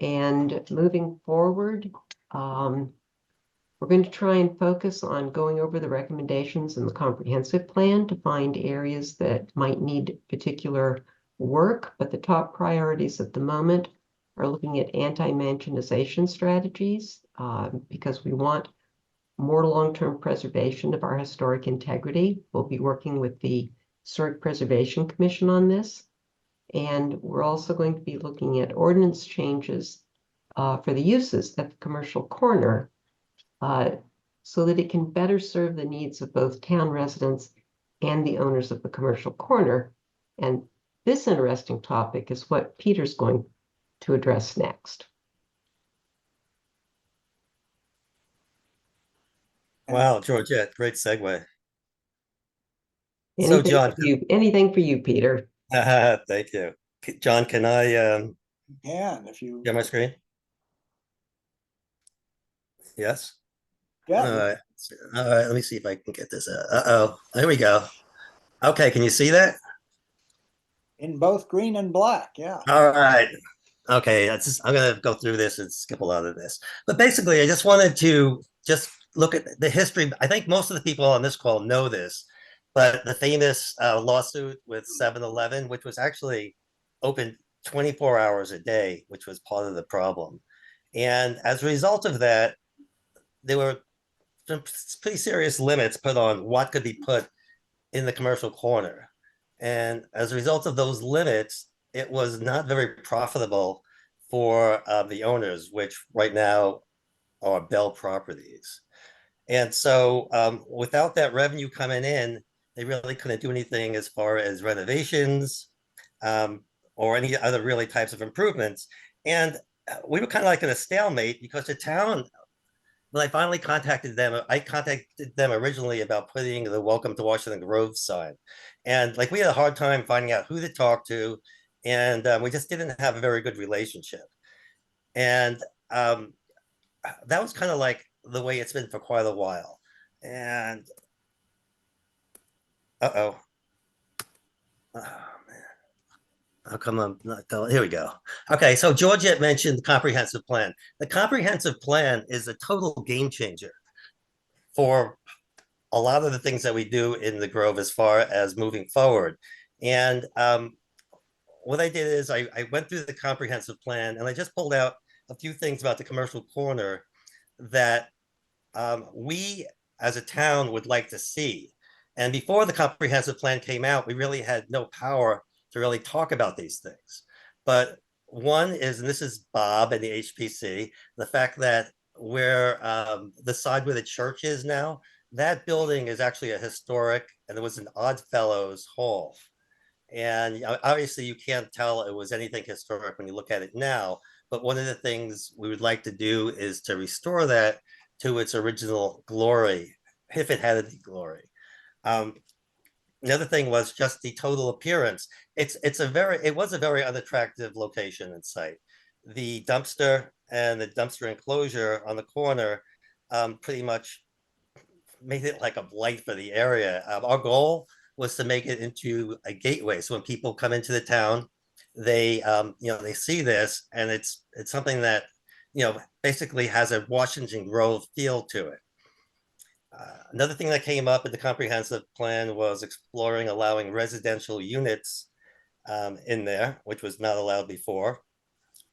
And moving forward, We're going to try and focus on going over the recommendations in the comprehensive plan to find areas that might need particular work, but the top priorities at the moment are looking at anti-mansionization strategies because we want more long-term preservation of our historic integrity. We'll be working with the Historic Preservation Commission on this. And we're also going to be looking at ordinance changes for the uses at the commercial corner so that it can better serve the needs of both town residents and the owners of the commercial corner. And this interesting topic is what Peter's going to address next. Wow, Georgette, great segue. Anything So, John, for you, anything for you, Peter. thank you. John, can I If you. get my screen? Yes? Yeah. All right. All right, let me see if I can get this out. Uh-oh, here we go. Okay, can you see that? In both green and black, yeah. All right. Okay, I'm going to go through this and skip a lot of this. But basically, I just wanted to just look at the history. I think most of the people on this call know this, but the famous lawsuit with 7-Eleven, which was actually open 24 hours a day, which was part of the problem. And as a result of that, there were some pretty serious limits put on what could be put in the commercial corner. And as a result of those limits, it was not very profitable for the owners, which right now are Bell Properties. And so without that revenue coming in, they really couldn't do anything as far as renovations or any other really types of improvements. And we were kind of like in a stalemate because the town, when I finally contacted them, I contacted them originally about putting the Welcome to Washington Grove sign. And like we had a hard time finding out who to talk to. And we just didn't have a very good relationship. And that was kind of like the way it's been for quite a while. And oh man, how come I'm not going? Here we go. Okay, so Georgette mentioned the comprehensive plan. The comprehensive plan is a total game changer for a lot of the things that we do in the Grove as far as moving forward. And what I did is I went through the comprehensive plan and I just pulled out a few things about the commercial corner that we as a town would like to see. And before the comprehensive plan came out, we really had no power to really talk about these things. But one is, and this is Bob and the HPC, the fact that where the side where the church is now, that building is actually a historic, and it was an Oddfellows Hall. And obviously you can't tell it was anything historic when you look at it now, but one of the things we would like to do is to restore that to its original glory, if it had any glory. Another thing was just the total appearance. It was a very unattractive location and site. The dumpster and the dumpster enclosure on the corner pretty much made it like a blight for the area. Our goal was to make it into a gateway. So when people come into the town, they they see this, and it's something that basically has a Washington Grove feel to it. Another thing that came up in the comprehensive plan was exploring allowing residential units in there, which was not allowed before.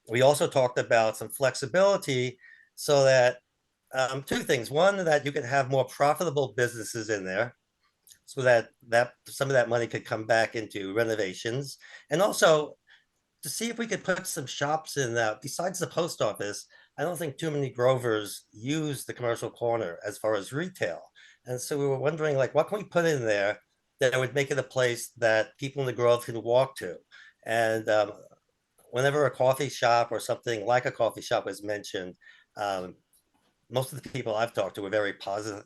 We also talked about some flexibility so that two things. One, that you could have more profitable businesses in there so that some of that money could come back into renovations. And also to see if we could put some shops in that. Besides the post office, I don't think too many Grovers use the commercial corner as far as retail. And so we were wondering, like, what can we put in there that would make it a place that people in the Grove can walk to? And whenever a coffee shop or something like a coffee shop was mentioned, most of the people I've talked to were very positive,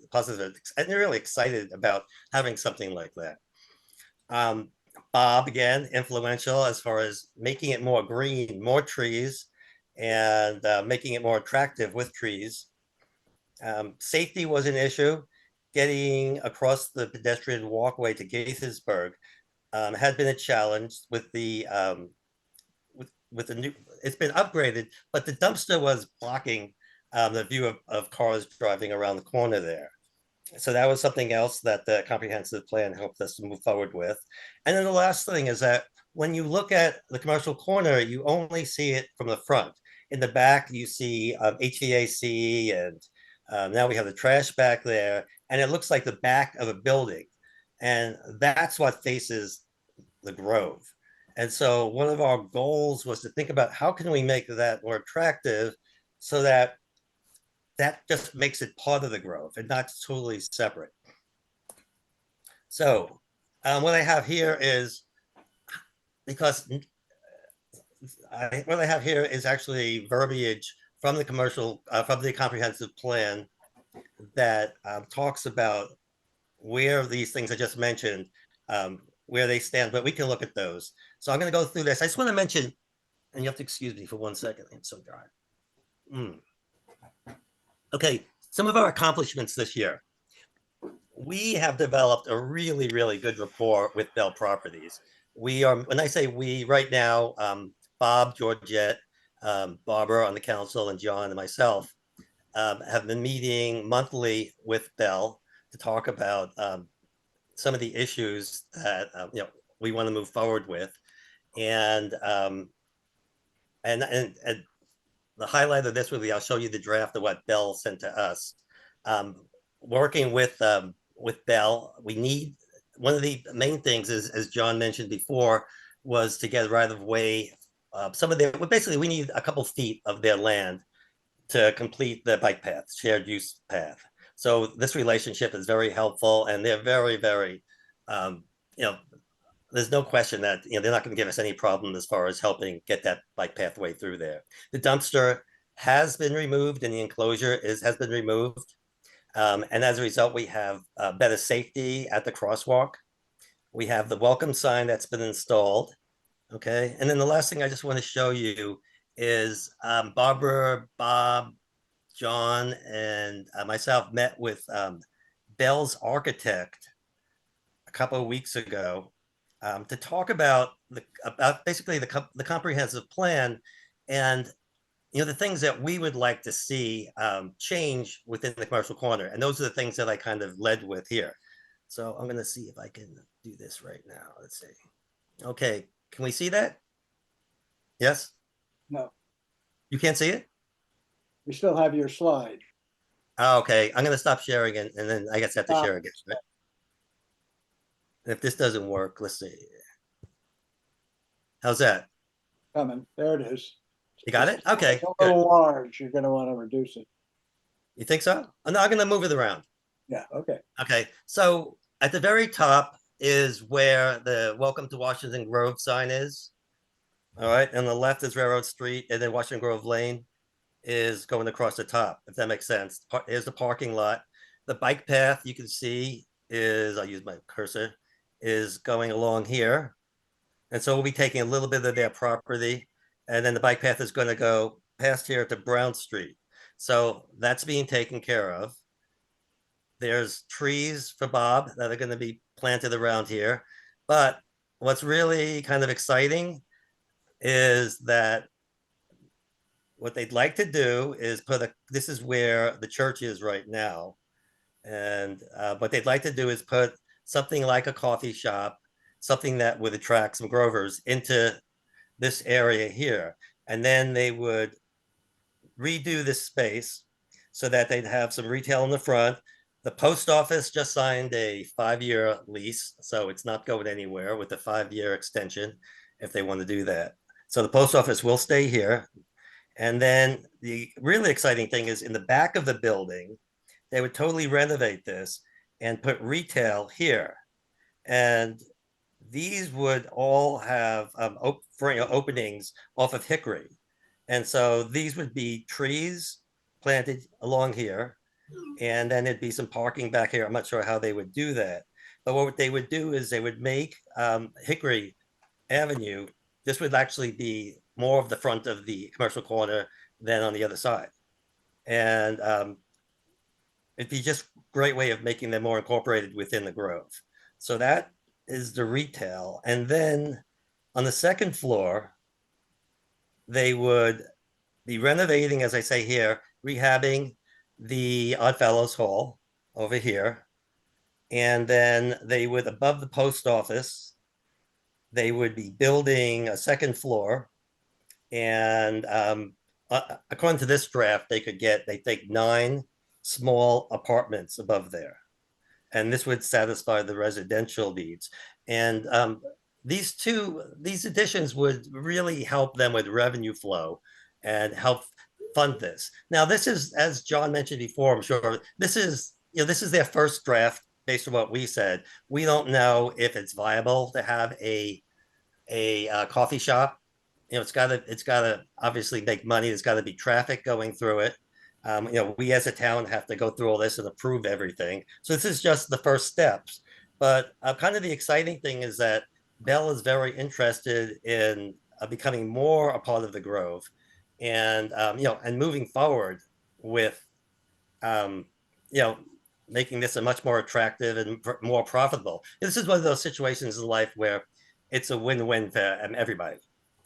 and they're really excited about having something like that. Bob, again, influential as far as making it more green, more trees, and making it more attractive with trees. Safety was an issue. Getting across the pedestrian walkway to Gaithersburg had been a challenge with the with the new. It's been upgraded, but the dumpster was blocking the view of cars driving around the corner there. So that was something else that the comprehensive plan helped us to move forward with. And then the last thing is that when you look at the commercial corner, you only see it from the front. In the back, you see HVAC, and now we have the trash back there, and it looks like the back of a building. And that's what faces the Grove. And so one of our goals was to think about how can we make that more attractive so that that just makes it part of the Grove and not totally separate. So what I have here is, because what I have here is actually verbiage from the from the comprehensive plan that talks about where these things I just mentioned, where they stand, but we can look at those. So I'm going to go through this. I just want to mention, and you have to excuse me for 1 second. I'm so dry. Okay, some of our accomplishments this year. We have developed a really, really good rapport with Bell Properties. We are, when I say we, right now, Bob, Georgette, Barbara on the council, and John and myself have been meeting monthly with Bell to talk about some of the issues that we want to move forward with, and the highlight of this will be, I'll show you the draft of what Bell sent to us. Working with Bell, we need, one of the main things is, as John mentioned before, was to get right of way. Some of their, well, basically we need a couple feet of their land to complete the bike path, shared use path. So this relationship is very helpful, and they're very, very, there's no question that they're not going to give us any problem as far as helping get that bike pathway through there. The dumpster has been removed, and the enclosure has been removed. And as a result, we have better safety at the crosswalk. We have the welcome sign that's been installed. Okay. And then the last thing I just want to show you is Barbara, Bob, John, and myself met with Bell's architect a couple of weeks ago to talk about basically the comprehensive plan and the things that we would like to see change within the commercial corner. And those are the things that I kind of led with here. So I'm going to see if I can do this right now. Let's see. Okay. Can we see that? Yes? No. You can't see it? We still have your slide. Oh, okay. I'm going to stop sharing it, and then I guess I have to share again. Right? If this doesn't work, let's see. How's that? Coming. There it is. You got it? Okay. It's a little large. You're going to want to reduce it. You think so? Oh, no, I'm going to move it around. Yeah. Okay. Okay. So at the very top is where the Welcome to Washington Grove sign is. All right. And the left is Railroad Street, and then Washington Grove Lane is going across the top, if that makes sense. Here's the parking lot. The bike path you can see is, I'll use my cursor, is going along here. And so we'll be taking a little bit of their property, and then the bike path is going to go past here to Brown Street. So that's being taken care of. There's trees for Bob that are going to be planted around here. But what's really kind of exciting is that what they'd like to do is this is where the church is right now. And what they'd like to do is put something like a coffee shop, something that would attract some Grovers into this area here. And then they would redo this space so that they'd have some retail in the front. The post office just signed a 5-year lease, so it's not going anywhere with the 5-year extension if they want to do that. So the post office will stay here. And then the really exciting thing is in the back of the building, they would totally renovate this and put retail here. And these would all have openings off of Hickory. And so these would be trees planted along here. And then it'd be some parking back here. I'm not sure how they would do that. But what they would do is they would make Hickory Avenue, this would actually be more of the front of the commercial corner than on the other side. And it'd be just a great way of making them more incorporated within the Grove. So that is the retail. And then on the second floor, they would be renovating, as I say here, rehabbing the Oddfellows Hall over here. And then they would, above the post office, they would be building a second floor. And according to this draft, they take 9 small apartments above there. And this would satisfy the residential needs. And these additions would really help them with revenue flow and help fund this. Now, this is, as John mentioned before, I'm sure, this is their first draft based on what we said. We don't know if it's viable to have a coffee shop. It's gotta obviously make money. There's gotta be traffic going through it. We as a town have to go through all this and approve everything. So this is just the first steps. But kind of the exciting thing is that Bell is very interested in becoming more a part of the Grove, and and moving forward with making this a much more attractive and more profitable. This is one of those situations in life where it's a win-win for everybody.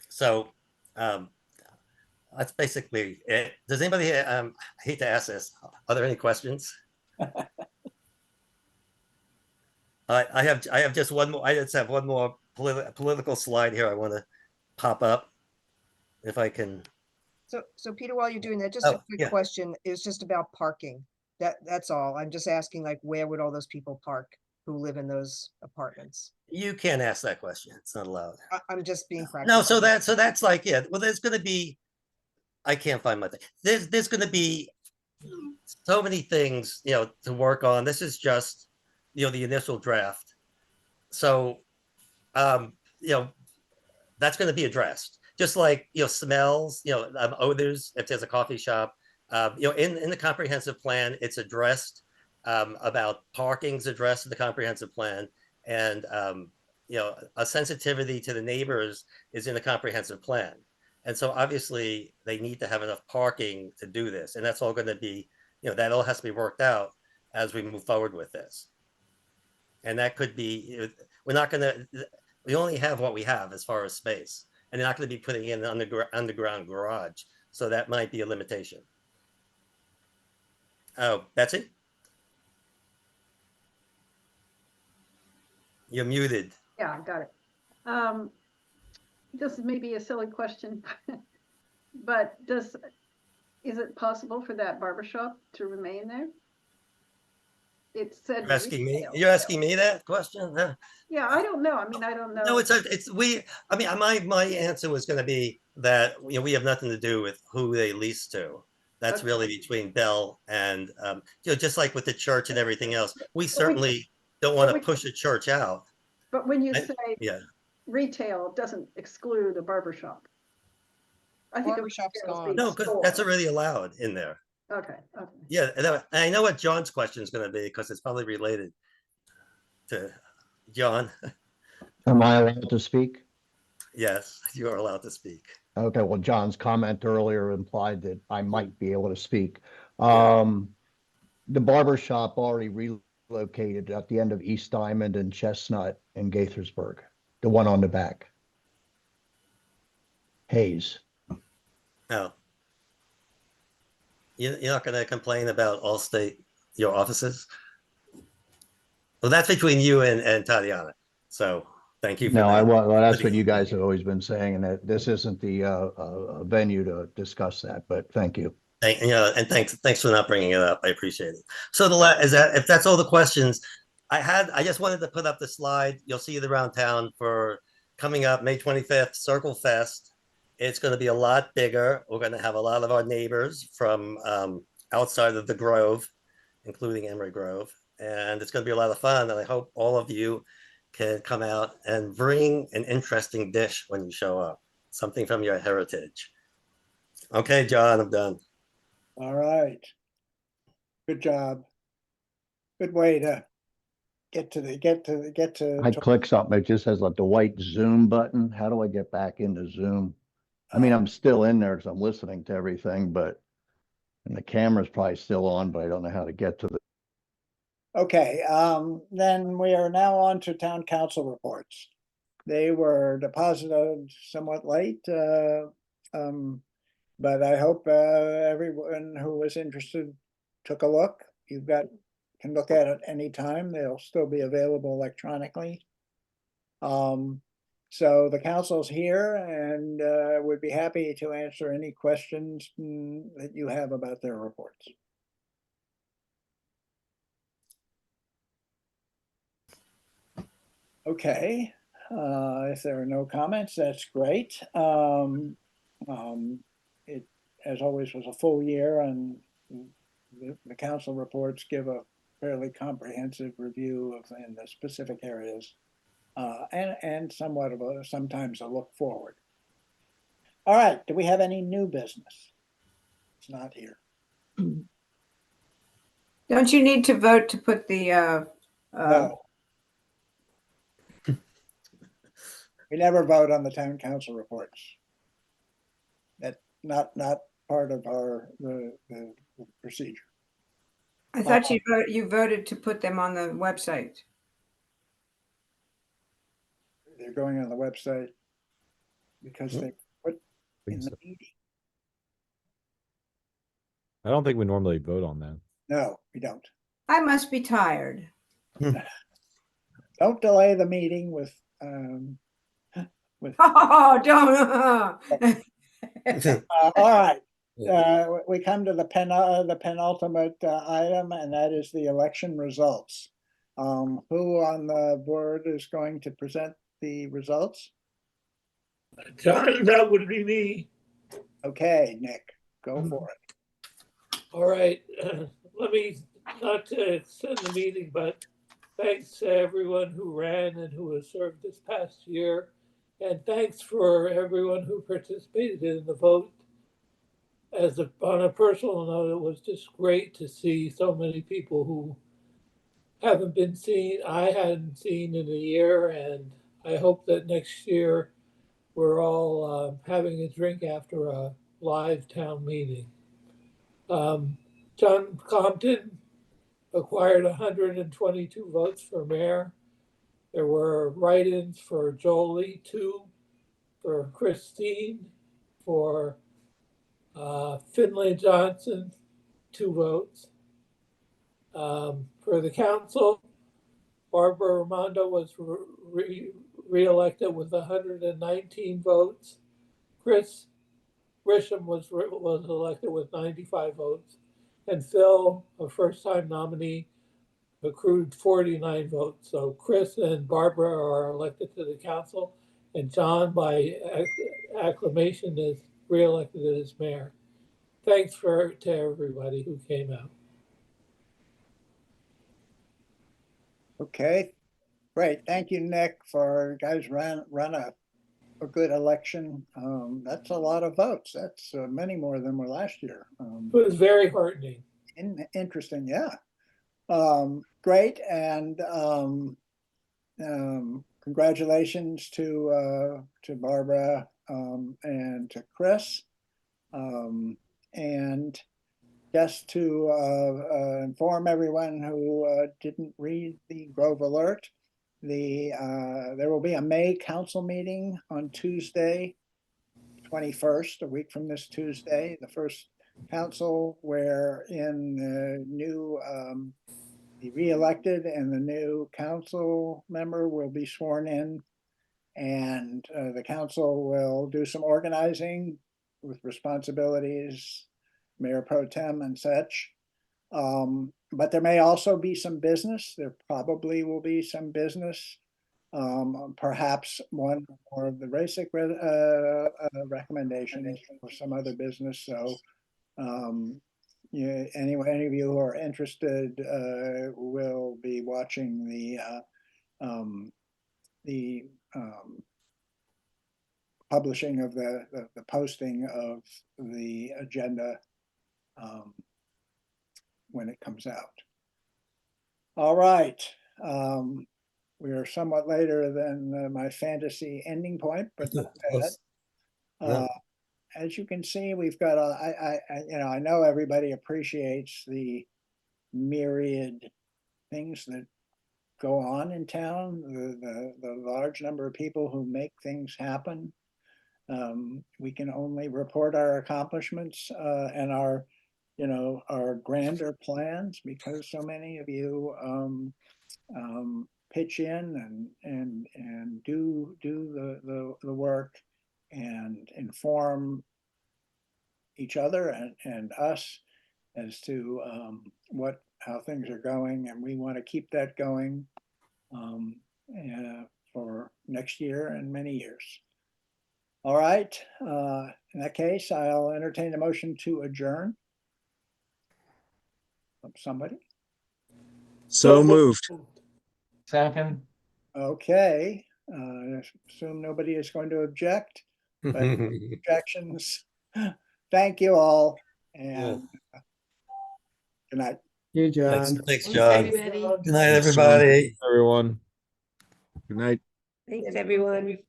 So that's basically it. Does anybody, I hate to ask this, are there any questions? I have just one more, I just have one more political slide here I want to pop up, if I can. So Peter, while you're doing that, just a quick question. It was just about parking. That's all. I'm just asking, like, where would all those people park who live in those apartments? You can't ask that question. It's not allowed. I'm just being practical. No, so that's like, well, there's going to be, I can't find my thing. There's going to be so many things, to work on. This is just, the initial draft. So, that's going to be addressed. Just like, smells, odors, if there's a coffee shop, in the comprehensive plan, it's addressed, about parking's addressed in the comprehensive plan, and, a sensitivity to the neighbors is in the comprehensive plan. And so obviously they need to have enough parking to do this. And that's all going to be, that all has to be worked out as we move forward with this. And that could be, we only have what we have as far as space. And they're not going to be putting in an underground garage. So that might be a limitation. Oh, Betsy? You're muted. Yeah, I got it. This may be a silly question, but is it possible for that barbershop to remain there? It said. You're asking me that question? Huh? Yeah, I don't know. I mean, I don't know. No, my answer was going to be that, we have nothing to do with who they lease to. That's okay. Really between Bell and, just like with the church and everything else, we certainly don't want to push a church out. But when you say retail doesn't exclude a barbershop. I think barbershop's gone. No, because that's already allowed in there. Okay. Yeah, and I know what John's question is going to be, because it's probably related to John. Am I allowed to speak? Yes, you are allowed to speak. Okay, well, John's comment earlier implied that I might be able to speak. The barber shop already relocated at the end of East Diamond and Chestnut in Gaithersburg, the one on the back. Hayes. Oh. You're not going to complain about Allstate, your offices? Well, that's between you and Tatiana. So thank you for that. Well, that's what you guys have always been saying, and that this isn't the venue to discuss that, but thank you. And thanks for not bringing it up. I appreciate it. So if that's all the questions I just wanted to put up the slide. You'll see it around town for coming up May 25th, Circle Fest. It's going to be a lot bigger. We're going to have a lot of our neighbors from outside of the Grove, including Emery Grove. And it's going to be a lot of fun. And I hope all of you can come out and bring an interesting dish when you show up, something from your heritage. Okay, John, I'm done. All right. Good job. Good way to get to. I click something. It just has like the white Zoom button. How do I get back into Zoom? I mean, I'm still in there because I'm listening to everything, and the camera's probably still on, but I don't know how to get to the. Okay, then we are now on to town council reports. They were deposited somewhat late. But I hope everyone who was interested took a look. Can look at it anytime. They'll still be available electronically. So the council's here and would be happy to answer any questions that you have about their reports. Okay, if there are no comments, that's great. It, as always, was a full year, and the council reports give a fairly comprehensive review of in the specific areas, and somewhat of sometimes a look forward. All right, do we have any new business? It's not here. Don't you need to vote to put the, No. We never vote on the town council reports. That's not part of the procedure. I thought you voted to put them on the website. They're going on the website because they put in the meeting. I don't think we normally vote on that. No, we don't. I must be tired. Don't delay the meeting with Oh, don't. all right. We come to the penultimate item, and that is the election results. Who on the board is going to present the results? John, that would be me. Okay, Nick, go for it. All right, let me not to extend the meeting, but thanks to everyone who ran and who has served this past year. And thanks for everyone who participated in the vote. On a personal note, it was just great to see so many people who haven't been seen, I hadn't seen in a year, and I hope that next year we're all having a drink after a live town meeting. John Compton acquired 122 votes for mayor. There were write-ins for Jolie, 2, for Christine, for Finlay Johnson, 2 votes. For the council, Barbara Raimondo was re-elected with 119 votes. Chris Grisham was elected with 95 votes. And Phil, a first-time nominee, accrued 49 votes. So Chris and Barbara are elected to the council, and John, by acclamation, is re-elected as mayor. Thanks to everybody who came out. Okay, great. Thank you, Nick, for guys run a good election. That's a lot of votes. That's many more than were last year. It was very heartening. Interesting, yeah. Great, and congratulations to Barbara and to Chris. And just to inform everyone who didn't read the Grove Alert, there will be a May council meeting on Tuesday, 21st, a week from this Tuesday, the first council where in the new the re-elected and the new council member will be sworn in, and the council will do some organizing with responsibilities, mayor pro tem and such. But there may also be some business. There probably will be some business. Perhaps one more of the basic recommendations or some other business. So yeah, any of you who are interested will be watching the publishing of the posting of the agenda when it comes out. All right. We are somewhat later than my fantasy ending point, but not bad. As you can see, we've got I know everybody appreciates the myriad things that go on in town, the large number of people who make things happen. We can only report our accomplishments and our, our grander plans because so many of you pitch in and do the work and inform each other and us as to how things are going, and we want to keep that going for next year and many years. All right, in that case, I'll entertain a motion to adjourn. Somebody? So moved. Second. Okay, assume nobody is going to object, but objections. Thank you all, and good night. You, John. Thanks, John. everybody. Good night, everybody. Everyone. Good night. Thanks, everyone.